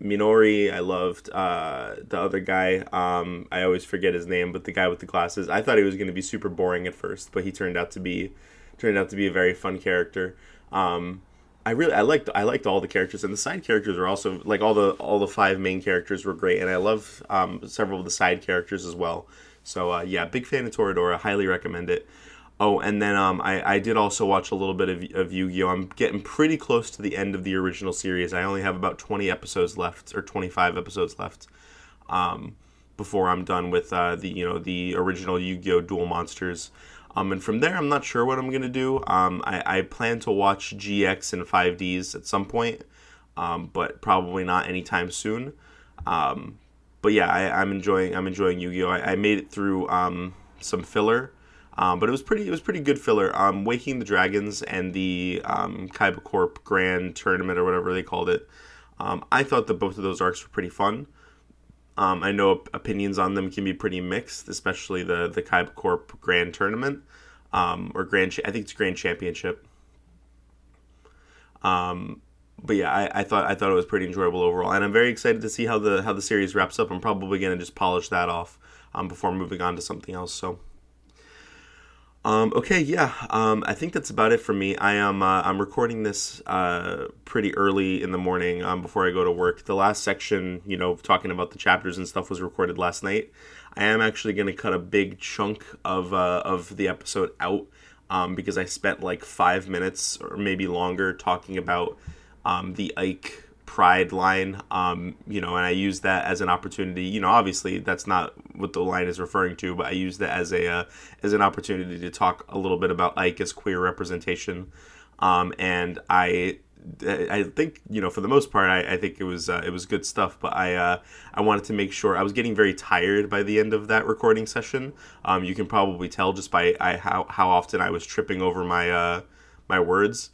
Minori. I loved the other guy. I always forget his name, but the guy with the glasses. I thought he was going to be super boring at first, but he turned out to be turned out to be a very fun character. I liked all the characters, and the side characters are also like all the five main characters were great, and I love several of the side characters as well. So yeah, big fan of Toradora. Highly recommend it. Oh, and then I did also watch a little bit of Yu-Gi-Oh! I'm getting pretty close to the end of the original series. I only have about 20 episodes left, or 25 episodes left, before I'm done with the original Yu-Gi-Oh! Duel Monsters. And from there, I'm not sure what I'm going to do. I plan to watch GX and 5Ds at some point, but probably not anytime soon. But yeah, I'm enjoying Yu-Gi-Oh! I made it through some filler. But it was pretty good filler. Waking the Dragons and the Kaiba Corp Grand Tournament or whatever they called it. I thought that both of those arcs were pretty fun. I know opinions on them can be pretty mixed, especially the Kaiba Corp Grand Tournament, or I think it's Grand Championship. But yeah, I thought it was pretty enjoyable overall, and I'm very excited to see how the series wraps up. I'm probably gonna just polish that off before moving on to something else. So. Okay, yeah. I think that's about it for me. I'm recording this pretty early in the morning before I go to work. The last section, talking about the chapters and stuff, was recorded last night. I am actually going to cut a big chunk of the episode out because I spent like 5 minutes or maybe longer talking about the Ike Pride line, and I use that as an opportunity. Obviously that's not what the line is referring to, but I use that as an opportunity to talk a little bit about Ike as queer representation. And I think for the most part, I think it was good stuff. But I wanted to make sure. I was getting very tired by the end of that recording session. You can probably tell just by how often I was tripping over my words.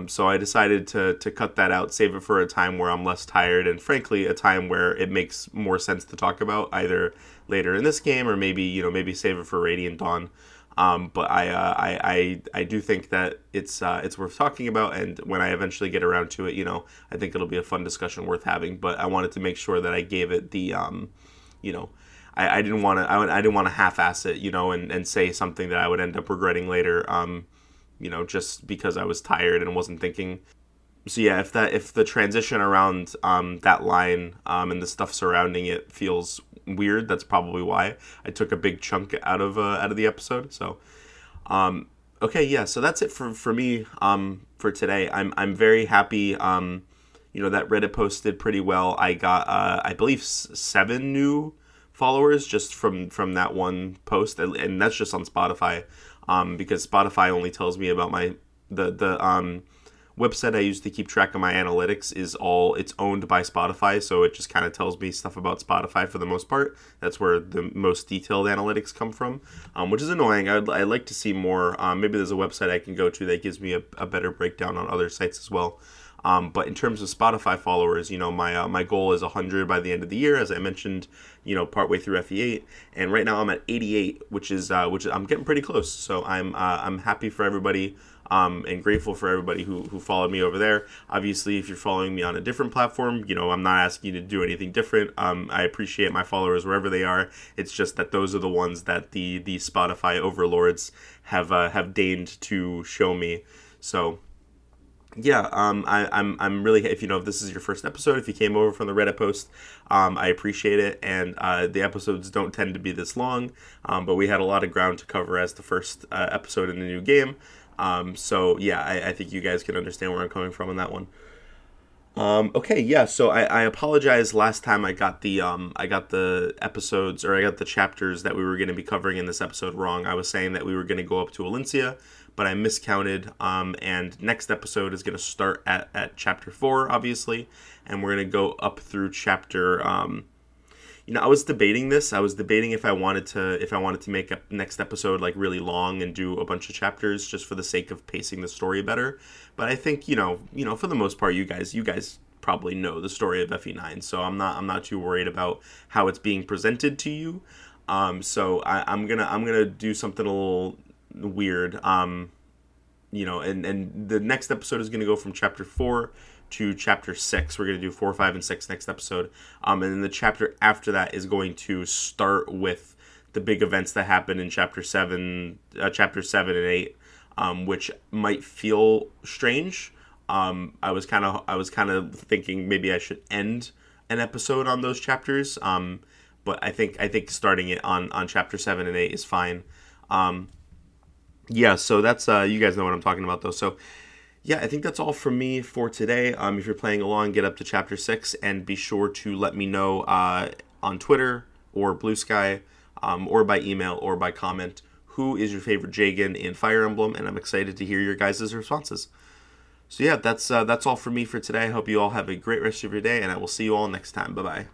So I decided to cut that out, save it for a time where I'm less tired, and frankly, a time where it makes more sense to talk about, either later in this game or maybe save it for Radiant Dawn. But I do think that it's worth talking about, and when I eventually get around to it, I think it'll be a fun discussion worth having. But I wanted to make sure that I gave it the I didn't want to half-ass it, and say something that I would end up regretting later. Just because I was tired and wasn't thinking. So yeah, if the transition around that line and the stuff surrounding it feels weird, that's probably why. I took a big chunk out of the episode. So okay, yeah, so that's it for me for today. I'm very happy. That Reddit post did pretty well. I got I believe 7 new followers just from that one post, and that's just on Spotify. Because Spotify only tells me about the website I use to keep track of my analytics it's owned by Spotify, so it just kind of tells me stuff about Spotify for the most part. That's where the most detailed analytics come from, which is annoying. I'd like to see more. Maybe there's a website I can go to that gives me a better breakdown on other sites as well. But in terms of Spotify followers, my goal is 100 by the end of the year, as I mentioned, partway through FE8, and right now I'm at 88, which is I'm getting pretty close. So I'm happy for everybody, and grateful for everybody who followed me over there. Obviously, if you're following me on a different platform, I'm not asking you to do anything different. I appreciate my followers wherever they are. It's just that those are the ones that the Spotify overlords have deigned to show me. So. Yeah, I'm really, if this is your first episode, if you came over from the Reddit post, I appreciate it, and the episodes don't tend to be this long, but we had a lot of ground to cover as the first episode in the new game, so yeah, I think you guys can understand where I'm coming from on that one. Okay, yeah, so I apologize. Last time I got the episodes, or I got the chapters that we were going to be covering in this episode wrong. I was saying that we were going to go up to Valencia, but I miscounted, and next episode is going to start at chapter 4, obviously, and we're going to go up through chapter, I was debating this. I was debating if I wanted to make a next episode like really long and do a bunch of chapters just for the sake of pacing the story better. But I think, for the most part, you guys probably know the story of FE9, so I'm not too worried about how it's being presented to you. So I'm gonna do something a little weird, and the next episode is going to go from chapter 4 to chapter 6. We're going to do 4, 5, and 6 next episode, and then the chapter after that is going to start with the big events that happen in chapter 7 and 8, which might feel strange. I was kind of thinking maybe I should end an episode on those chapters. But I think starting it on chapter 7 and 8 is fine. Yeah, so that's you guys know what I'm talking about though. So yeah, I think that's all from me for today. If you're playing along, get up to chapter 6 and be sure to let me know on Twitter or Blue Sky, or by email or by comment, who is your favorite Jagan in Fire Emblem, and I'm excited to hear your guys' responses. So yeah, that's all from me for today. I hope you all have a great rest of your day, and I will see you all next time. Bye-bye.